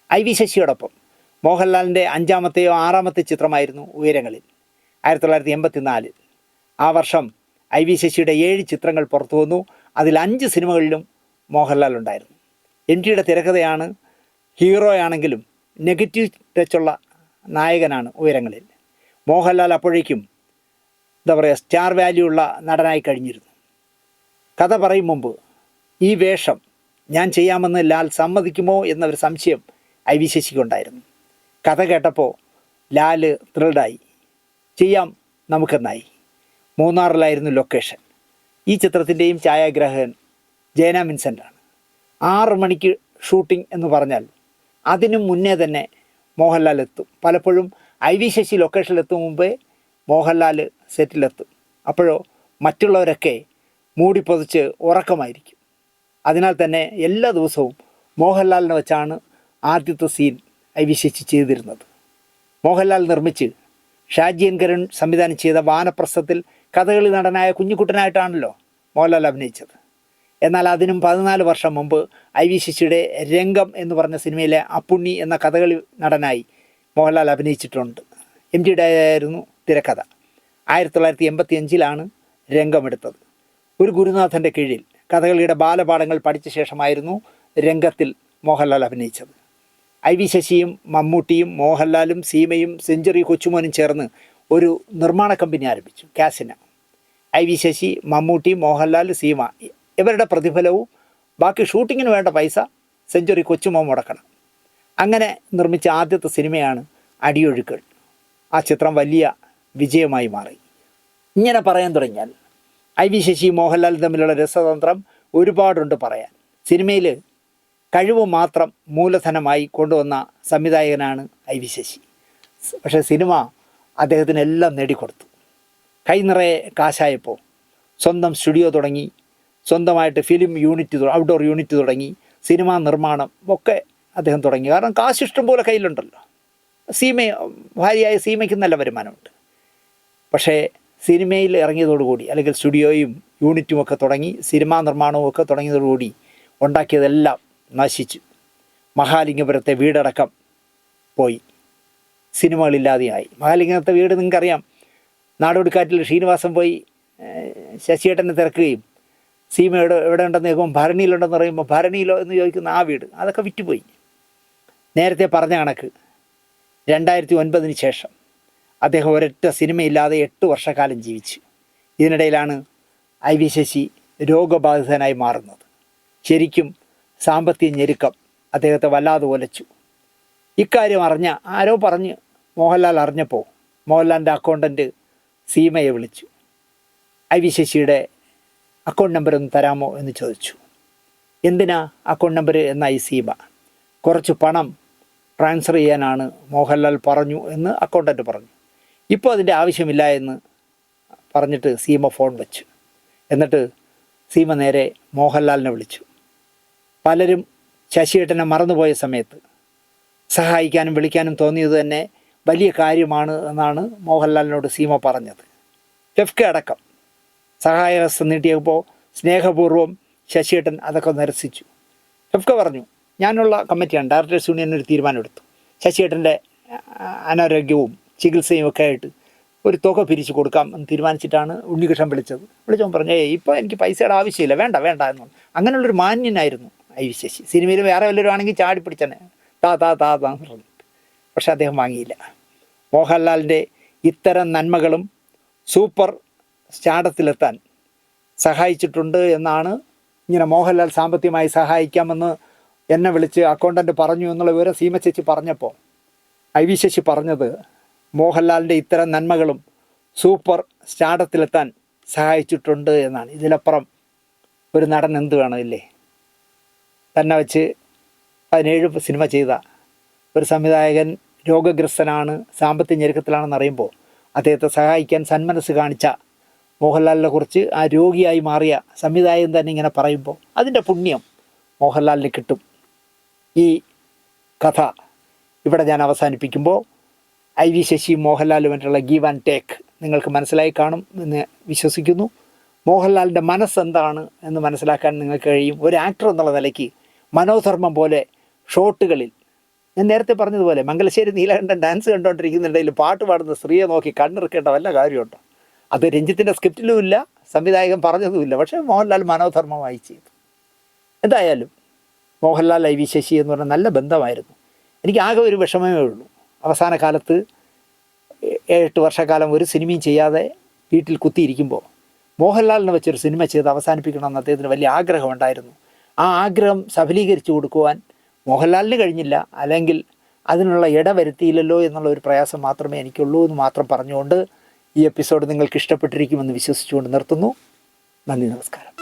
ഐ.വി. ശശിയോടൊപ്പം മോഹൻലാലിൻ്റെ 5-മത്തെയോ 6-മത്തെ ചിത്രമായിരുന്നു ഉയരങ്ങളിൽ, 1984. ആ വർഷം ഐ.വി. ശശിയുടെ 7 ചിത്രങ്ങൾ പുറത്തു വന്നു. അതിൽ 5 സിനിമകളിലും മോഹൻലാൽ ഉണ്ടായിരുന്നു. എം.ടിയുടെ തിരക്കഥയാണ്. ഹീറോയാണെങ്കിലും നെഗറ്റീവ് ടച്ചുള്ള നായകനാണ് ഉയരങ്ങളിൽ. മോഹൻലാൽ അപ്പോഴേക്കും സ്റ്റാർ വാല്യൂ ഉള്ള നടനായി കഴിഞ്ഞിരുന്നു. കഥ പറയും മുമ്പ് ഈ വേഷം ഞാൻ ചെയ്യാമെന്ന് ലാൽ സമ്മതിക്കുമോ എന്നൊരു സംശയം ഐ.വി. ശശിക്കുണ്ടായിരുന്നു. കഥ കേട്ടപ്പോൾ ലാൽ ത്രിൽഡായി. ചെയ്യാം നമുക്കെന്നായി. മൂന്നാറിലായിരുന്നു ലൊക്കേഷൻ. ഈ ചിത്രത്തിൻ്റെയും ഛായാഗ്രാഹകൻ ജയന വിൻസെൻ്റാണ്. 6 മണിക്ക് ഷൂട്ടിംഗ് എന്ന് പറഞ്ഞാൽ അതിനും മുന്നേ തന്നെ മോഹൻലാൽ എത്തും. പലപ്പോഴും ഐ.വി. ശശി ലൊക്കേഷനിലെത്തും മുമ്പേ മോഹൻലാൽ സെറ്റിലെത്തും. അപ്പോഴോ മറ്റുള്ളവരൊക്കെ മൂടി പൊതിച്ച് ഉറക്കമായിരിക്കും. അതിനാൽ തന്നെ എല്ലാ ദിവസവും മോഹൻലാലിനെ വെച്ചാണ് ആദ്യത്തെ സീൻ ഐ.വി. ശശി ചെയ്തിരുന്നത്. മോഹൻലാൽ നിർമ്മിച്ച് ഷാജി കരുൺ സംവിധാനം ചെയ്ത വാനപ്രസ്ഥത്തിൽ കഥകളി നടനായ കുഞ്ഞിക്കുട്ടനായിട്ടാണല്ലോ മോഹൻലാൽ അഭിനയിച്ചത്. എന്നാൽ അതിനും 14 വർഷം മുമ്പ് ഐ.വി. ശശിയുടെ രംഗം എന്ന് പറഞ്ഞ സിനിമയിലെ അപ്പുണ്ണി എന്ന കഥകളി നടനായി മോഹൻലാൽ അഭിനയിച്ചിട്ടുണ്ട്. എം.ടിയുടെ ആയിരുന്നു തിരക്കഥ. 1985 രംഗമെടുത്തത്. ഒരു ഗുരുനാഥൻ്റെ കീഴിൽ കഥകളിയുടെ ബാലപാഠങ്ങൾ പഠിച്ച ശേഷമായിരുന്നു രംഗത്തിൽ മോഹൻലാൽ അഭിനയിച്ചത്. ഐ.വി. ശശിയും മമ്മൂട്ടിയും മോഹൻലാലും സീമയും സെഞ്ചുറി കൊച്ചുമോനും ചേർന്ന് ഒരു നിർമ്മാണ കമ്പനി ആരംഭിച്ചു, കാസിന. ഐ.വി. ശശി, മമ്മൂട്ടി, മോഹൻലാൽ, സീമ ഇവരുടെ പ്രതിഫലവും ബാക്കി ഷൂട്ടിങ്ങിന് വേണ്ട പൈസ സെഞ്ചുറി കൊച്ചുമോൻ മുടക്കണം. അങ്ങനെ നിർമ്മിച്ച ആദ്യത്തെ സിനിമയാണ് അടിയൊഴുക്കുകൾ. ആ ചിത്രം വലിയ വിജയമായി മാറി. ഇങ്ങനെ പറയാൻ തുടങ്ങിയാൽ ഐ.വി. ശശി മോഹൻലാൽ തമ്മിലുള്ള രസതന്ത്രം ഒരുപാടുണ്ട് പറയാൻ. സിനിമയിൽ കഴിവ് മാത്രം മൂലധനമായി കൊണ്ടുവന്ന സംവിധായകനാണ് ഐ.വി. ശശി. പക്ഷേ സിനിമ അദ്ദേഹത്തിന് എല്ലാം നേടിക്കൊടുത്തു. കൈ നിറയെ കാശായപ്പോൾ സ്വന്തം സ്റ്റുഡിയോ തുടങ്ങി, സ്വന്തമായിട്ട് ഫിലിം യൂണിറ്റ്, ഔട്ട്ഡോർ യൂണിറ്റ് തുടങ്ങി, സിനിമാ നിർമ്മാണം ഒക്കെ അദ്ദേഹം തുടങ്ങി. കാരണം കാശ് ഇഷ്ടം പോലെ കയ്യിലുണ്ടല്ലോ. ഭാര്യയായ സീമയ്ക്ക് നല്ല വരുമാനമുണ്ട്. പക്ഷേ സിനിമയിൽ ഇറങ്ങിയതോടുകൂടി, അല്ലെങ്കിൽ സ്റ്റുഡിയോയും യൂണിറ്റും ഒക്കെ തുടങ്ങി സിനിമാ നിർമ്മാണവും ഒക്കെ തുടങ്ങിയതോടുകൂടി ഉണ്ടാക്കിയതെല്ലാം നശിച്ചു. മഹാലിംഗപുരത്തെ വീടടക്കം പോയി, സിനിമകളില്ലാതെയായി. മഹാലിംഗപുരത്തെ വീട് നിങ്ങൾക്കറിയാം. നാടോടിക്കാറ്റിൽ ശ്രീനിവാസൻ പോയി ശശിയേട്ടനെ തിരക്കുകയും സീമ എവിടെ ഉണ്ടെന്ന് ചോദിക്കുമ്പോൾ ഭരണിയിലുണ്ടെന്ന് പറയുമ്പോൾ ഭരണിയിലോ എന്ന് ചോദിക്കുന്ന ആ വീട് അതൊക്കെ വിറ്റുപോയി. നേരത്തെ പറഞ്ഞ കണക്ക് 2009 ശേഷം അദ്ദേഹം ഒരൊറ്റ സിനിമയില്ലാതെ 8 വർഷക്കാലം ജീവിച്ചു. ഇതിനിടയിലാണ് IV ശശി രോഗബാധിതനായി മാറുന്നത്. ശരിക്കും സാമ്പത്തിക ഞെരുക്കം അദ്ദേഹത്തെ വല്ലാതെ ഒലച്ചു. ഇക്കാര്യം ആരോ പറഞ്ഞ് മോഹൻലാൽ അറിഞ്ഞപ്പോൾ മോഹൻലാലിൻ്റെ അക്കൗണ്ടൻറ്റ് സീമയെ വിളിച്ചു. IV ശശിയുടെ അക്കൗണ്ട് നമ്പർ ഒന്ന് തരാമോ എന്ന് ചോദിച്ചു. എന്തിനാ അക്കൗണ്ട് നമ്പർ എന്നായി സീമ. കുറച്ച് പണം ട്രാൻസ്ഫർ ചെയ്യാനാണ് മോഹൻലാൽ പറഞ്ഞു എന്ന് അക്കൗണ്ടൻറ്റ് പറഞ്ഞു. ഇപ്പോൾ അതിൻ്റെ ആവശ്യമില്ല എന്ന് പറഞ്ഞിട്ട് സീമ ഫോൺ വെച്ചു. എന്നിട്ട് സീമ നേരെ മോഹൻലാലിനെ വിളിച്ചു. പലരും ശശിയേട്ടനെ മറന്നുപോയ സമയത്ത് സഹായിക്കാനും വിളിക്കാനും തോന്നിയത് തന്നെ വലിയ കാര്യമാണ് എന്നാണ് മോഹൻലാലിനോട് സീമ പറഞ്ഞത്. ഫെഫ്ക അടക്കം സഹായഹസ്തം നീട്ടിയപ്പോൾ സ്നേഹപൂർവ്വം ശശിയേട്ടൻ അതൊക്കെ നിരസിച്ചു. ഫെഫ്ക പറഞ്ഞു, ഞാനുള്ള കമ്മിറ്റിയാണ്, ഡയറക്ടേഴ്സ് യൂണിയൻ ഒരു തീരുമാനമെടുത്തു. ശശിയേട്ടൻ്റെ അനാരോഗ്യവും ചികിത്സയും ഒക്കെ ആയിട്ട് ഒരു തുക പിരിച്ചു കൊടുക്കാം എന്ന് തീരുമാനിച്ചിട്ടാണ് ഉണ്ണികൃഷ്ണൻ വിളിച്ചവൻ പറഞ്ഞു, ഇപ്പോൾ എനിക്ക് പൈസയുടെ ആവശ്യമില്ല, വേണ്ട എന്ന്. അങ്ങനെയുള്ളൊരു മാന്യനായിരുന്നു IV ശശി. സിനിമയിൽ വേറെ വല്ലവരും ആണെങ്കിൽ ചാടി പിടിച്ചനെ താന്ന് പറഞ്ഞിട്ട്. പക്ഷെ അദ്ദേഹം വാങ്ങിയില്ല. മോഹൻലാലിൻ്റെ ഇത്തരം നന്മകളും സൂപ്പർ സ്റ്റാർഡത്തിലെത്താൻ സഹായിച്ചിട്ടുണ്ട് എന്നാണ് ഇങ്ങനെ മോഹൻലാൽ സാമ്പത്തികമായി സഹായിക്കാമെന്ന് എന്നെ വിളിച്ച് അക്കൗണ്ടൻറ്റ് പറഞ്ഞു എന്നുള്ള വിവരം സീമ ചേച്ചി പറഞ്ഞപ്പോൾ IV ശശി പറഞ്ഞത് മോഹൻലാലിൻ്റെ ഇത്തരം നന്മകളും സൂപ്പർ സ്റ്റാർഡത്തിലെത്താൻ സഹായിച്ചിട്ടുണ്ട് എന്നാണ്. ഇതിലപ്പുറം ഒരു നടൻ എന്ത് വേണമില്ലേ? തന്നെ വെച്ച് 17 സിനിമ ചെയ്ത ഒരു സംവിധായകൻ രോഗഗ്രസ്തനാണ്, സാമ്പത്തിക ഞെരുക്കത്തിലാണെന്ന് അറിയുമ്പോൾ അദ്ദേഹത്തെ സഹായിക്കാൻ സന്മനസ് കാണിച്ച മോഹൻലാലിനെ കുറിച്ച് ആ രോഗിയായി മാറിയ സംവിധായകൻ തന്നെ ഇങ്ങനെ പറയുമ്പോൾ അതിൻ്റെ പുണ്യം മോഹൻലാലിന് കിട്ടും. ഈ കഥ ഇവിടെ ഞാൻ അവസാനിപ്പിക്കുമ്പോൾ IV ശശിയും മോഹൻലാലുമായിട്ടുള്ള ഗീവ് ആൻഡ് ടേക്ക് നിങ്ങൾക്ക് മനസ്സിലായി കാണും എന്ന് വിശ്വസിക്കുന്നു. മോഹൻലാലിൻ്റെ മനസ്സെന്താണ് എന്ന് മനസ്സിലാക്കാൻ നിങ്ങൾക്ക് കഴിയും. ഒരു ആക്ടർ എന്നുള്ള നിലയ്ക്ക് മനോധർമ്മം പോലെ ഷോട്ടുകളിൽ ഞാൻ നേരത്തെ പറഞ്ഞതുപോലെ മംഗലശ്ശേരി നീലകണ്ഠൻ ഡാൻസ് കണ്ടുകൊണ്ടിരിക്കുന്നുണ്ടെങ്കിൽ പാട്ട് പാടുന്ന സ്ത്രീയെ നോക്കി കണ്ണിറുക്കേണ്ട വല്ല കാര്യമുണ്ടോ? അത് രഞ്ജിത്തിൻ്റെ സ്ക്രിപ്റ്റിലും ഇല്ല, സംവിധായകൻ പറഞ്ഞതുമില്ല. പക്ഷേ മോഹൻലാൽ മനോധർമ്മമായി ചെയ്തു. എന്തായാലും മോഹൻലാൽ IV ശശി എന്ന് പറഞ്ഞാൽ നല്ല ബന്ധമായിരുന്നു. എനിക്ക് ആകെ ഒരു വിഷമമേ ഉള്ളൂ, അവസാന കാലത്ത് 7-8 വർഷക്കാലം ഒരു സിനിമയും ചെയ്യാതെ വീട്ടിൽ കുത്തിയിരിക്കുമ്പോൾ മോഹൻലാലിനെ വെച്ചൊരു സിനിമ ചെയ്ത് അവസാനിപ്പിക്കണമെന്ന് അദ്ദേഹത്തിന് വലിയ ആഗ്രഹമുണ്ടായിരുന്നു. ആ ആഗ്രഹം സഫലീകരിച്ചു കൊടുക്കുവാൻ മോഹൻലാലിന് കഴിഞ്ഞില്ല, അല്ലെങ്കിൽ അതിനുള്ള ഇട വരുത്തിയില്ലല്ലോ എന്നുള്ള ഒരു പ്രയാസം മാത്രമേ എനിക്കുള്ളൂ എന്ന് മാത്രം പറഞ്ഞുകൊണ്ട് ഈ എപ്പിസോഡ് നിങ്ങൾക്ക് ഇഷ്ടപ്പെട്ടിരിക്കുമെന്ന് വിശ്വസിച്ചുകൊണ്ട് നിർത്തുന്നു. നന്ദി, നമസ്കാരം.